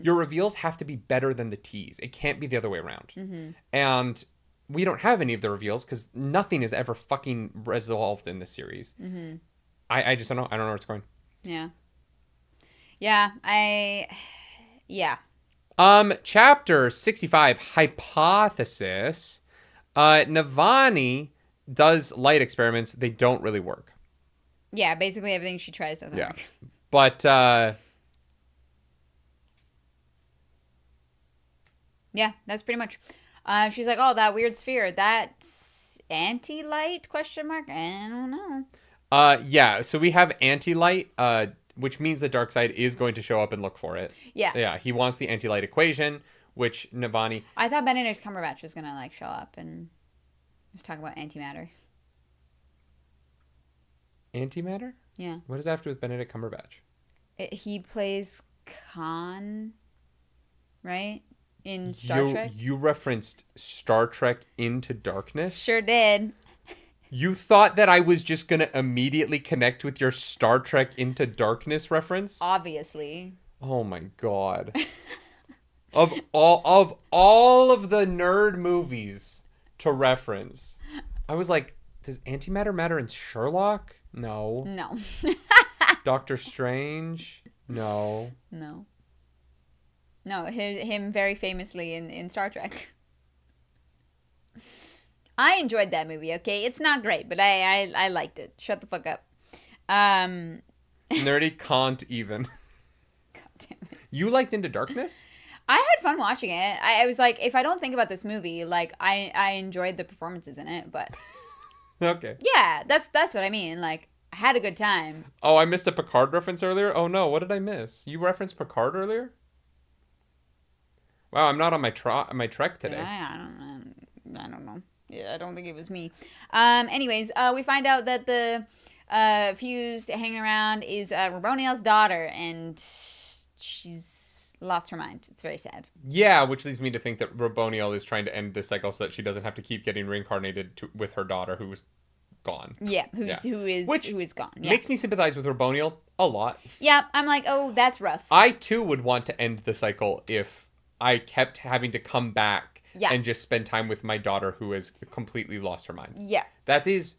your reveals have to be better than the tease. It can't be the other way around. And we don't have any of the reveals because nothing is ever fucking resolved in this series. I just don't know. I don't know where it's going. Yeah. Yeah. Yeah. Chapter 65, Hypothesis. Navani does light experiments. They don't really work. Yeah, basically everything she tries doesn't work. But, yeah, that's pretty much. She's like, oh, that weird sphere, that's anti-light, question mark? I don't know. Yeah, so we have anti-light, which means the dark side is going to show up and look for it. Yeah. Yeah, he wants the anti-light equation, which Navani... I thought Benedict Cumberbatch was going to, like, show up and just talk about antimatter. Antimatter? Yeah. What does that have to do with Benedict Cumberbatch? He plays Khan, right? In Star Trek? You referenced Star Trek Into Darkness? Sure did. You thought that I was just going to immediately connect with your Star Trek Into Darkness reference? Obviously. Oh my god. of all of the nerd movies to reference, I was like, does antimatter matter in Sherlock? No. No. Doctor Strange? No. No. No, him very famously in Star Trek. I enjoyed that movie, okay? It's not great, but I liked it. Shut the fuck up. Nerdy can't even. God damn it. You liked Into Darkness? I had fun watching it. I was like, if I don't think about this movie, like, I enjoyed the performances in it, but... Okay. Yeah, that's what I mean. Like, I had a good time. Oh, I missed a Picard reference earlier? Oh no, what did I miss? You referenced Picard earlier? Wow, I'm not on my trek today. I don't know. Yeah, I don't think it was me. Anyways, we find out that the fused hanging around is Raboniel's daughter, and she's lost her mind. It's very sad. Yeah, which leads me to think that Raboniel is trying to end this cycle so that she doesn't have to keep getting reincarnated with her daughter, who was gone. Yeah, who is gone. Yeah. Makes me sympathize with Raboniel a lot. Yeah, I'm like, oh, that's rough. I too would want to end the cycle if I kept having to come back and just spend time with my daughter who has completely lost her mind. Yeah. That is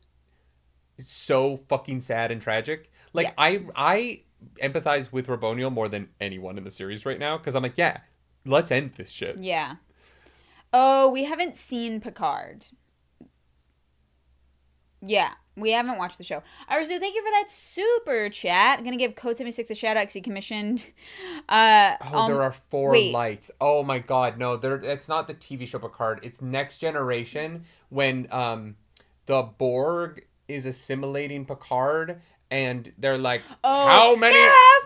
so fucking sad and tragic. Like, I empathize with Raboniel more than anyone in the series right now, because I'm like, yeah, let's end this shit. Yeah. Oh, we haven't seen Picard. Yeah, we haven't watched the show. Arzu, thank you for that super chat. I'm going to give Code 76 a shout out because he commissioned. There are four lights. Oh my god, no, it's not the TV show Picard. It's Next Generation when the Borg is assimilating Picard and they're like, how many?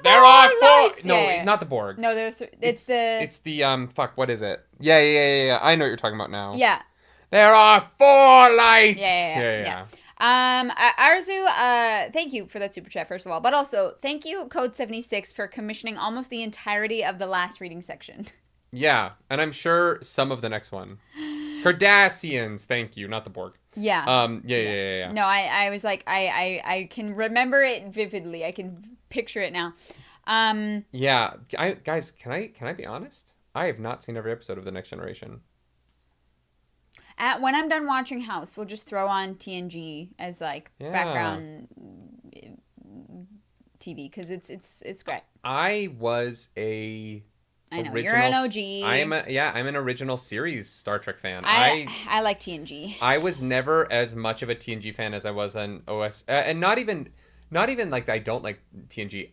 There are four. Lights. No, Yeah. not the Borg. No, it's the fuck. What is it? Yeah. I know what you're talking about now. Yeah. There are four lights. Yeah. Arzu, thank you for that super chat, first of all. But also, thank you, Code 76, for commissioning almost the entirety of the last reading section. Yeah, and I'm sure some of the next one. Cardassians, thank you, not the Borg. Yeah. Yeah. No, I was like, I can remember it vividly. I can picture it now. Yeah, guys, can I be honest? I have not seen every episode of The Next Generation. When I'm done watching House, we'll just throw on TNG as like background TV because it's great. I was a. I know you're an OG. I'm an original series Star Trek fan. I like TNG. I was never as much of a TNG fan as I was an OS, and not even like I don't like TNG.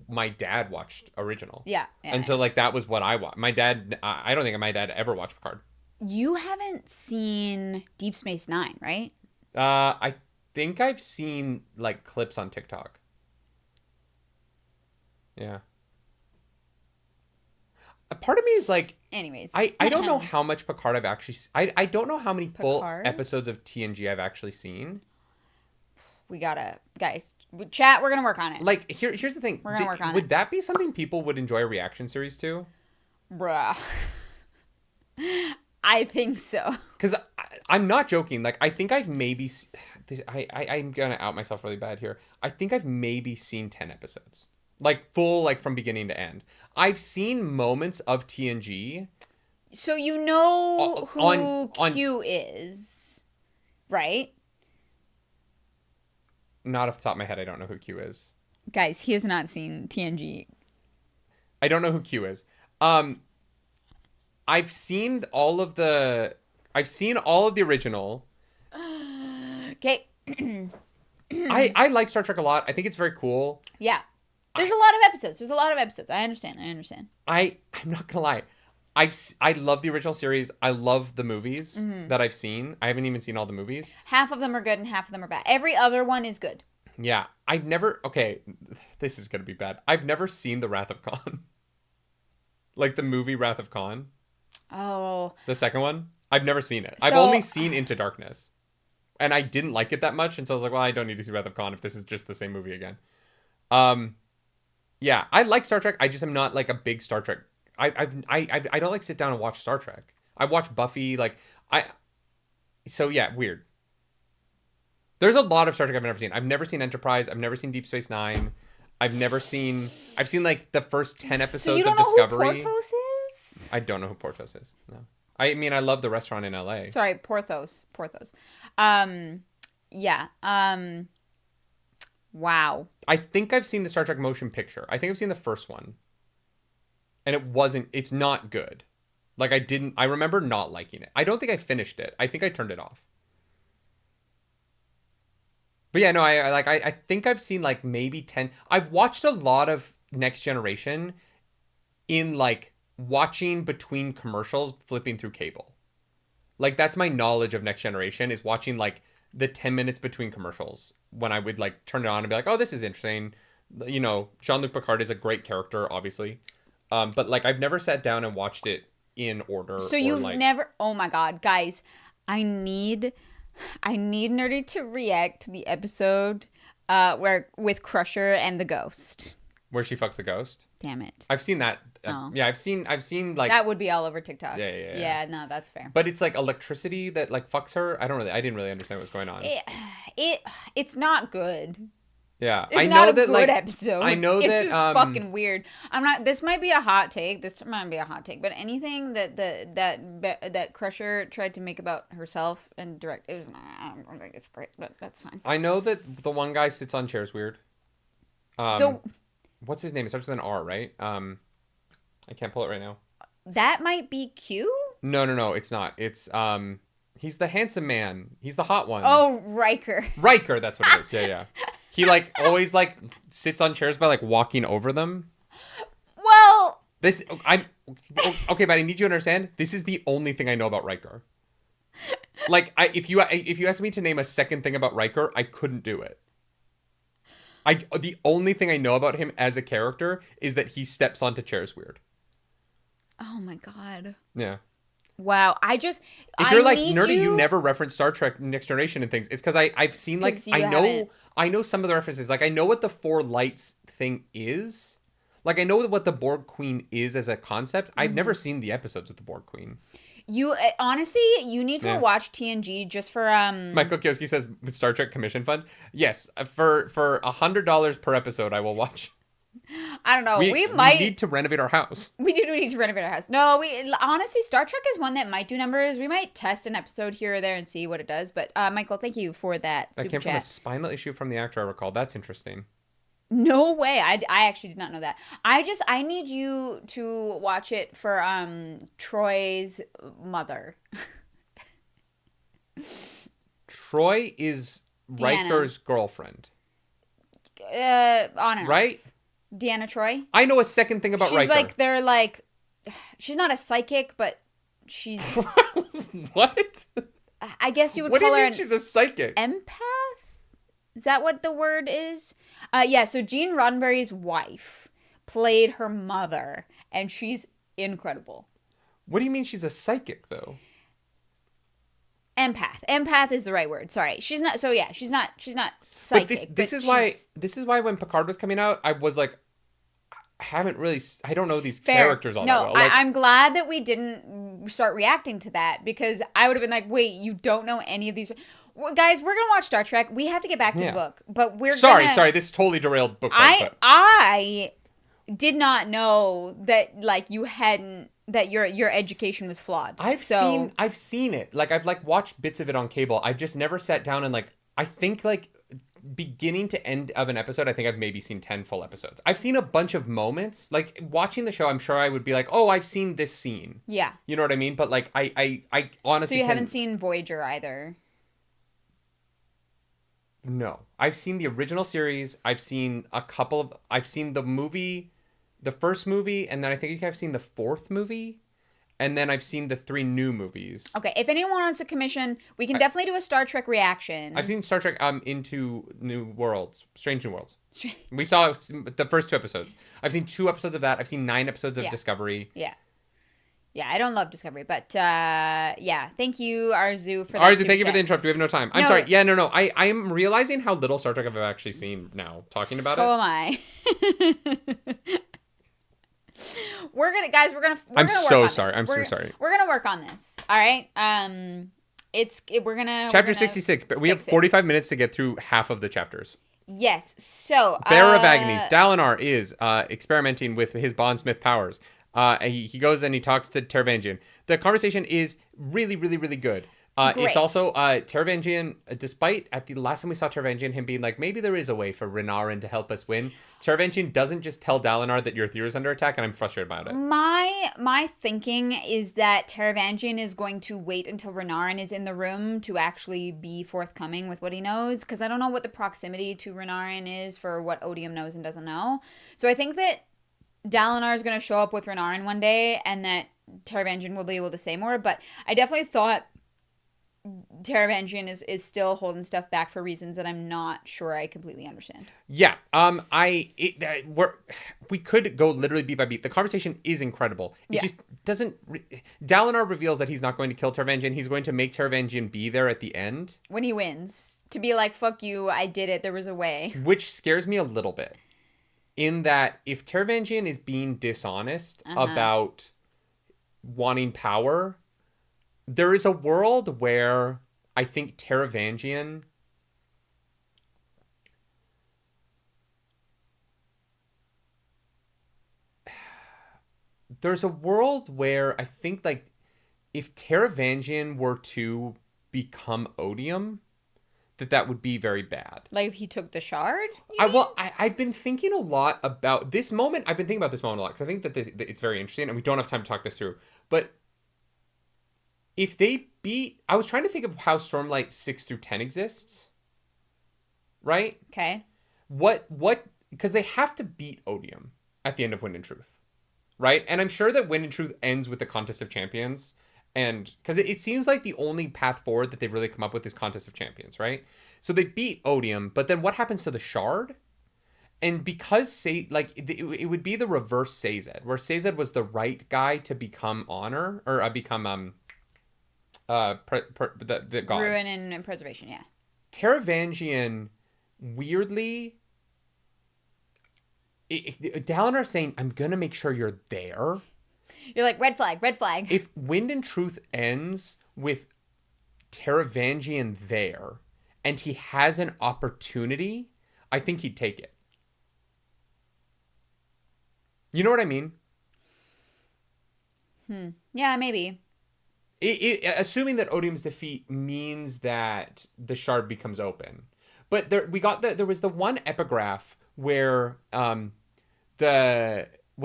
My dad watched original. Yeah. And so like that was what I watched. My dad, I don't think my dad ever watched Picard. You haven't seen Deep Space Nine, right? I think I've seen like clips on TikTok. Yeah. A part of me is like, anyways, I don't know how much Picard I've actually. I don't know how many full Picard? episodes of TNG I've actually seen. We gotta, guys, chat. We're gonna work on it. Like here's the thing. We're gonna work on would it. that be something people would enjoy a reaction series to? Bruh. I think so. Because I'm not joking. Like I think I've maybe. I'm gonna out myself really bad here. I think I've maybe seen 10 episodes. Like full, like from beginning to end. I've seen moments of TNG. So you know who on Q is, right? Not off the top of my head, I don't know who Q is. Guys, he has not seen TNG. I don't know who Q is. I've seen all of the original. Okay. I like Star Trek a lot. I think it's very cool. Yeah. There's a lot of episodes. I understand. I'm not gonna lie. I love the original series. I love the movies that I've seen. I haven't even seen all the movies. Half of them are good and half of them are bad. Every other one is good. Yeah. Okay, this is gonna be bad. I've never seen The Wrath of Khan. Like the movie Wrath of Khan. Oh. The second one? I've never seen it. I've only seen Into Darkness. And I didn't like it that much, and so I was like, well, I don't need to see Wrath of Khan if this is just the same movie again. Yeah, I like Star Trek. I just am not like a big Star Trek. I don't like sit down and watch Star Trek. I watch Buffy. So yeah, weird. There's a lot of Star Trek I've never seen. I've never seen Enterprise. I've never seen Deep Space Nine. I've seen like the first 10 episodes of Discovery. So you don't know who Porthos is? I don't know who Porthos is. No. I mean, I love the restaurant in LA. Sorry, Porthos. Yeah. Wow. I think I've seen the Star Trek motion picture. I think I've seen the first one. And it's not good. Like I remember not liking it. I don't think I finished it. I think I turned it off. But yeah, no, I think I've seen like maybe 10. I've watched a lot of Next Generation in like watching between commercials, flipping through cable. Like that's my knowledge of Next Generation is watching like the 10 minutes between commercials when I would like turn it on and be like, oh, this is interesting. You know, Jean-Luc Picard is a great character, obviously. But like I've never sat down and watched it in order. So you've never, oh my God, guys, I need Nerdy to react to the episode where with Crusher and the ghost. Where she fucks the ghost? Damn it. I've seen that. Oh. Yeah, I've seen like that would be all over TikTok. Yeah. Yeah, no, that's fair. But it's like electricity that like fucks her. I didn't really understand what's going on. It's not good. Yeah, it's not a good episode. I know it's that just fucking weird. This might be a hot take. But anything that Crusher tried to make about herself and direct, it was. I don't think it's great, but that's fine. I know that the one guy sits on chairs weird. What's his name? It starts with an R, right? I can't pull it right now. That might be Q? No, it's not. It's he's the handsome man. He's the hot one. Oh, Riker. Riker, that's what it is. Yeah. He like always like sits on chairs by like walking over them. Well, okay, but I need you to understand. This is the only thing I know about Riker. Like, if you asked me to name a second thing about Riker, I couldn't do it. The only thing I know about him as a character is that he steps onto chairs weird. Oh my God. Yeah. Wow. If you're like nerdy, you never reference Star Trek Next Generation and things. It's because I've seen like I know some of the references. Like I know what the Four Lights thing is. Like I know what the Borg Queen is as a concept. I've never seen the episodes with the Borg Queen. You honestly, you need to watch TNG just for Michael Kioski says Star Trek Commission Fund. Yes, for $100 per episode, I will watch. I don't know. We We need to renovate our house. We do need to renovate our house. No, we honestly, Star Trek is one that might do numbers. We might test an episode here or there and see what it does. But Michael, thank you for that. That came from a spinal issue from the actor, I recall. That's interesting. No way. I actually did not know that. I need you to watch it for Troy's mother. Troy is Riker's girlfriend. On and off. Right? Deanna Troy. I know a second thing about Riker. She's not a psychic, but she's. What? I guess you would what call do you her mean she's a psychic? empath? Is that what the word is? Yeah, so Gene Roddenberry's wife played her mother, and she's incredible. What do you mean she's a psychic, though? Empath is the right word. Sorry. She's not psychic. But this is why when Picard was coming out, I was like, I don't know these characters all that well. Like, I'm glad that we didn't start reacting to that, because I would have been like, wait, you don't know any of these. Well, guys, we're going to watch Star Trek. We have to get back to the book, but sorry, this totally derailed book. I did not know that, like, you hadn't, that your education was flawed. I've seen it. Like, I've watched bits of it on cable. I've just never sat down and I think beginning to end of an episode, I think I've maybe seen 10 full episodes. I've seen a bunch of moments. Like, watching the show, I'm sure I would be like, oh, I've seen this scene. Yeah. You know what I mean? But I honestly. So you haven't seen Voyager either? No. I've seen the original series. I've seen I've seen the movie, the first movie, and then I think I've seen the fourth movie. And then I've seen the 3 new movies. Okay, if anyone wants to commission, we can definitely do a Star Trek reaction. I've seen Star Trek Into New Worlds, Strange New Worlds. We saw the first 2 episodes. I've seen 2 episodes of that. I've seen 9 episodes of Discovery. Yeah. Yeah, I don't love Discovery, but yeah. Thank you, Arzu, for that. Arzu, thank you for the interrupt. We have no time. I'm sorry. Yeah, no. I am realizing how little Star Trek I've actually seen now, talking about it. So am I. We're gonna I'm gonna so work on sorry. this. I'm so sorry. We're gonna work on this. All right. We're gonna Chapter 66. But we have 45 minutes to get through half of the chapters. Yes. So Bearer of Agonies. Dalinar is experimenting with his bondsmith powers. He goes and he talks to Teravangian. The conversation is really, really, really good. It's also Teravangian, despite at the last time we saw Teravangian, him being like, maybe there is a way for Renarin to help us win. Teravangian doesn't just tell Dalinar that your theory is under attack, and I'm frustrated about it. My thinking is that Teravangian is going to wait until Renarin is in the room to actually be forthcoming with what he knows, because I don't know what the proximity to Renarin is for what Odium knows and doesn't know. So I think that Dalinar is going to show up with Renarin one day, and that Teravangian will be able to say more, but I definitely thought Teravangian is still holding stuff back for reasons that I'm not sure I completely understand. Yeah. We could go literally beat by beat. The conversation is incredible. It just doesn't. Dalinar reveals that he's not going to kill Teravangian. He's going to make Teravangian be there at the end when he wins, to be like, "Fuck you, I did it. There was a way." Which scares me a little bit, in that if Teravangian is being dishonest about wanting power, there is a world where I think Teravangian there's a world where I think, like, if Teravangian were to become Odium, that would be very bad. Like if he took the shard? I've been thinking a lot about this moment. I've been thinking about this moment a lot, because I think that it's very interesting, and we don't have time to talk this through. But if they beat... I was trying to think of how Stormlight 6 through 10 exists. Right? Okay. What... Because they have to beat Odium at the end of Wind and Truth. Right? And I'm sure that Wind and Truth ends with the Contest of Champions. And... Because it seems like the only path forward that they've really come up with is Contest of Champions, right? So they beat Odium, but then what happens to the Shard? And because, it would be the reverse Sazed, where Sazed was the right guy to become Honor, or become... the gods. Ruin and preservation, yeah. Teravangian, weirdly, Dalinar saying, I'm gonna make sure you're there. You're like, red flag, red flag. If Wind and Truth ends with Teravangian there, and he has an opportunity, I think he'd take it. You know what I mean? Yeah, maybe. Assuming that Odium's defeat means that the shard becomes open. But there was the one epigraph where was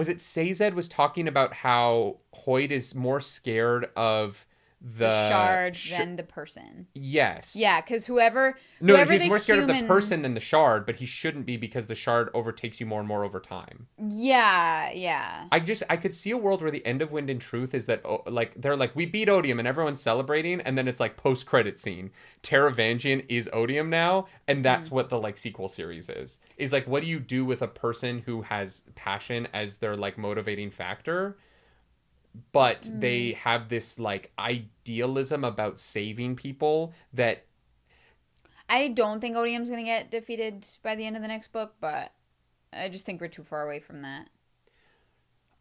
it Sazed was talking about how Hoyd is more scared of The shard than the person. Yes. Yeah, because whoever he's the more scared human... of the person than the shard, but he shouldn't be because the shard overtakes you more and more over time. Yeah. I could see a world where the end of Wind and Truth is that they're like, we beat Odium and everyone's celebrating, and then it's like post-credit scene. Taravangian is Odium now, and that's what the like sequel series is. Is like, what do you do with a person who has passion as their like motivating factor? But they have this like idealism about saving people that I don't think Odium's gonna get defeated by the end of the next book, but I just think we're too far away from that.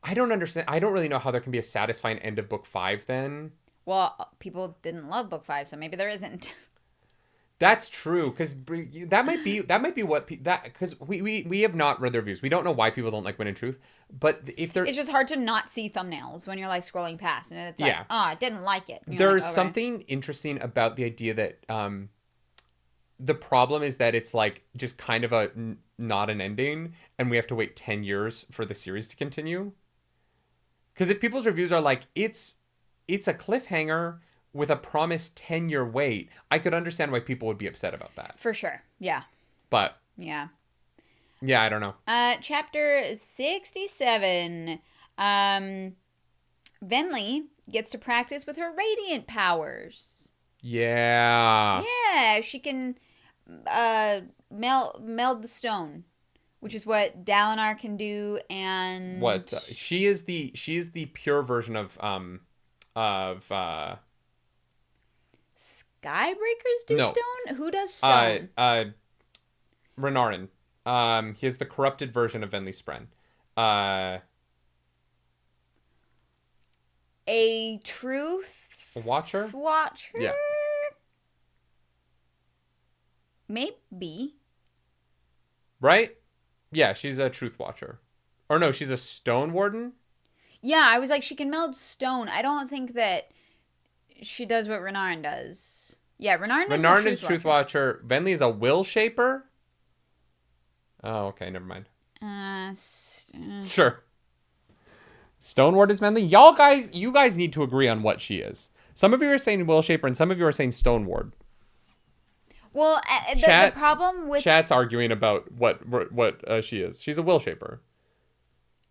I don't understand. I don't really know how there can be a satisfying end of book 5 then. Well, people didn't love book 5, so maybe there isn't. That's true, because that might be what because we have not read the reviews. We don't know why people don't like Wind and Truth, but if they're... It's just hard to not see thumbnails when you're like scrolling past, and it's like, I didn't like it. There's something interesting about the idea that the problem is that it's like just kind of not an ending, and we have to wait 10 years for the series to continue. Because if people's reviews are like, it's a cliffhanger with a promised 10-year wait, I could understand why people would be upset about that. For sure. Yeah. But yeah, I don't know. Chapter 67. Venli gets to practice with her radiant powers. Yeah. Yeah, she can meld the stone, which is what Dalinar can do, and what she is the pure version of Skybreakers do no. stone? Who does stone? Renarin. He is the corrupted version of Venli Spren. A truth watcher? Yeah. Maybe. Right? Yeah, she's a truth watcher. Or no, she's a stone warden? Yeah, I was like, she can meld stone. I don't think that she does what Renarin does. Yeah, Renarin is truth watcher. Venli is a will shaper? Oh, okay, never mind. Sure. Stoneward is Venli. You guys need to agree on what she is. Some of you are saying will shaper, and some of you are saying Stoneward. Well, the problem with chat's arguing about what she is. She's a will shaper.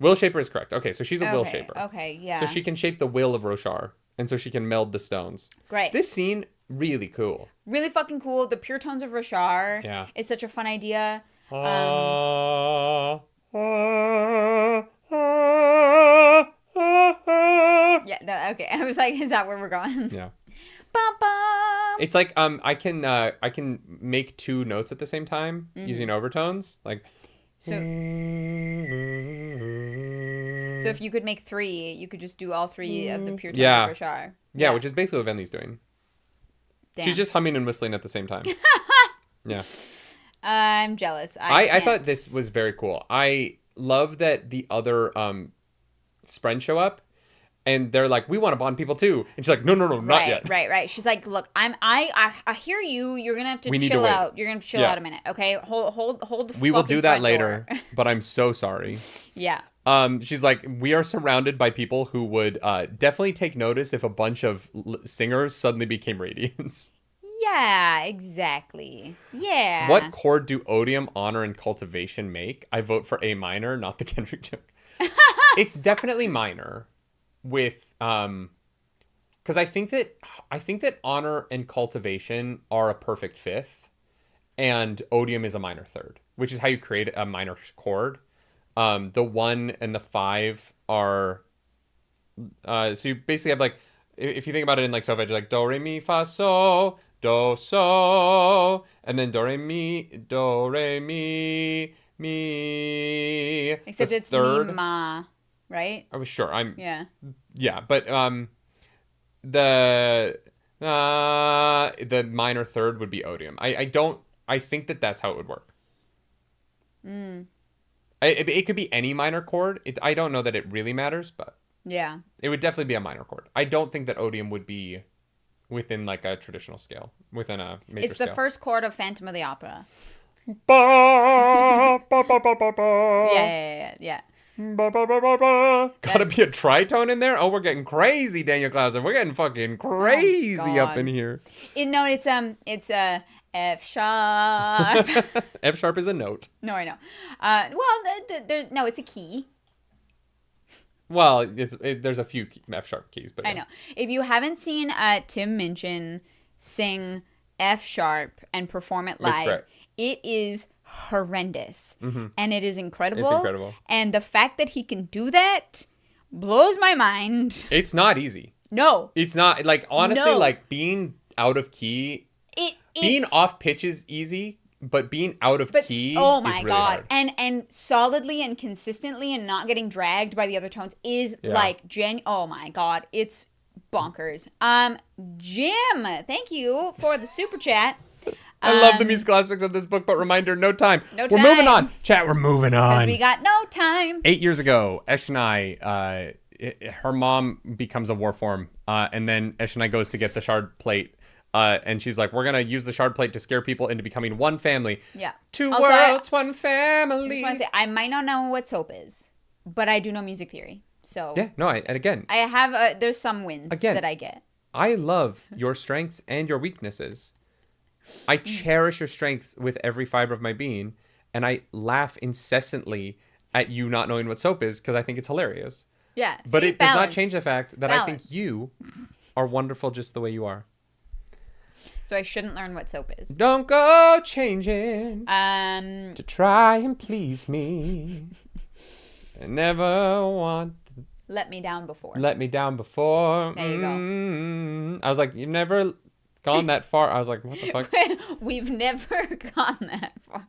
Will shaper is correct. Okay, so she's a will shaper. Okay, yeah. So she can shape the will of Roshar, and so she can meld the stones. Great. This scene really cool. Really fucking cool. The pure tones of Roshar is such a fun idea. Yeah. Okay. I was like, is that where we're going? Yeah. Bum, bum. It's like I can make two notes at the same time using overtones. Like so if you could make 3, you could just do all 3 of the pure tones of Roshar. Yeah, which is basically what Venli's doing. Damn. She's just humming and whistling at the same time. Yeah. I'm jealous. I thought this was very cool. I love that the other Spren show up. And they're like, we want to bond people too. And she's like, no, not yet. Right. She's like, look, I hear you. You're gonna have to chill out. You're gonna have to chill out a minute, okay? Hold the. We will do that later, but I'm so sorry. Yeah. She's like, we are surrounded by people who would definitely take notice if a bunch of singers suddenly became Radiants. Yeah, exactly. Yeah. What chord do Odium, Honor, and Cultivation make? I vote for A minor, not the Kendrick joke. It's definitely minor. With because I think that Honor and Cultivation are a perfect 5th, and Odium is a minor 3rd, which is how you create a minor chord. The 1 and the 5 are so you basically have like, if you think about it in like solfege, like do re mi fa so do so, and then do re mi mi. Except it's mi ma. Right? I was sure. Yeah, but the minor 3rd would be Odium. I think that's how it would work. It could be any minor chord. I don't know that it really matters, but Yeah. it would definitely be a minor chord. I don't think that odium would be within like a traditional scale, within a major It's the scale. first chord of Phantom of the Opera. Ba, ba, ba, ba, ba, ba. Yeah. Ba, ba, ba, ba, ba. Gotta be a tritone in there? Oh, we're getting crazy, Daniel Clausen. We're getting fucking crazy up in here. It's F sharp. F sharp is a note. No, I know. No, it's a key. Well, there's a few F sharp keys, but I know. If you haven't seen Tim Minchin sing F sharp and perform it live, it is horrendous. And it is incredible. It's incredible. And the fact that he can do that blows my mind. It's not easy. No. It's not, like, honestly, like, being out of key, being off pitch is easy, but being out of key oh my is really god. hard. And solidly and consistently and not getting dragged by the other tones is like oh my god, it's bonkers. Jim, thank you for the super chat. I love the musical aspects of this book, but reminder, no time. No We're time. moving on. Chat, we're moving on. Because we got no time. 8 years ago, Esh and I, her mom becomes a war form, and then Esh and I goes to get the shard plate, and she's like, we're going to use the shard plate to scare people into becoming one family. Yeah. Two Also, worlds, one family. I just want to say, I might not know what soap is, but I do know music theory. So yeah, no, and again, I have, there's some wins that I get. I love your strengths and your weaknesses. I cherish your strengths with every fiber of my being, and I laugh incessantly at you not knowing what soap is because I think it's hilarious. Yeah. But see, it does not balance. change the fact that I think you are wonderful just the way you are. So I shouldn't learn what soap is. Don't go changing To try and please me. I never want to let me down before. let me down before. There you go. I was like, you've never gone that far. I was like, what the fuck? We've never gone that far.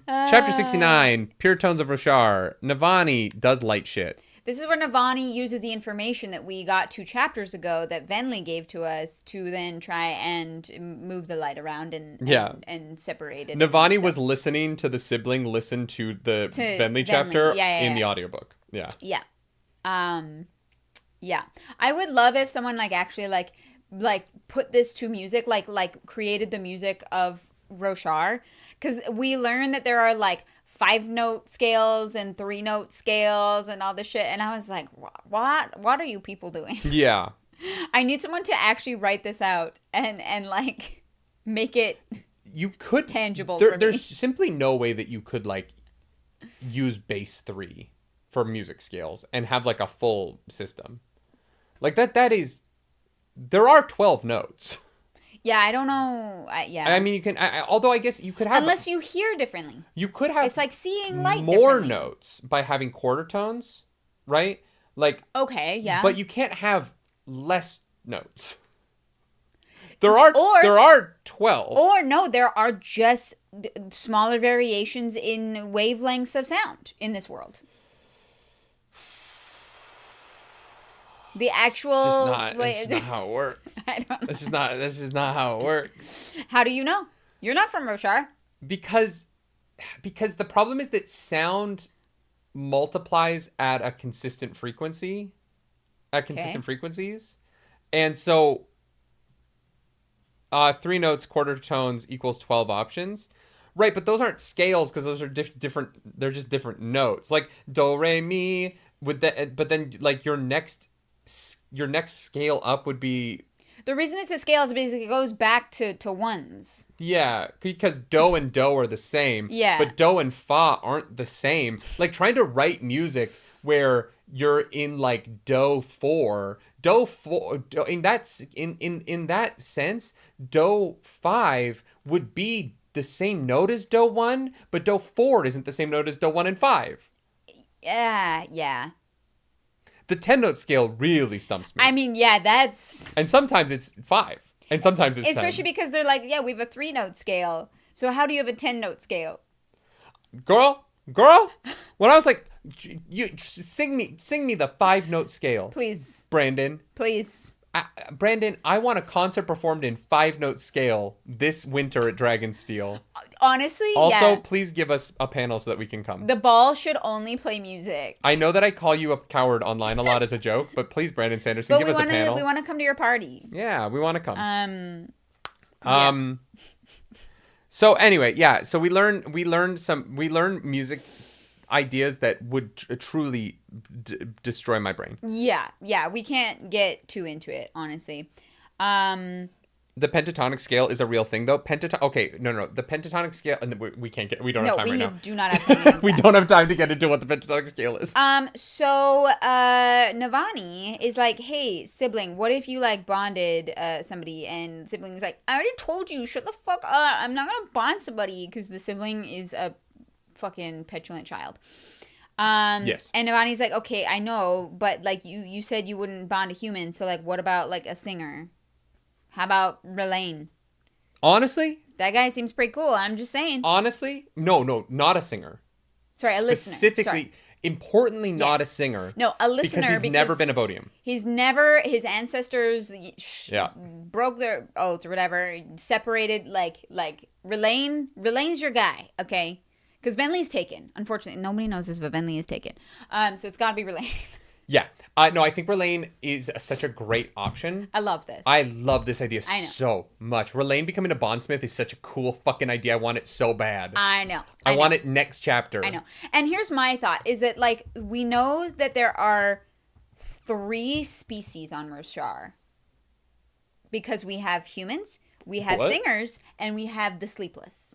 Chapter 69, Pure Tones of Roshar. Navani does light shit. This is where Navani uses the information that we got 2 chapters ago that Venli gave to us to then try and move the light around and separate it. Navani was listening to the sibling listen to the Venli chapter in the audiobook. Yeah. Yeah. Yeah. I would love if someone like actually like put this to music, like created the music of Roshar, because we learned that there are like 5-note scales and 3-note scales and all this shit, and I was like, what are you people doing? Yeah. I need someone to actually write this out and like make it tangible for me. There's simply no way that you could like use base 3 for music scales and have like a full system like that is there are 12 notes. Yeah, I don't know. Yeah. I mean, you can. Although I guess you could have. Unless you hear differently. You could have. It's like seeing light more notes by having quarter tones, right? Like. Okay. Yeah. But you can't have less notes. There are 12. Or no, there are just smaller variations in wavelengths of sound in this world. The actual... That's not how it works. I don't know. That's just not how it works. How do you know? You're not from Roshar. Because the problem is that sound multiplies at a consistent frequency. At consistent frequencies. And so 3 notes, quarter tones equals 12 options. Right, but those aren't scales because those are different. They're just different notes. Like do, re, mi, with that. But then like your next scale up would be... The reason it's a scale is because it goes back to ones. Yeah, because do and do are the same. Yeah. But do and fa aren't the same. Like trying to write music where you're in like do 4 in that sense, do 5 would be the same note as do 1, but do 4 isn't the same note as do 1 and 5. Yeah. The 10-note scale really stumps me. I mean, yeah, that's... And sometimes it's 5. And sometimes it's 10. Especially because they're like, yeah, we have a 3-note scale. So how do you have a 10-note scale? Girl, when I was like, you sing me the 5-note scale. Please. Brandon. Please. Brandon, I want a concert performed in 5-note scale this winter at Dragonsteel. Honestly, Also, yeah. please give us a panel so that we can come. The ball should only play music. I know that I call you a coward online a lot as a joke, but please, Brandon Sanderson, give us a panel. We want to come to your party. Yeah, we want to come. Yeah. So anyway, yeah. So we learn music ideas that would truly destroy my brain. Yeah. We can't get too into it, honestly. The pentatonic scale is a real thing, though. Okay, no. The pentatonic scale, we can't get. We don't have time right now. Do not have time. We don't have time to get into what the pentatonic scale is. So Navani is like, hey, sibling, what if you like bonded somebody? And sibling's like, I already told you, shut the fuck up. I'm not gonna bond somebody because the sibling is a fucking petulant child. Yes. And Navani's like, okay, I know, but like you said you wouldn't bond a human, so like, what about like a singer? How about Relaine? Honestly? That guy seems pretty cool. I'm just saying. Honestly? No, not a singer. Sorry, a listener. Specifically, importantly, not a singer. No, a listener. Because he's never been a Vodium. His ancestors broke their oaths or whatever, separated, like Relaine's your guy, okay? Because Venli's taken. Unfortunately, nobody knows this, but Venli is taken. So it's got to be Relaine. Yeah. No, I think Relaine is such a great option. I love this. I love this idea so much. Relaine becoming a bondsmith is such a cool fucking idea. I want it so bad. I know. I want it next chapter. I know. And here's my thought, is that, like, we know that there are 3 species on Roshar. Because we have humans, we have singers, and we have the sleepless.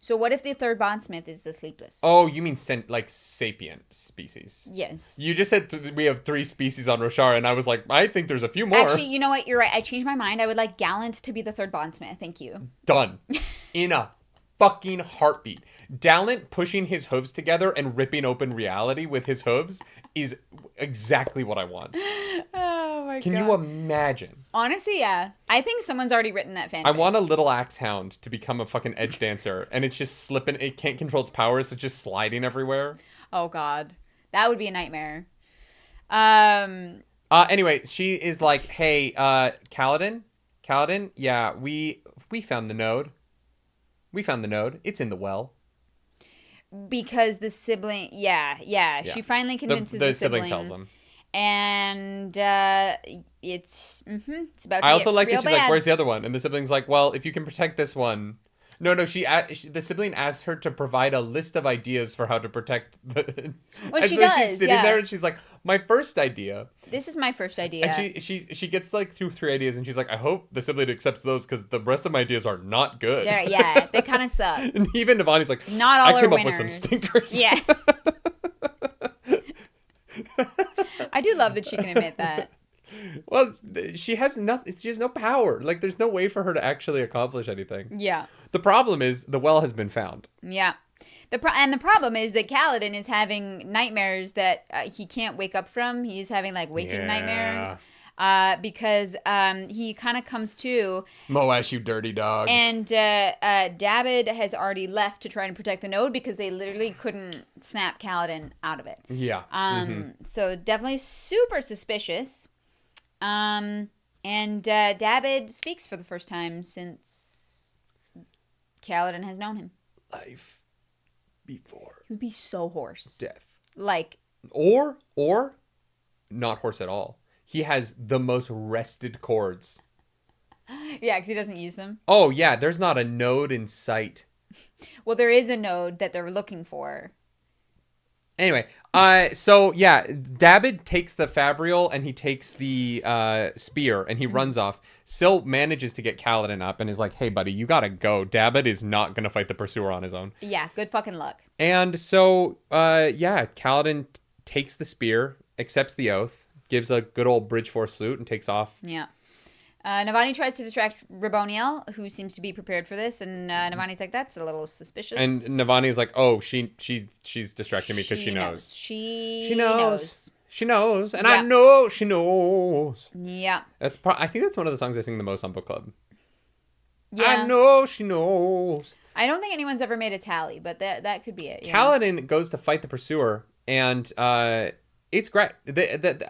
So what if the third bondsmith is the sleepless? Oh, you mean sapient species? Yes. You just said we have 3 species on Roshar, and I was like, I think there's a few more. Actually, you know what? You're right. I changed my mind. I would like Gallant to be the third bondsmith. Thank you. Done. In a fucking heartbeat. Gallant pushing his hooves together and ripping open reality with his hooves is exactly what I want. Oh my god. Can you imagine? Honestly, yeah. I think someone's already written that fanfic. I want a little axe hound to become a fucking edge dancer, and it's just slipping. It can't control its powers, so it's just sliding everywhere. Oh god. That would be a nightmare. Anyway, she is like, hey, Kaladin, yeah, we found the node. We found the node. It's in the well. Because the sibling, yeah. She finally convinces the sibling. Tells them. And it's about to I also get like real that she's bad. like, where's the other one? And the sibling's like, well, if you can protect this one. No, the sibling asks her to provide a list of ideas for how to protect the... Well, and she so does, she's sitting there and she's like, my first idea. This is my first idea. And she gets like through 3 ideas and she's like, I hope the sibling accepts those because the rest of my ideas are not good. They kind of suck. And even Navani's like, not all I came are up with some winners. stinkers. Yeah. I do love that she can admit that. Well, she has nothing. She has no power. Like, there's no way for her to actually accomplish anything. Yeah. The problem is the well has been found. Yeah. The problem is that Kaladin is having nightmares that he can't wake up from. He's having like waking nightmares. Because he kind of comes to. Moash, you dirty dog. And David has already left to try and protect the node because they literally couldn't snap Kaladin out of it. Yeah. So definitely super suspicious. And David speaks for the first time since Kaladin has known him. Life before. He would be so hoarse. Death. Like. Or not hoarse at all. He has the most rested chords. Yeah, because he doesn't use them. Oh, yeah. There's not a node in sight. Well, there is a node that they're looking for. Anyway, so yeah, David takes the Fabrial and he takes the spear and he runs off. Syl manages to get Kaladin up and is like, hey, buddy, you gotta go. David is not gonna fight the Pursuer on his own. Yeah, good fucking luck. And so, Kaladin takes the spear, accepts the oath, gives a good old Bridge Force salute and takes off. Yeah. Navani tries to distract Raboniel, who seems to be prepared for this, and Navani's like, "That's a little suspicious." And Navani's like, "Oh, she's distracting me because she knows. She knows. She knows, and I know she knows." Yeah. I think that's one of the songs I sing the most on book club. Yeah. I know she knows. I don't think anyone's ever made a tally, but that could be it. Kaladin goes to fight the Pursuer, and It's great.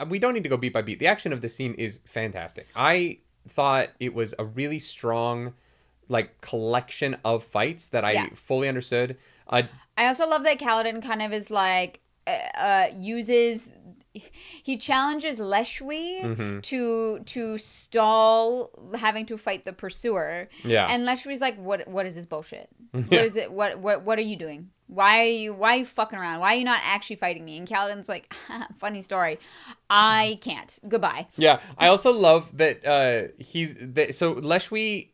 We don't need to go beat by beat. The action of the scene is fantastic. I thought it was a really strong, like, collection of fights that I fully understood. I also love that Kaladin kind of is like uses. He challenges Leshwi to stall having to fight the pursuer. Yeah. And Leshwi's like, what is this bullshit? What is it? What are you doing? Why are you fucking around? Why are you not actually fighting me? And Kaladin's like, funny story. I can't. Goodbye. Yeah. I also love that so Leshwi.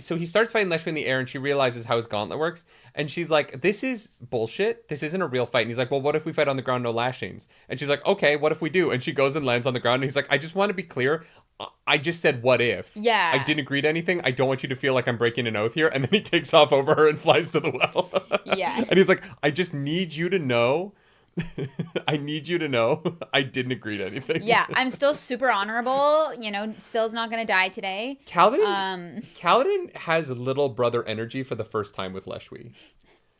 So he starts fighting Leshwi in the air, and she realizes how his gauntlet works. And she's like, this is bullshit. This isn't a real fight. And he's like, well, what if we fight on the ground, no lashings? And she's like, okay, what if we do? And she goes and lands on the ground. And he's like, I just want to be clear. I just said, what if? Yeah. I didn't agree to anything. I don't want you to feel like I'm breaking an oath here. And then he takes off over her and flies to the well. Yeah. And he's like, I just need you to know. I need you to know I didn't agree to anything. Yeah, I'm still super honorable. You know, Sill's not going to die today. Kaladin has little brother energy for the first time with Leshwi.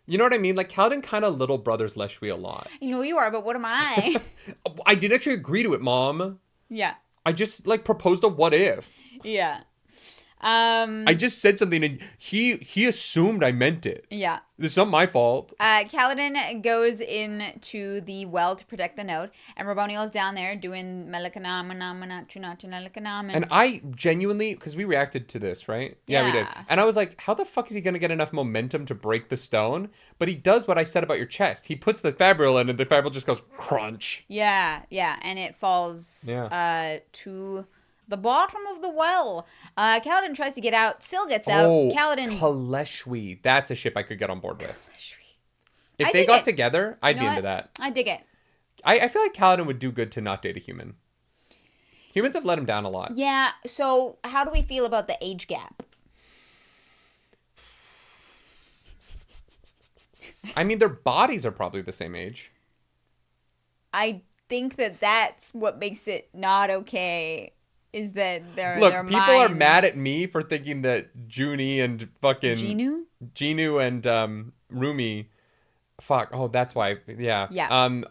You know what I mean? Like, Kaladin kind of little brothers Leshwi a lot. I know you are, but what am I? I didn't actually agree to it, Mom. Yeah. I just, like, proposed a what if. Yeah. I just said something and he assumed I meant it. Yeah. It's not my fault. Kaladin goes into the well to protect the note, and Raboniel's down there doing Melikanam. And I genuinely, because we reacted to this, right? Yeah, we did. And I was like, how the fuck is he going to get enough momentum to break the stone? But he does what I said about your chest. He puts the fabrial in, and the fabrial just goes crunch. Yeah, and it falls to the bottom of the well. Kaladin tries to get out. Sill gets out. Kaladin. Kaleshwi. That's a ship I could get on board with. If I they got together, I'd be into that. I dig it. I feel like Kaladin would do good to not date a human. Humans have let him down a lot. Yeah, so how do we feel about the age gap? I mean, their bodies are probably the same age. I think that's what makes it not okay. Is that their people minds... are mad at me for thinking that Junie and fucking Ginu and Rumi, that's why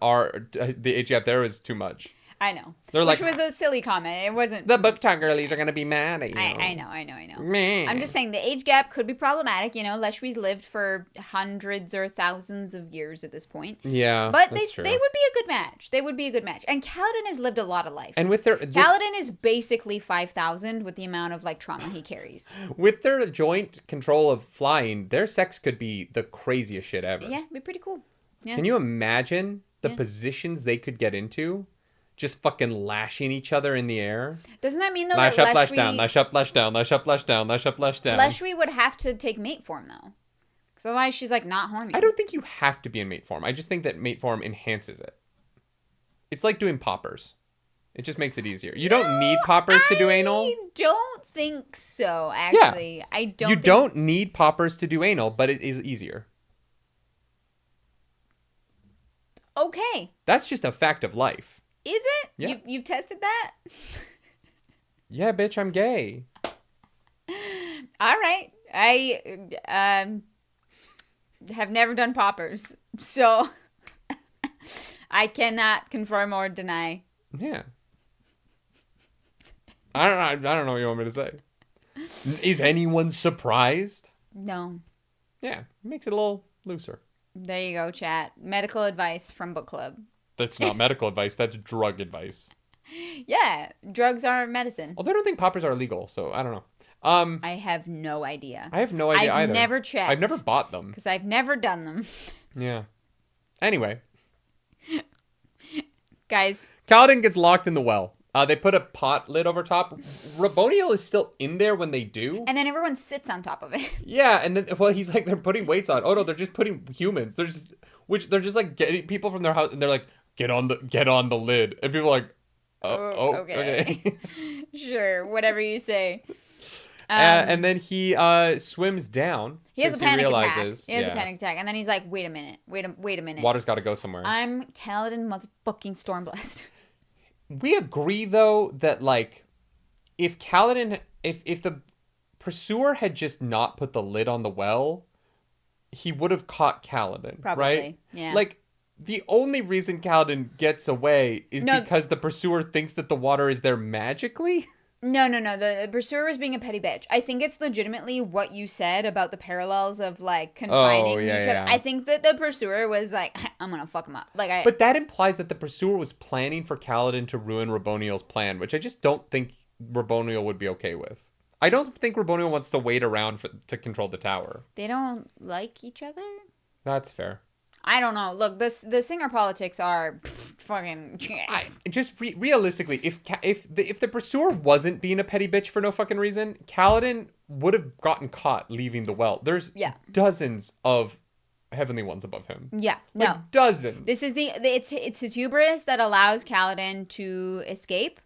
are the age gap there is too much. I know. Which was a silly comment. It wasn't. The book talk girlies are gonna be mad at you. I know. Meh. I'm just saying the age gap could be problematic. You know, Leshwi's lived for hundreds or thousands of years at this point. Yeah, but they would be a good match. They would be a good match. And Kaladin has lived a lot of life. And Kaladin is basically 5,000 with the amount of like trauma he carries. With their joint control of flying, their sex could be the craziest shit ever. Yeah, it'd be pretty cool. Yeah. Can you imagine the positions they could get into? Just fucking lashing each other in the air. Doesn't that mean though lash that up, lash down, lash up, lash down, lash up, lash down, lash up, lash down. Leshwi would have to take mate form though, because otherwise she's like not horny. I don't think you have to be in mate form. I just think that mate form enhances it. It's like doing poppers. It just makes it easier. You don't need poppers to do anal. I don't think so. Actually, yeah. I don't. You don't need poppers to do anal, but it is easier. Okay. That's just a fact of life. Is it? Yeah. You've tested that? Yeah, bitch, I'm gay. All right. I have never done poppers, so I cannot confirm or deny. Yeah. I don't know what you want me to say. Is anyone surprised? No. Yeah, it makes it a little looser. There you go, chat. Medical advice from book club. That's not medical advice. That's drug advice. Yeah, drugs are medicine. Although I don't think poppers are illegal, so I don't know. I have no idea. I have no idea either. I've never checked. I've never bought them. Because I've never done them. Yeah. Anyway. Guys. Kaladin gets locked in the well. They put a pot lid over top. Raboniel is still in there when they do. And then everyone sits on top of it. Yeah, and then, he's like, they're putting weights on. Oh, no, they're just putting humans. They're just like getting people from their house, and they're like, get on the lid. And people are like, okay. Sure, whatever you say. And then he swims down. He has a panic attack. He has a panic attack. And then he's like, wait a minute. Water's got to go somewhere. I'm Kaladin motherfucking Stormblessed. We agree, though, that, like, if Kaladin... If the pursuer had just not put the lid on the well, he would have caught Kaladin, Probably, right? Yeah. Like, The only reason Kaladin gets away is No. because the pursuer thinks that the water is there magically? No. The pursuer is being a petty bitch. I think it's legitimately what you said about the parallels of like confining each other. yeah. I think that the pursuer was like, I'm gonna fuck him up. But that implies that the pursuer was planning for Kaladin to ruin Raboniel's plan, which I just don't think Raboniel would be okay with. I don't think Raboniel wants to wait around to control the tower. They don't like each other? That's fair. I don't know. Look, the singer politics are fucking. Realistically, if the pursuer wasn't being a petty bitch for no fucking reason, Kaladin would have gotten caught leaving the well. There's dozens of heavenly ones above him. Yeah, like dozens. This is it's his hubris that allows Kaladin to escape,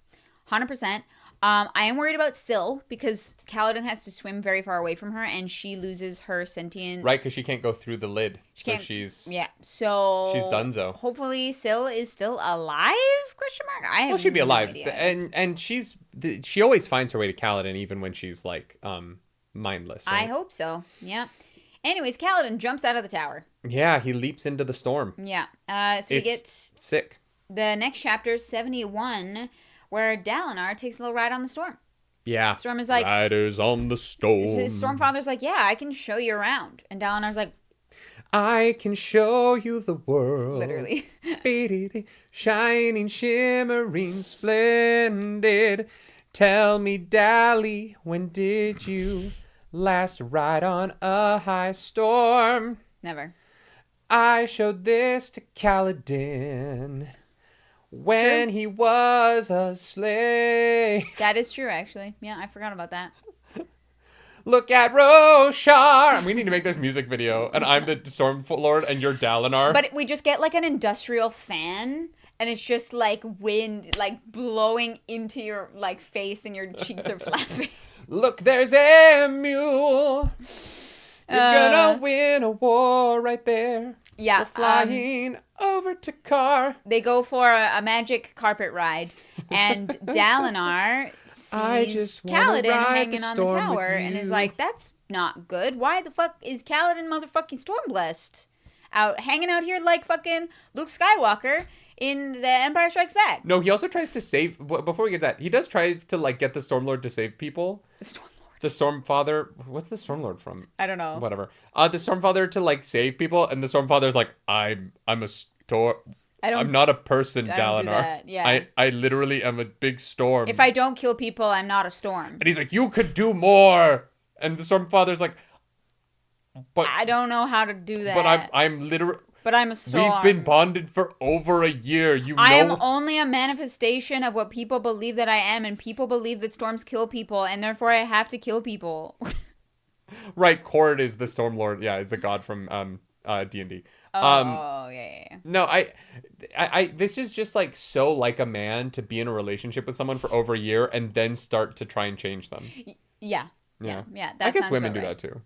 100%. I am worried about Syl because Kaladin has to swim very far away from her and she loses her sentience. Right, because she can't go through the lid. She's donezo. Hopefully Syl is still alive? Question mark. I have she'd be alive, no idea. and she always finds her way to Kaladin even when she's like mindless. Right? I hope so. Yeah. Anyways, Kaladin jumps out of the tower. Yeah, he leaps into the storm. Yeah. We get sick. The next chapter, 71. Where Dalinar takes a little ride on the storm. Yeah. Storm is like... Riders on the storm. Stormfather's like, yeah, I can show you around. And Dalinar's like... I can show you the world. Literally. Shining, shimmering, splendid. Tell me, Dally, when did you last ride on a high storm? Never. I showed this to Kaladin. When he was a slave. That is true, actually. Yeah, I forgot about that. Look at Roshar. We need to make this music video. And I'm the Storm Lord and you're Dalinar. But we just get like an industrial fan. And it's just like wind like blowing into your like face and your cheeks are flapping. Look, there's Emule. You're gonna win a war right there. Yeah. We're flying over to Car. They go for a magic carpet ride. And Dalinar sees Kaladin hanging on the tower and is like, that's not good. Why the fuck is Kaladin motherfucking Stormblessed out hanging out here like fucking Luke Skywalker in The Empire Strikes Back? No, he also tries to save... Before we get that, he does try to like get the Stormlord to save people. The Stormlord. The Stormfather, what's the Stormlord from? I don't know. Whatever. The Stormfather to like save people, and the Stormfather's like, I'm not a person, Dalinar. Do that. Yeah. I literally am a big storm. If I don't kill people, I'm not a storm. And he's like, you could do more. And the Stormfather's like, but I don't know how to do that. But I'm literally. But I'm a storm. We've been bonded for over a year. I am only a manifestation of what people believe that I am, and people believe that storms kill people, and therefore I have to kill people. Right, Kord is the Stormlord. Yeah, it's a god from D&D. Yeah. No, I this is just like so like a man to be in a relationship with someone for over a year and then start to try and change them. Yeah. I guess women do that too.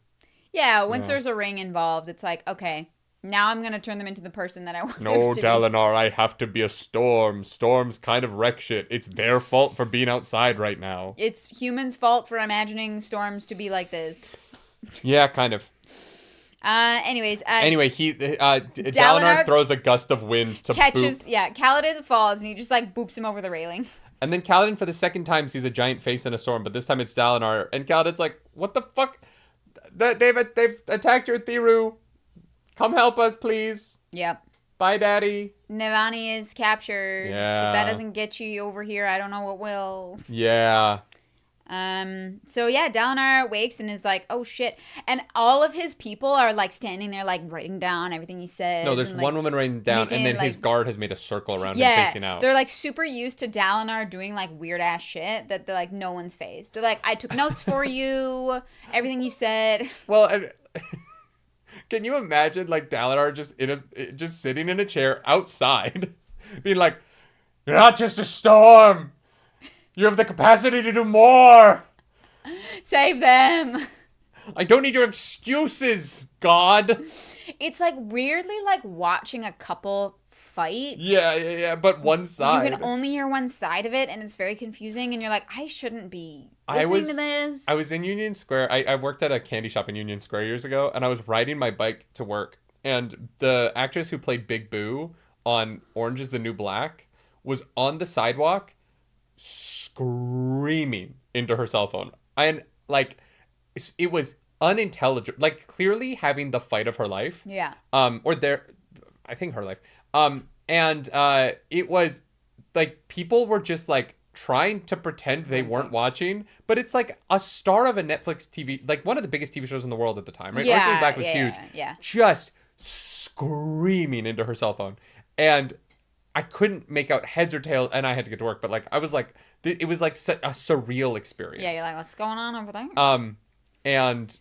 Yeah, once there's a ring involved, it's like, okay, now I'm going to turn them into the person that I want them to be. No, Dalinar, I have to be a storm. Storms kind of wreck shit. It's their fault for being outside right now. It's humans' fault for imagining storms to be like this. Yeah, kind of. Anyway, Dalinar throws a gust of wind to catches, boop. Yeah, Kaladin falls and he just like boops him over the railing. And then Kaladin for the second time sees a giant face in a storm, but this time it's Dalinar. And Kaladin's like, what the fuck? They've attacked your Thiru. Come help us, please. Yep. Bye, Daddy. Navani is captured. Yeah. If that doesn't get you over here, I don't know what will. Yeah. So yeah, Dalinar wakes and is like, oh shit. And all of his people are like standing there like writing down everything he says. No, there's and, one woman writing down and then his guard has made a circle around him facing out. They're like super used to Dalinar doing like weird ass shit that they're like no one's faced. They're like, I took notes for you, everything you said. Well, can you imagine like Dalinar just sitting in a chair outside being like, you're not just a storm. You have the capacity to do more. Save them. I don't need your excuses, God. It's like weirdly like watching a couple fight. Yeah, but one side. You can only hear one side of it and it's very confusing and you're like, I shouldn't be listening to this. I was in Union Square. I worked at a candy shop in Union Square years ago and I was riding my bike to work and the actress who played Big Boo on Orange is the New Black was on the sidewalk screaming into her cell phone. And, like, it was unintelligible. Like, clearly having the fight of her life. Yeah. I think her life. And it was, like, people were just, like, trying to pretend they weren't watching, but it's like a star of a Netflix TV, like one of the biggest TV shows in the world at the time, right? Orange is the New Black was huge. Yeah. Just screaming into her cell phone. And I couldn't make out heads or tails, and I had to get to work, but like I was like, it was like a surreal experience. Yeah, you're like, what's going on over there? And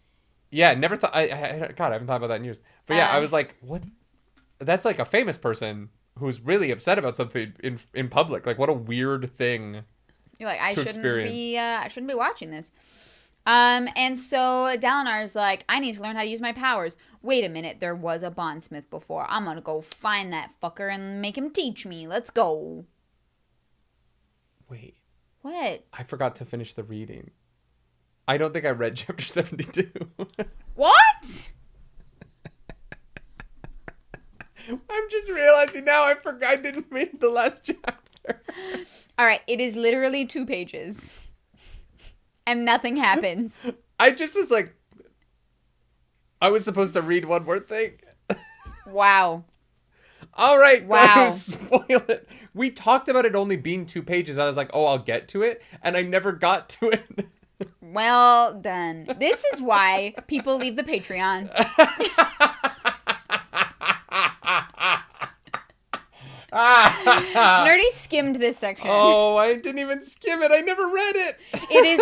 yeah, never thought, God, I haven't thought about that in years. But yeah, I was like, what? That's like a famous person who's really upset about something in public. Like, what a weird thing. You're like, I shouldn't be watching this. And so Dalinar's like, I need to learn how to use my powers. Wait a minute, there was a bondsmith before. I'm gonna go find that fucker and make him teach me. Let's go. Wait. What? I forgot to finish the reading. I don't think I read chapter 72. What? I'm just realizing now I forgot I didn't read the last chapter. All right, it is literally 2 pages. And nothing happens. I just was like, I was supposed to read one more thing. Wow. All right, wow. Spoil it. We talked about it only being 2 pages. I was like, oh, I'll get to it. And I never got to it. Well done. This is why people leave the Patreon. Nerdy skimmed this section. Oh, I didn't even skim it. I never read it. It is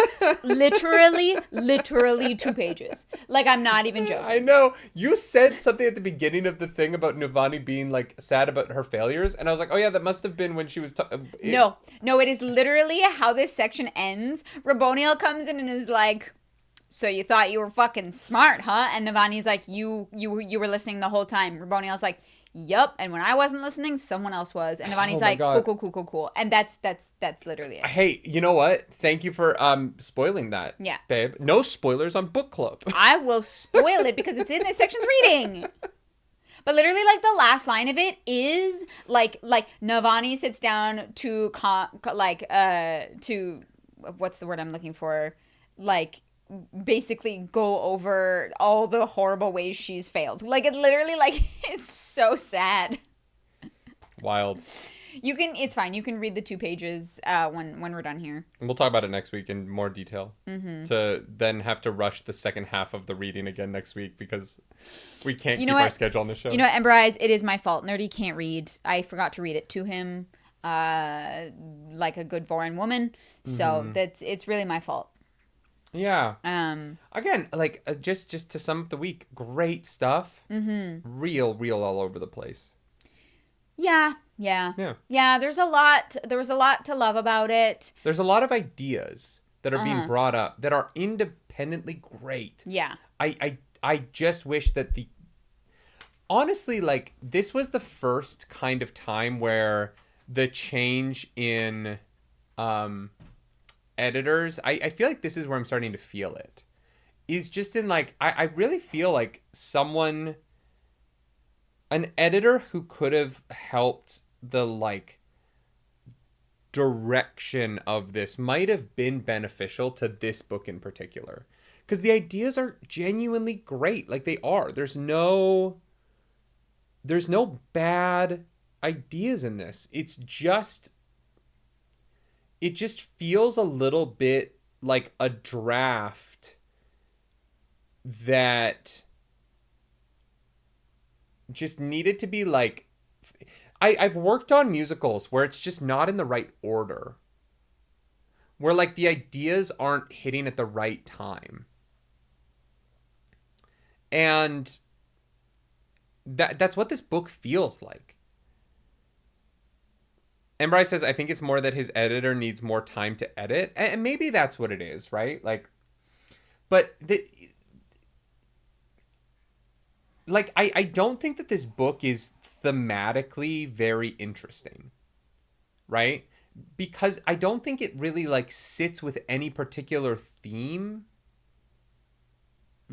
literally 2 pages. Like, I'm not even joking. I know. You said something at the beginning of the thing about Navani being, like, sad about her failures. And I was like, oh, yeah, that must have been when she was... No, it is literally how this section ends. Raboniel comes in and is like... So you thought you were fucking smart, huh? And Navani's like, you were listening the whole time. Raboniel's like... Yup, and when I wasn't listening, someone else was. And Navani's like, cool. And that's literally it. Hey, you know what? Thank you for spoiling that. Yeah. Babe. No spoilers on book club. I will spoil it because it's in this section's reading. But literally, like, the last line of it is, like Navani sits down to, what's the word I'm looking for? Like... basically go over all the horrible ways she's failed. Like, it literally, like, it's so sad. Wild. It's fine. You can read the 2 pages when we're done here. And we'll talk about it next week in more detail. Mm-hmm. To then have to rush the second half of the reading again next week because we can't keep our schedule on the show. You know what, Ember Eyes? It is my fault. Nerdy can't read. I forgot to read it to him like a good foreign woman. So it's really my fault. Yeah. Again, like just to sum up the week, great stuff. Mm-hmm. Real all over the place. Yeah. There's a lot. There was a lot to love about it. There's a lot of ideas that are being brought up that are independently great. Yeah. I just wish that honestly, like, this was the first kind of time where the change in editors, I feel like this is where I'm starting to feel it, is just in, like, I really feel like an editor who could have helped the, like, direction of this might have been beneficial to this book in particular, because the ideas are genuinely great. Like, they are. There's no bad ideas in this. It just feels a little bit like a draft that just needed to be, like... I've worked on musicals where it's just not in the right order. Where, like, the ideas aren't hitting at the right time. And that's what this book feels like. Embry says, I think it's more that his editor needs more time to edit. And maybe that's what it is, right? Like, but I don't think that this book is thematically very interesting, right? Because I don't think it really, like, sits with any particular theme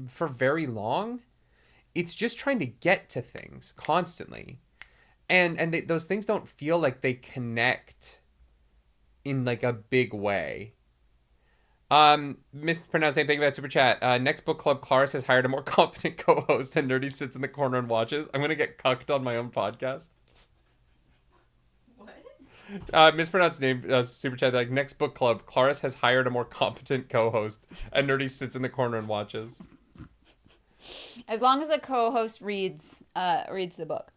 for very long. it's just trying to get to things constantly. And those things don't feel like they connect in like a big way. Mispronounced same thing about super chat. Next book club, Claris has hired a more competent co-host, and Nerdy sits in the corner and watches. I'm gonna get cucked on my own podcast. What? Mispronounced name. Super chat. Like next book club, Claris has hired a more competent co-host, and Nerdy sits in the corner and watches. As long as the co-host reads the book.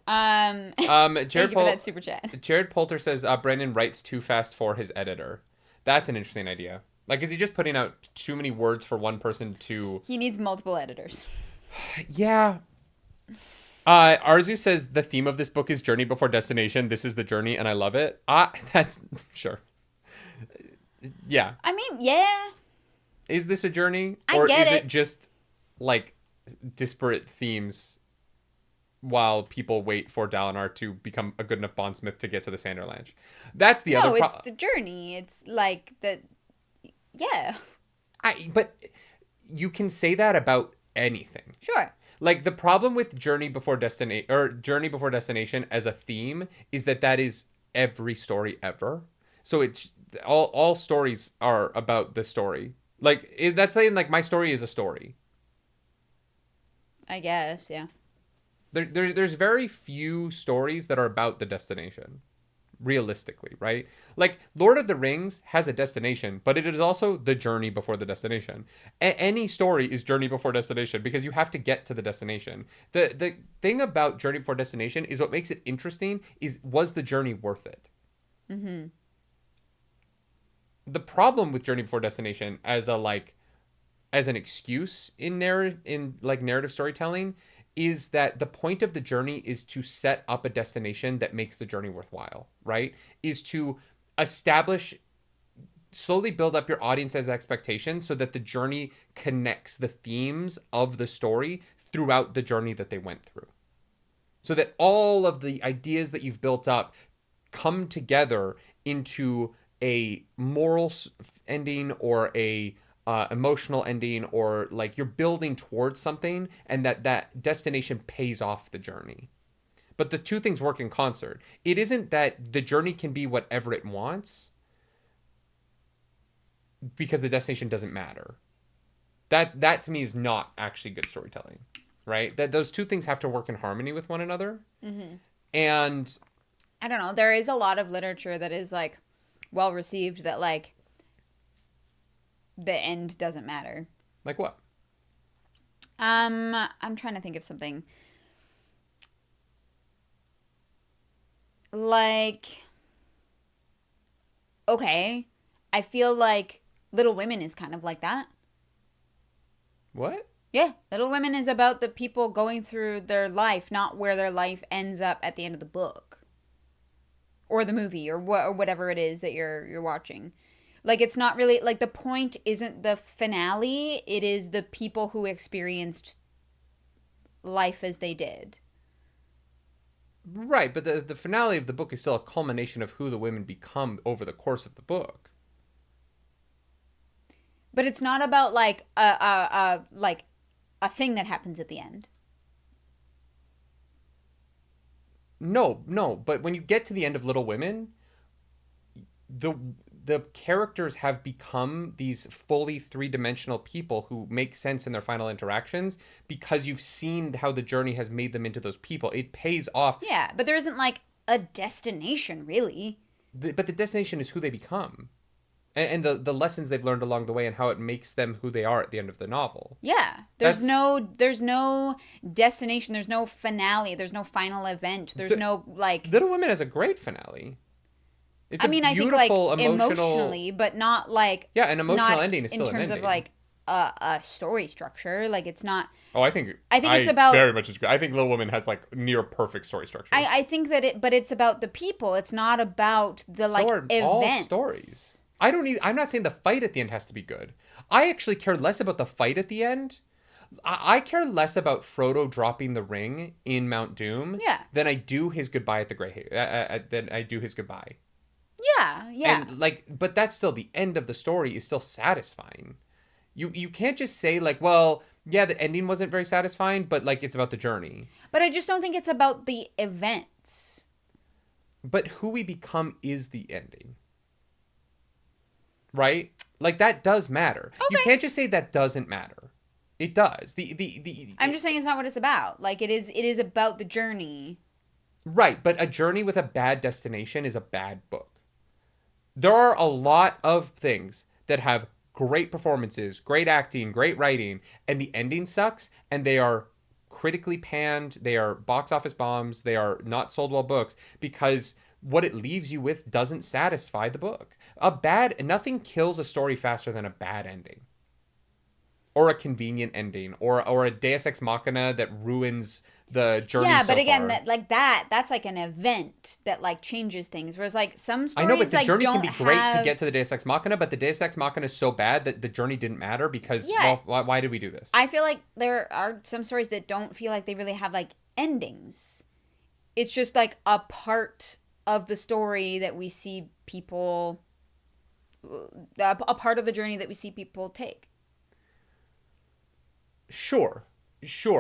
Jared thank you for that super chat. Jared Poulter says Brandon writes too fast for his editor. That's an interesting idea. Like, is he just putting out too many words for one person to... He needs multiple editors. Yeah. Arzu says the theme of this book is journey before destination. This is the journey, and I love it. That's... Sure. Yeah. I mean, yeah. Is this a journey? Or is it just, like, disparate themes while people wait for Dalinar to become a good enough bondsmith to get to the Sanderlanche? That's the other problem. No, it's the journey. It's like the... Yeah. But you can say that about anything. Sure. Like, the problem with Journey Before Destination as a theme is that is every story ever. So it's all stories are about the story. Like, that's saying, like, my story is a story. I guess, yeah. There's very few stories that are about the destination. Realistically, right? Like, Lord of the Rings has a destination, but it is also the journey before the destination. Any story is journey before destination because you have to get to the destination. The thing about Journey Before Destination is what makes it interesting is, was the journey worth it? Mm-hmm. The problem with Journey Before Destination as an excuse in narrative storytelling is that the point of the journey is to set up a destination that makes the journey worthwhile, right? Is to slowly build up your audience's expectations so that the journey connects the themes of the story throughout the journey that they went through. So that all of the ideas that you've built up come together into a moral ending or a emotional ending, or like you're building towards something and that destination pays off the journey. But the two things work in concert. It isn't that the journey can be whatever it wants because the destination doesn't matter. That to me is not actually good storytelling, right? That those two things have to work in harmony with one another. Mm-hmm. And I don't know. There is a lot of literature that is like well received that like the end doesn't matter. Like what? I'm trying to think of something. Like, okay, I feel like Little Women is kind of like that. What? Yeah, Little Women is about the people going through their life, not where their life ends up at the end of the book. Or the movie, or whatever it is that you're watching. Like, it's not really, like, the point isn't the finale, it is the people who experienced life as they did. Right, but the finale of the book is still a culmination of who the women become over the course of the book. But it's not about, like, a thing that happens at the end. No, but when you get to the end of Little Women, the characters have become these fully three-dimensional people who make sense in their final interactions because you've seen how the journey has made them into those people. It pays off. Yeah, but there isn't, like, a destination, really. But the destination is who they become. And the lessons they've learned along the way and how it makes them who they are at the end of the novel. Yeah. There's no destination. There's no finale. There's no final event. There's no, like... Little Women has a great finale. It's I think, like, emotionally, but not, like... Yeah, an emotional ending is still an ending. In terms of, like, a story structure. Like, it's not... Oh, I think it's about... very much agree. I think Little Women has, like, near perfect story structure. I think that but it's about the people. It's not about the, like, events. All stories. I'm not saying the fight at the end has to be good. I actually care less about the fight at the end. I care less about Frodo dropping the ring in Mount Doom than I do his goodbye at the Grey than I do his goodbye. Yeah. And, like, but that's still the end of the story is still satisfying. You can't just say like, well, yeah, the ending wasn't very satisfying, but like it's about the journey. But I just don't think it's about the events. But who we become is the ending. Right? Like that does matter. Okay. You can't just say that doesn't matter. It does. I'm just saying it's not what it's about. Like it is about the journey. Right, but a journey with a bad destination is a bad book. There are a lot of things that have great performances, great acting, great writing, and the ending sucks, and they are critically panned, they are box office bombs, they are not sold well books, because what it leaves you with doesn't satisfy the book. Nothing kills a story faster than a bad ending. Or a convenient ending, or a Deus Ex Machina that ruins the journey. Yeah, but so again, far. that's like an event that like changes things. Whereas like some stories, I know, but the like, journey can be great to have... get to the Deus Ex Machina, but the Deus Ex Machina is so bad that the journey didn't matter because, Yeah. well, why did we do this? I feel like there are some stories that don't feel like they really have like endings. It's just like a part of the story that we see people, a part of the journey that we see people take. Sure,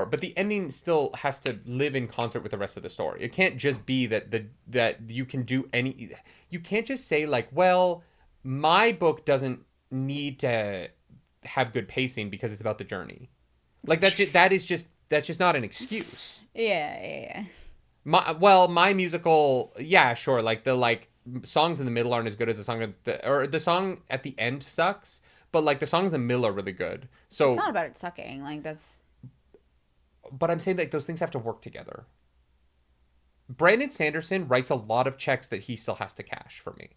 but the ending still has to live in concert with the rest of the story. It can't just be that you can do any. You can't just say like, well, my book doesn't need to have good pacing because it's about the journey. Like that's just not an excuse. Yeah. My musical, yeah, sure. Like the songs in the middle aren't as good as the song or the song at the end sucks. But, like, the songs in the middle are really good. So, it's not about it sucking. Like, that's... But I'm saying, like, those things have to work together. Brandon Sanderson writes a lot of checks that he still has to cash for me.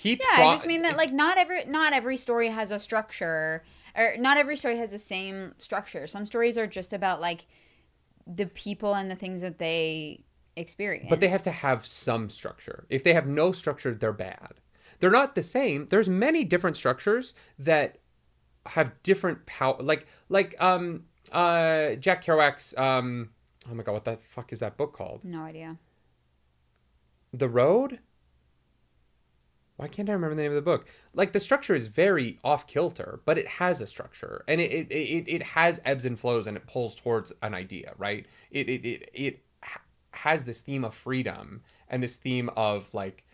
I just mean that, like, not every story has a structure. Or not every story has the same structure. Some stories are just about, like, the people and the things that they experience. But they have to have some structure. If they have no structure, they're bad. They're not the same. There's many different structures that have different power. Like Jack Kerouac's oh my god, what the fuck is that book called? No idea. The Road? Why can't I remember the name of the book? Like the structure is very off kilter, but it has a structure and it has ebbs and flows and it pulls towards an idea, right? It has this theme of freedom and this theme of like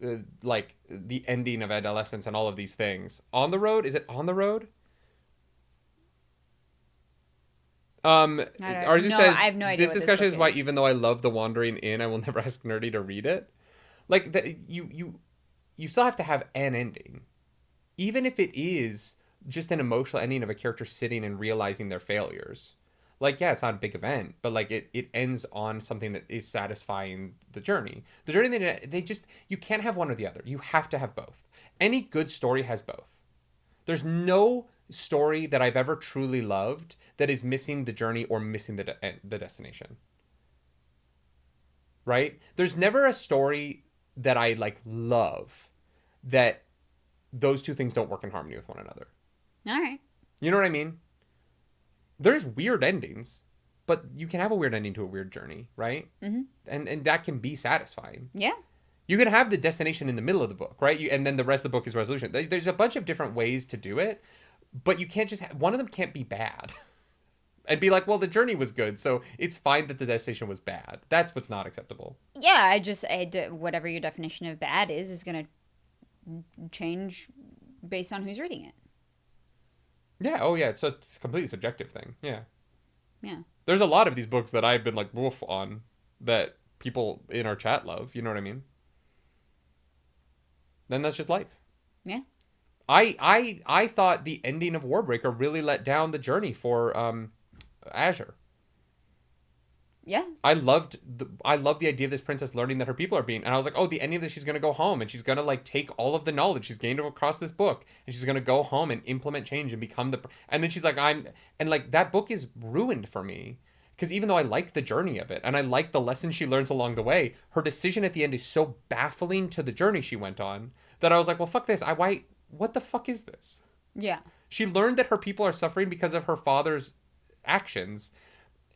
the ending of adolescence and all of these things. On the Road? Is it On the Road? Arzu says, I have no idea. This discussion is why, even though I love The Wandering Inn, I will never ask Nerdy to read it. Like, you still have to have an ending. Even if it is just an emotional ending of a character sitting and realizing their failures. Like, yeah, it's not a big event, but like it ends on something that is satisfying the journey. The journey, you can't have one or the other. You have to have both. Any good story has both. There's no story that I've ever truly loved that is missing the journey or missing the destination. Right? There's never a story that I like love that those two things don't work in harmony with one another. All right. You know what I mean? There's weird endings, but you can have a weird ending to a weird journey, right? Mm-hmm. And that can be satisfying. Yeah. You can have the destination in the middle of the book, right? And then the rest of the book is resolution. There's a bunch of different ways to do it, but you can't just one of them can't be bad. And be like, well, the journey was good, so it's fine that the destination was bad. That's what's not acceptable. Yeah, whatever your definition of bad is going to change based on who's reading it. Yeah, oh yeah, it's a completely subjective thing. Yeah. Yeah. There's a lot of these books that I've been like woof on that people in our chat love, you know what I mean? Then that's just life. Yeah. I thought the ending of Warbreaker really let down the journey for Azure. Yeah. I loved the idea of this princess learning that her people are being, and I was like, oh, the ending of this, she's gonna go home and she's gonna like take all of the knowledge she's gained across this book and she's gonna go home and implement change and become and then she's like, and like that book is ruined for me because even though I like the journey of it and I like the lessons she learns along the way, her decision at the end is so baffling to the journey she went on that I was like, well, fuck this. What the fuck is this? Yeah. She learned that her people are suffering because of her father's actions.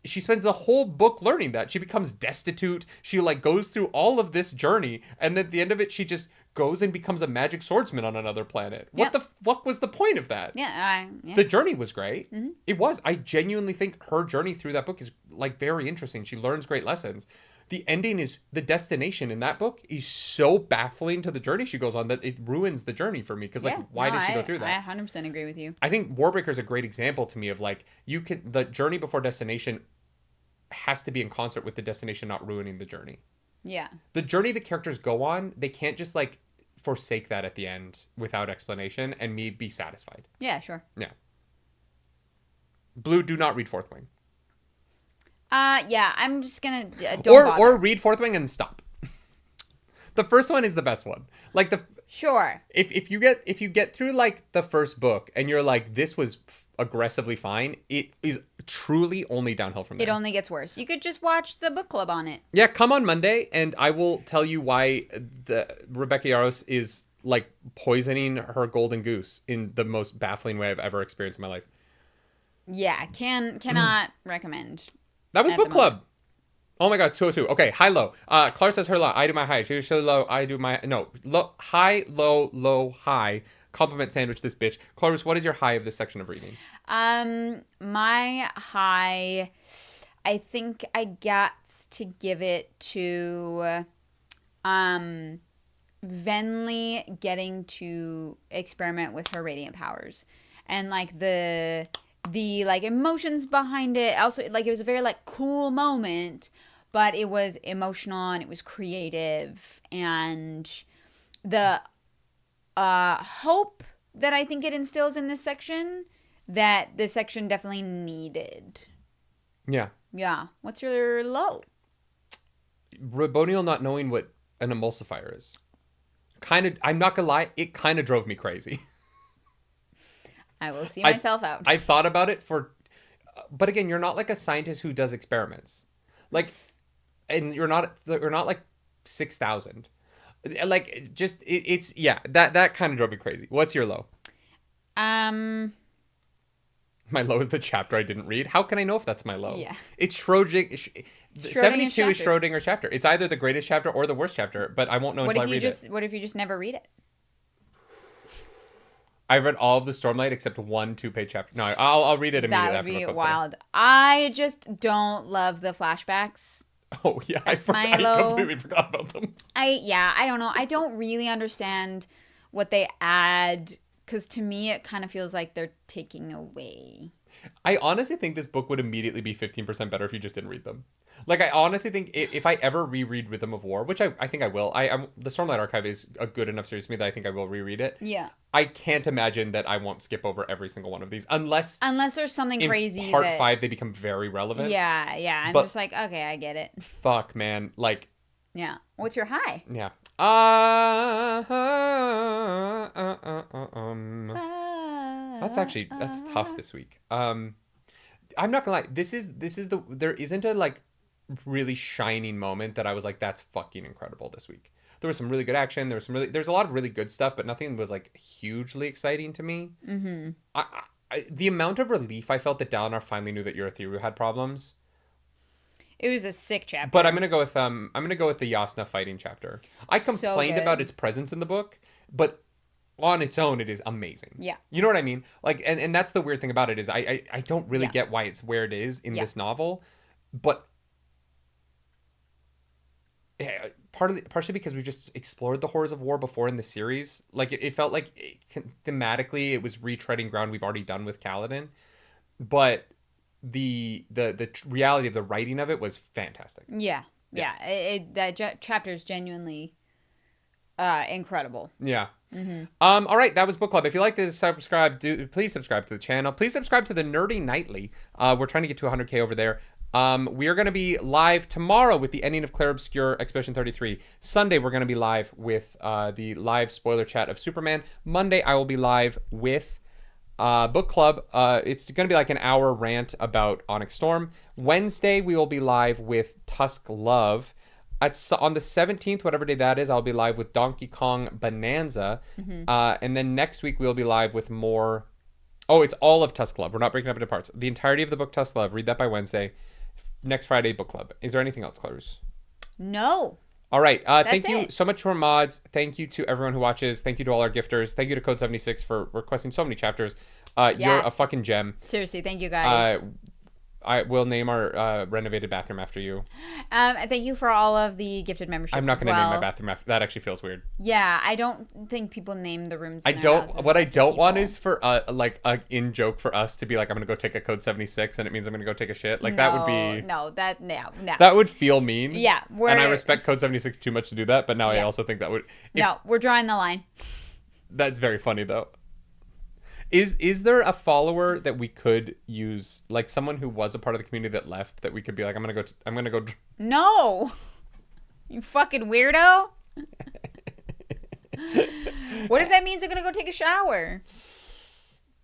she spends the whole book learning that. She becomes destitute. She like goes through all of this journey, and then at the end of it, she just goes and becomes a magic swordsman on another planet. What the fuck was the point of that? Yeah. The journey was great. Mm-hmm. It was. I genuinely think her journey through that book is like very interesting. She learns great lessons. The ending is, the destination in that book is so baffling to the journey she goes on that it ruins the journey for me. Because like, why did she go through that? I 100% agree with you. I think Warbreaker is a great example to me of like, the journey before destination has to be in concert with the destination not ruining the journey. Yeah. The journey the characters go on, they can't just like forsake that at the end without explanation and me be satisfied. Yeah, sure. Yeah. Blue, do not read Fourth Wing. Yeah, I'm just gonna don't or read Fourth Wing and stop. The first one is the best one. Like sure. If you get through like the first book and you're like, this was aggressively fine, it is truly only downhill from there. It only gets worse. You could just watch the book club on it. Yeah, come on Monday and I will tell you why the Rebecca Yarros is like poisoning her golden goose in the most baffling way I've ever experienced in my life. Yeah, cannot recommend. That was book club. Oh my god, it's 202. Okay, high, low. Clara says her low. I do my high. She so low. I do my... No. Low, high, low, low, high. Compliment sandwich this bitch. Clarus, what is your high of this section of reading? My high... I think I got to give it to... Venli getting to experiment with her radiant powers. And like the like emotions behind it. Also, like it was a very like cool moment, but it was emotional and it was creative, and the hope that I think it instills in this section that this section definitely needed. Yeah. What's your low? Raboniel not knowing what an emulsifier is. I'm not gonna lie, it kind of drove me crazy. I will see myself out. I thought about it but again, you're not like a scientist who does experiments. Like, and you're not like 6,000. Like, just, it's, yeah, that kind of drove me crazy. What's your low? My low is the chapter I didn't read. How can I know if that's my low? Yeah. It's Schrodinger's 72 is Schrodinger's chapter. It's either the greatest chapter or the worst chapter, but I won't know until I read it. What if you just never read it? I've read all of the Stormlight except one 2-page chapter. No, I'll read it immediately after. That would be wild. I just don't love the flashbacks. Oh yeah, I completely forgot about them. I don't know. I don't really understand what they add, because to me it kind of feels like they're taking away. I honestly think this book would immediately be 15% better if you just didn't read them. Like, I honestly think if I ever reread Rhythm of War, which I think I will, the Stormlight Archive is a good enough series to me that I think I will reread it. Yeah. I can't imagine that I won't skip over every single one of these unless there's something crazy. In part 5, they become very relevant. Yeah. I'm just like, okay, I get it. Fuck, man. Like. Yeah. What's your high? Yeah. That's tough this week. I'm not gonna lie. There isn't a like really shining moment that I was like, that's fucking incredible this week. There was some really good action. There's a lot of really good stuff, but nothing was like hugely exciting to me. Mm-hmm. The amount of relief I felt that Dalinar finally knew that Urithiru had problems. It was a sick chapter. But I'm gonna go with the Yasna fighting chapter. I complained about its presence in the book, but on its own, it is amazing. Yeah. You know what I mean? Like, and that's the weird thing about it is I don't really get why it's where it is in this novel, but partially because we've just explored the horrors of war before in the series. Like, it felt like thematically it was retreading ground we've already done with Kaladin, but the reality of the writing of it was fantastic. Yeah. That chapter is genuinely incredible. Yeah. Mm-hmm. All right, that was book club. If you like this, please subscribe to the channel. Please subscribe to the Nerdy Nightly. We're trying to get to 100K over there. We are going to be live tomorrow with the ending of Claire Obscure Expedition 33. Sunday, we're going to be live with the live spoiler chat of Superman. Monday, I will be live with book club. It's going to be like an hour rant about Onyx Storm. Wednesday, we will be live with Tusk Love. On the 17th, whatever day that is, I'll be live with Donkey Kong Bonanza. Mm-hmm. And then next week, we'll be live with more... Oh, it's all of Tusk Love. We're not breaking up into parts. The entirety of the book Tusk Love. Read that by Wednesday. next Friday book club. Is there anything else, Clarus? No. All right. Thank That's you it. so much to our mods. Thank you to everyone who watches. Thank you to all our gifters. Thank you to Code 76 for requesting so many chapters. You're Yeah. a fucking gem. Seriously, thank you guys. I will name our renovated bathroom after you. And thank you for all of the gifted memberships. I'm not going going to to name my bathroom after that. Actually feels weird. Yeah, I don't think people name the rooms. I in their don't. houses What I after don't want people. is for like a in joke for us to be like, I'm gonna go take a Code 76, and it means I'm gonna go take a shit. Like that would be. No. That would feel mean. Yeah, and I respect Code 76 too much to do that, but now I Yeah. also think that would. No, we're drawing the line. That's very funny though. Is there a follower that we could use, like someone who was a part of the community that left, that we could be like, I'm gonna go. No, you fucking weirdo. What if that means I'm gonna go take a shower?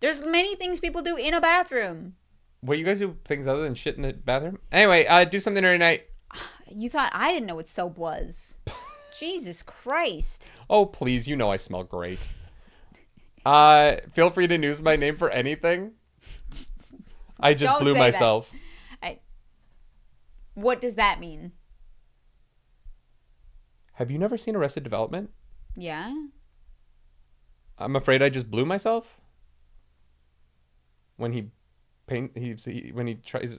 There's many things people do in a bathroom. Well, you guys do things other than shit in the bathroom. Anyway, do something every night. You thought I didn't know what soap was? Jesus Christ. Oh please, you know I smell great. Feel free to use my name for anything. I just Don't blew say myself. What does that mean? Have you never seen Arrested Development? Yeah. I'm afraid I just blew myself. When he tries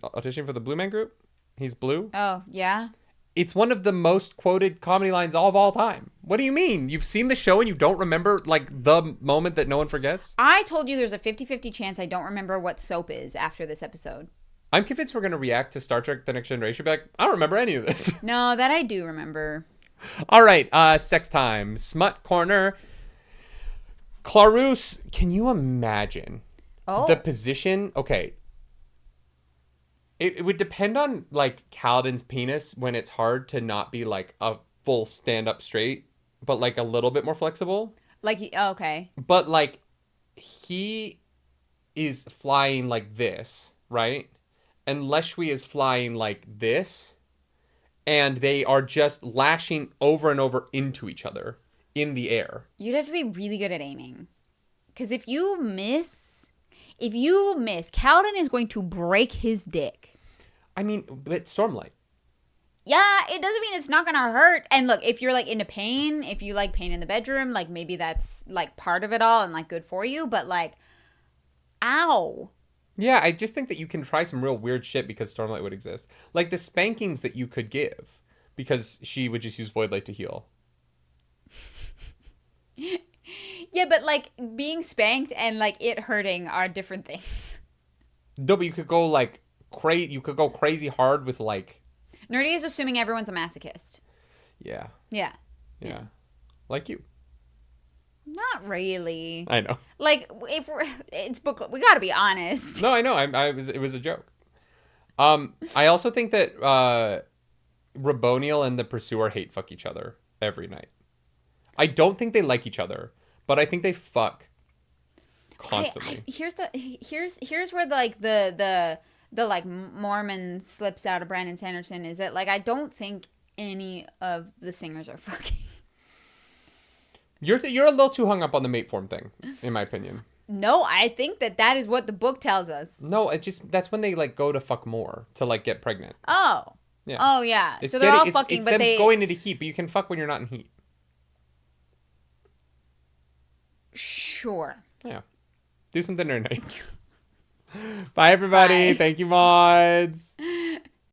auditioning for the Blue Man Group, he's blue. Oh, yeah. It's one of the most quoted comedy lines of all time. What do you mean? You've seen the show and you don't remember like the moment that no one forgets? I told you there's a 50-50 chance I don't remember what soap is after this episode. I'm convinced we're going to react to Star Trek The Next Generation. Be like, I don't remember any of this. No, that I do remember. All right, sex time. Smut corner. Clarus, can you imagine the position? Okay. It would depend on, like, Kaladin's penis when it's hard to not be, like, a full stand-up straight, but, like, a little bit more flexible. Like, okay. But, like, he is flying like this, right? And Leshwi is flying like this, and they are just lashing over and over into each other in the air. You'd have to be really good at aiming. Because if you miss, Kaladin is going to break his dick. I mean, but Stormlight. Yeah, it doesn't mean it's not going to hurt. And look, if you're like into pain, if you like pain in the bedroom, like maybe that's like part of it all and like good for you. But like, ow. Yeah, I just think that you can try some real weird shit because Stormlight would exist. Like the spankings that you could give because she would just use Void Light to heal. Yeah, but like being spanked and like it hurting are different things. No, but you could go like you could go crazy hard with like. Nerdy is assuming everyone's a masochist. Yeah. Yeah. Yeah. Like you. Not really. I know. Like if it's book club, we got to be honest. No, I know. It was a joke. I also think that Raboniel and the Pursuer hate fuck each other every night. I don't think they like each other, but I think they fuck constantly. Here's where like the like Mormon slips out of Brandon Sanderson is that like I don't think any of the singers are fucking. You're a little too hung up on the mate form thing, in my opinion. No, I think that is what the book tells us. No, that's when they like go to fuck more to like get pregnant. Oh. Yeah. Oh yeah. It's so they're all fucking, it's but them they going into heat, but you can fuck when you're not in heat. Sure. Yeah. Do something or night. Bye everybody. Bye. Thank you, mods.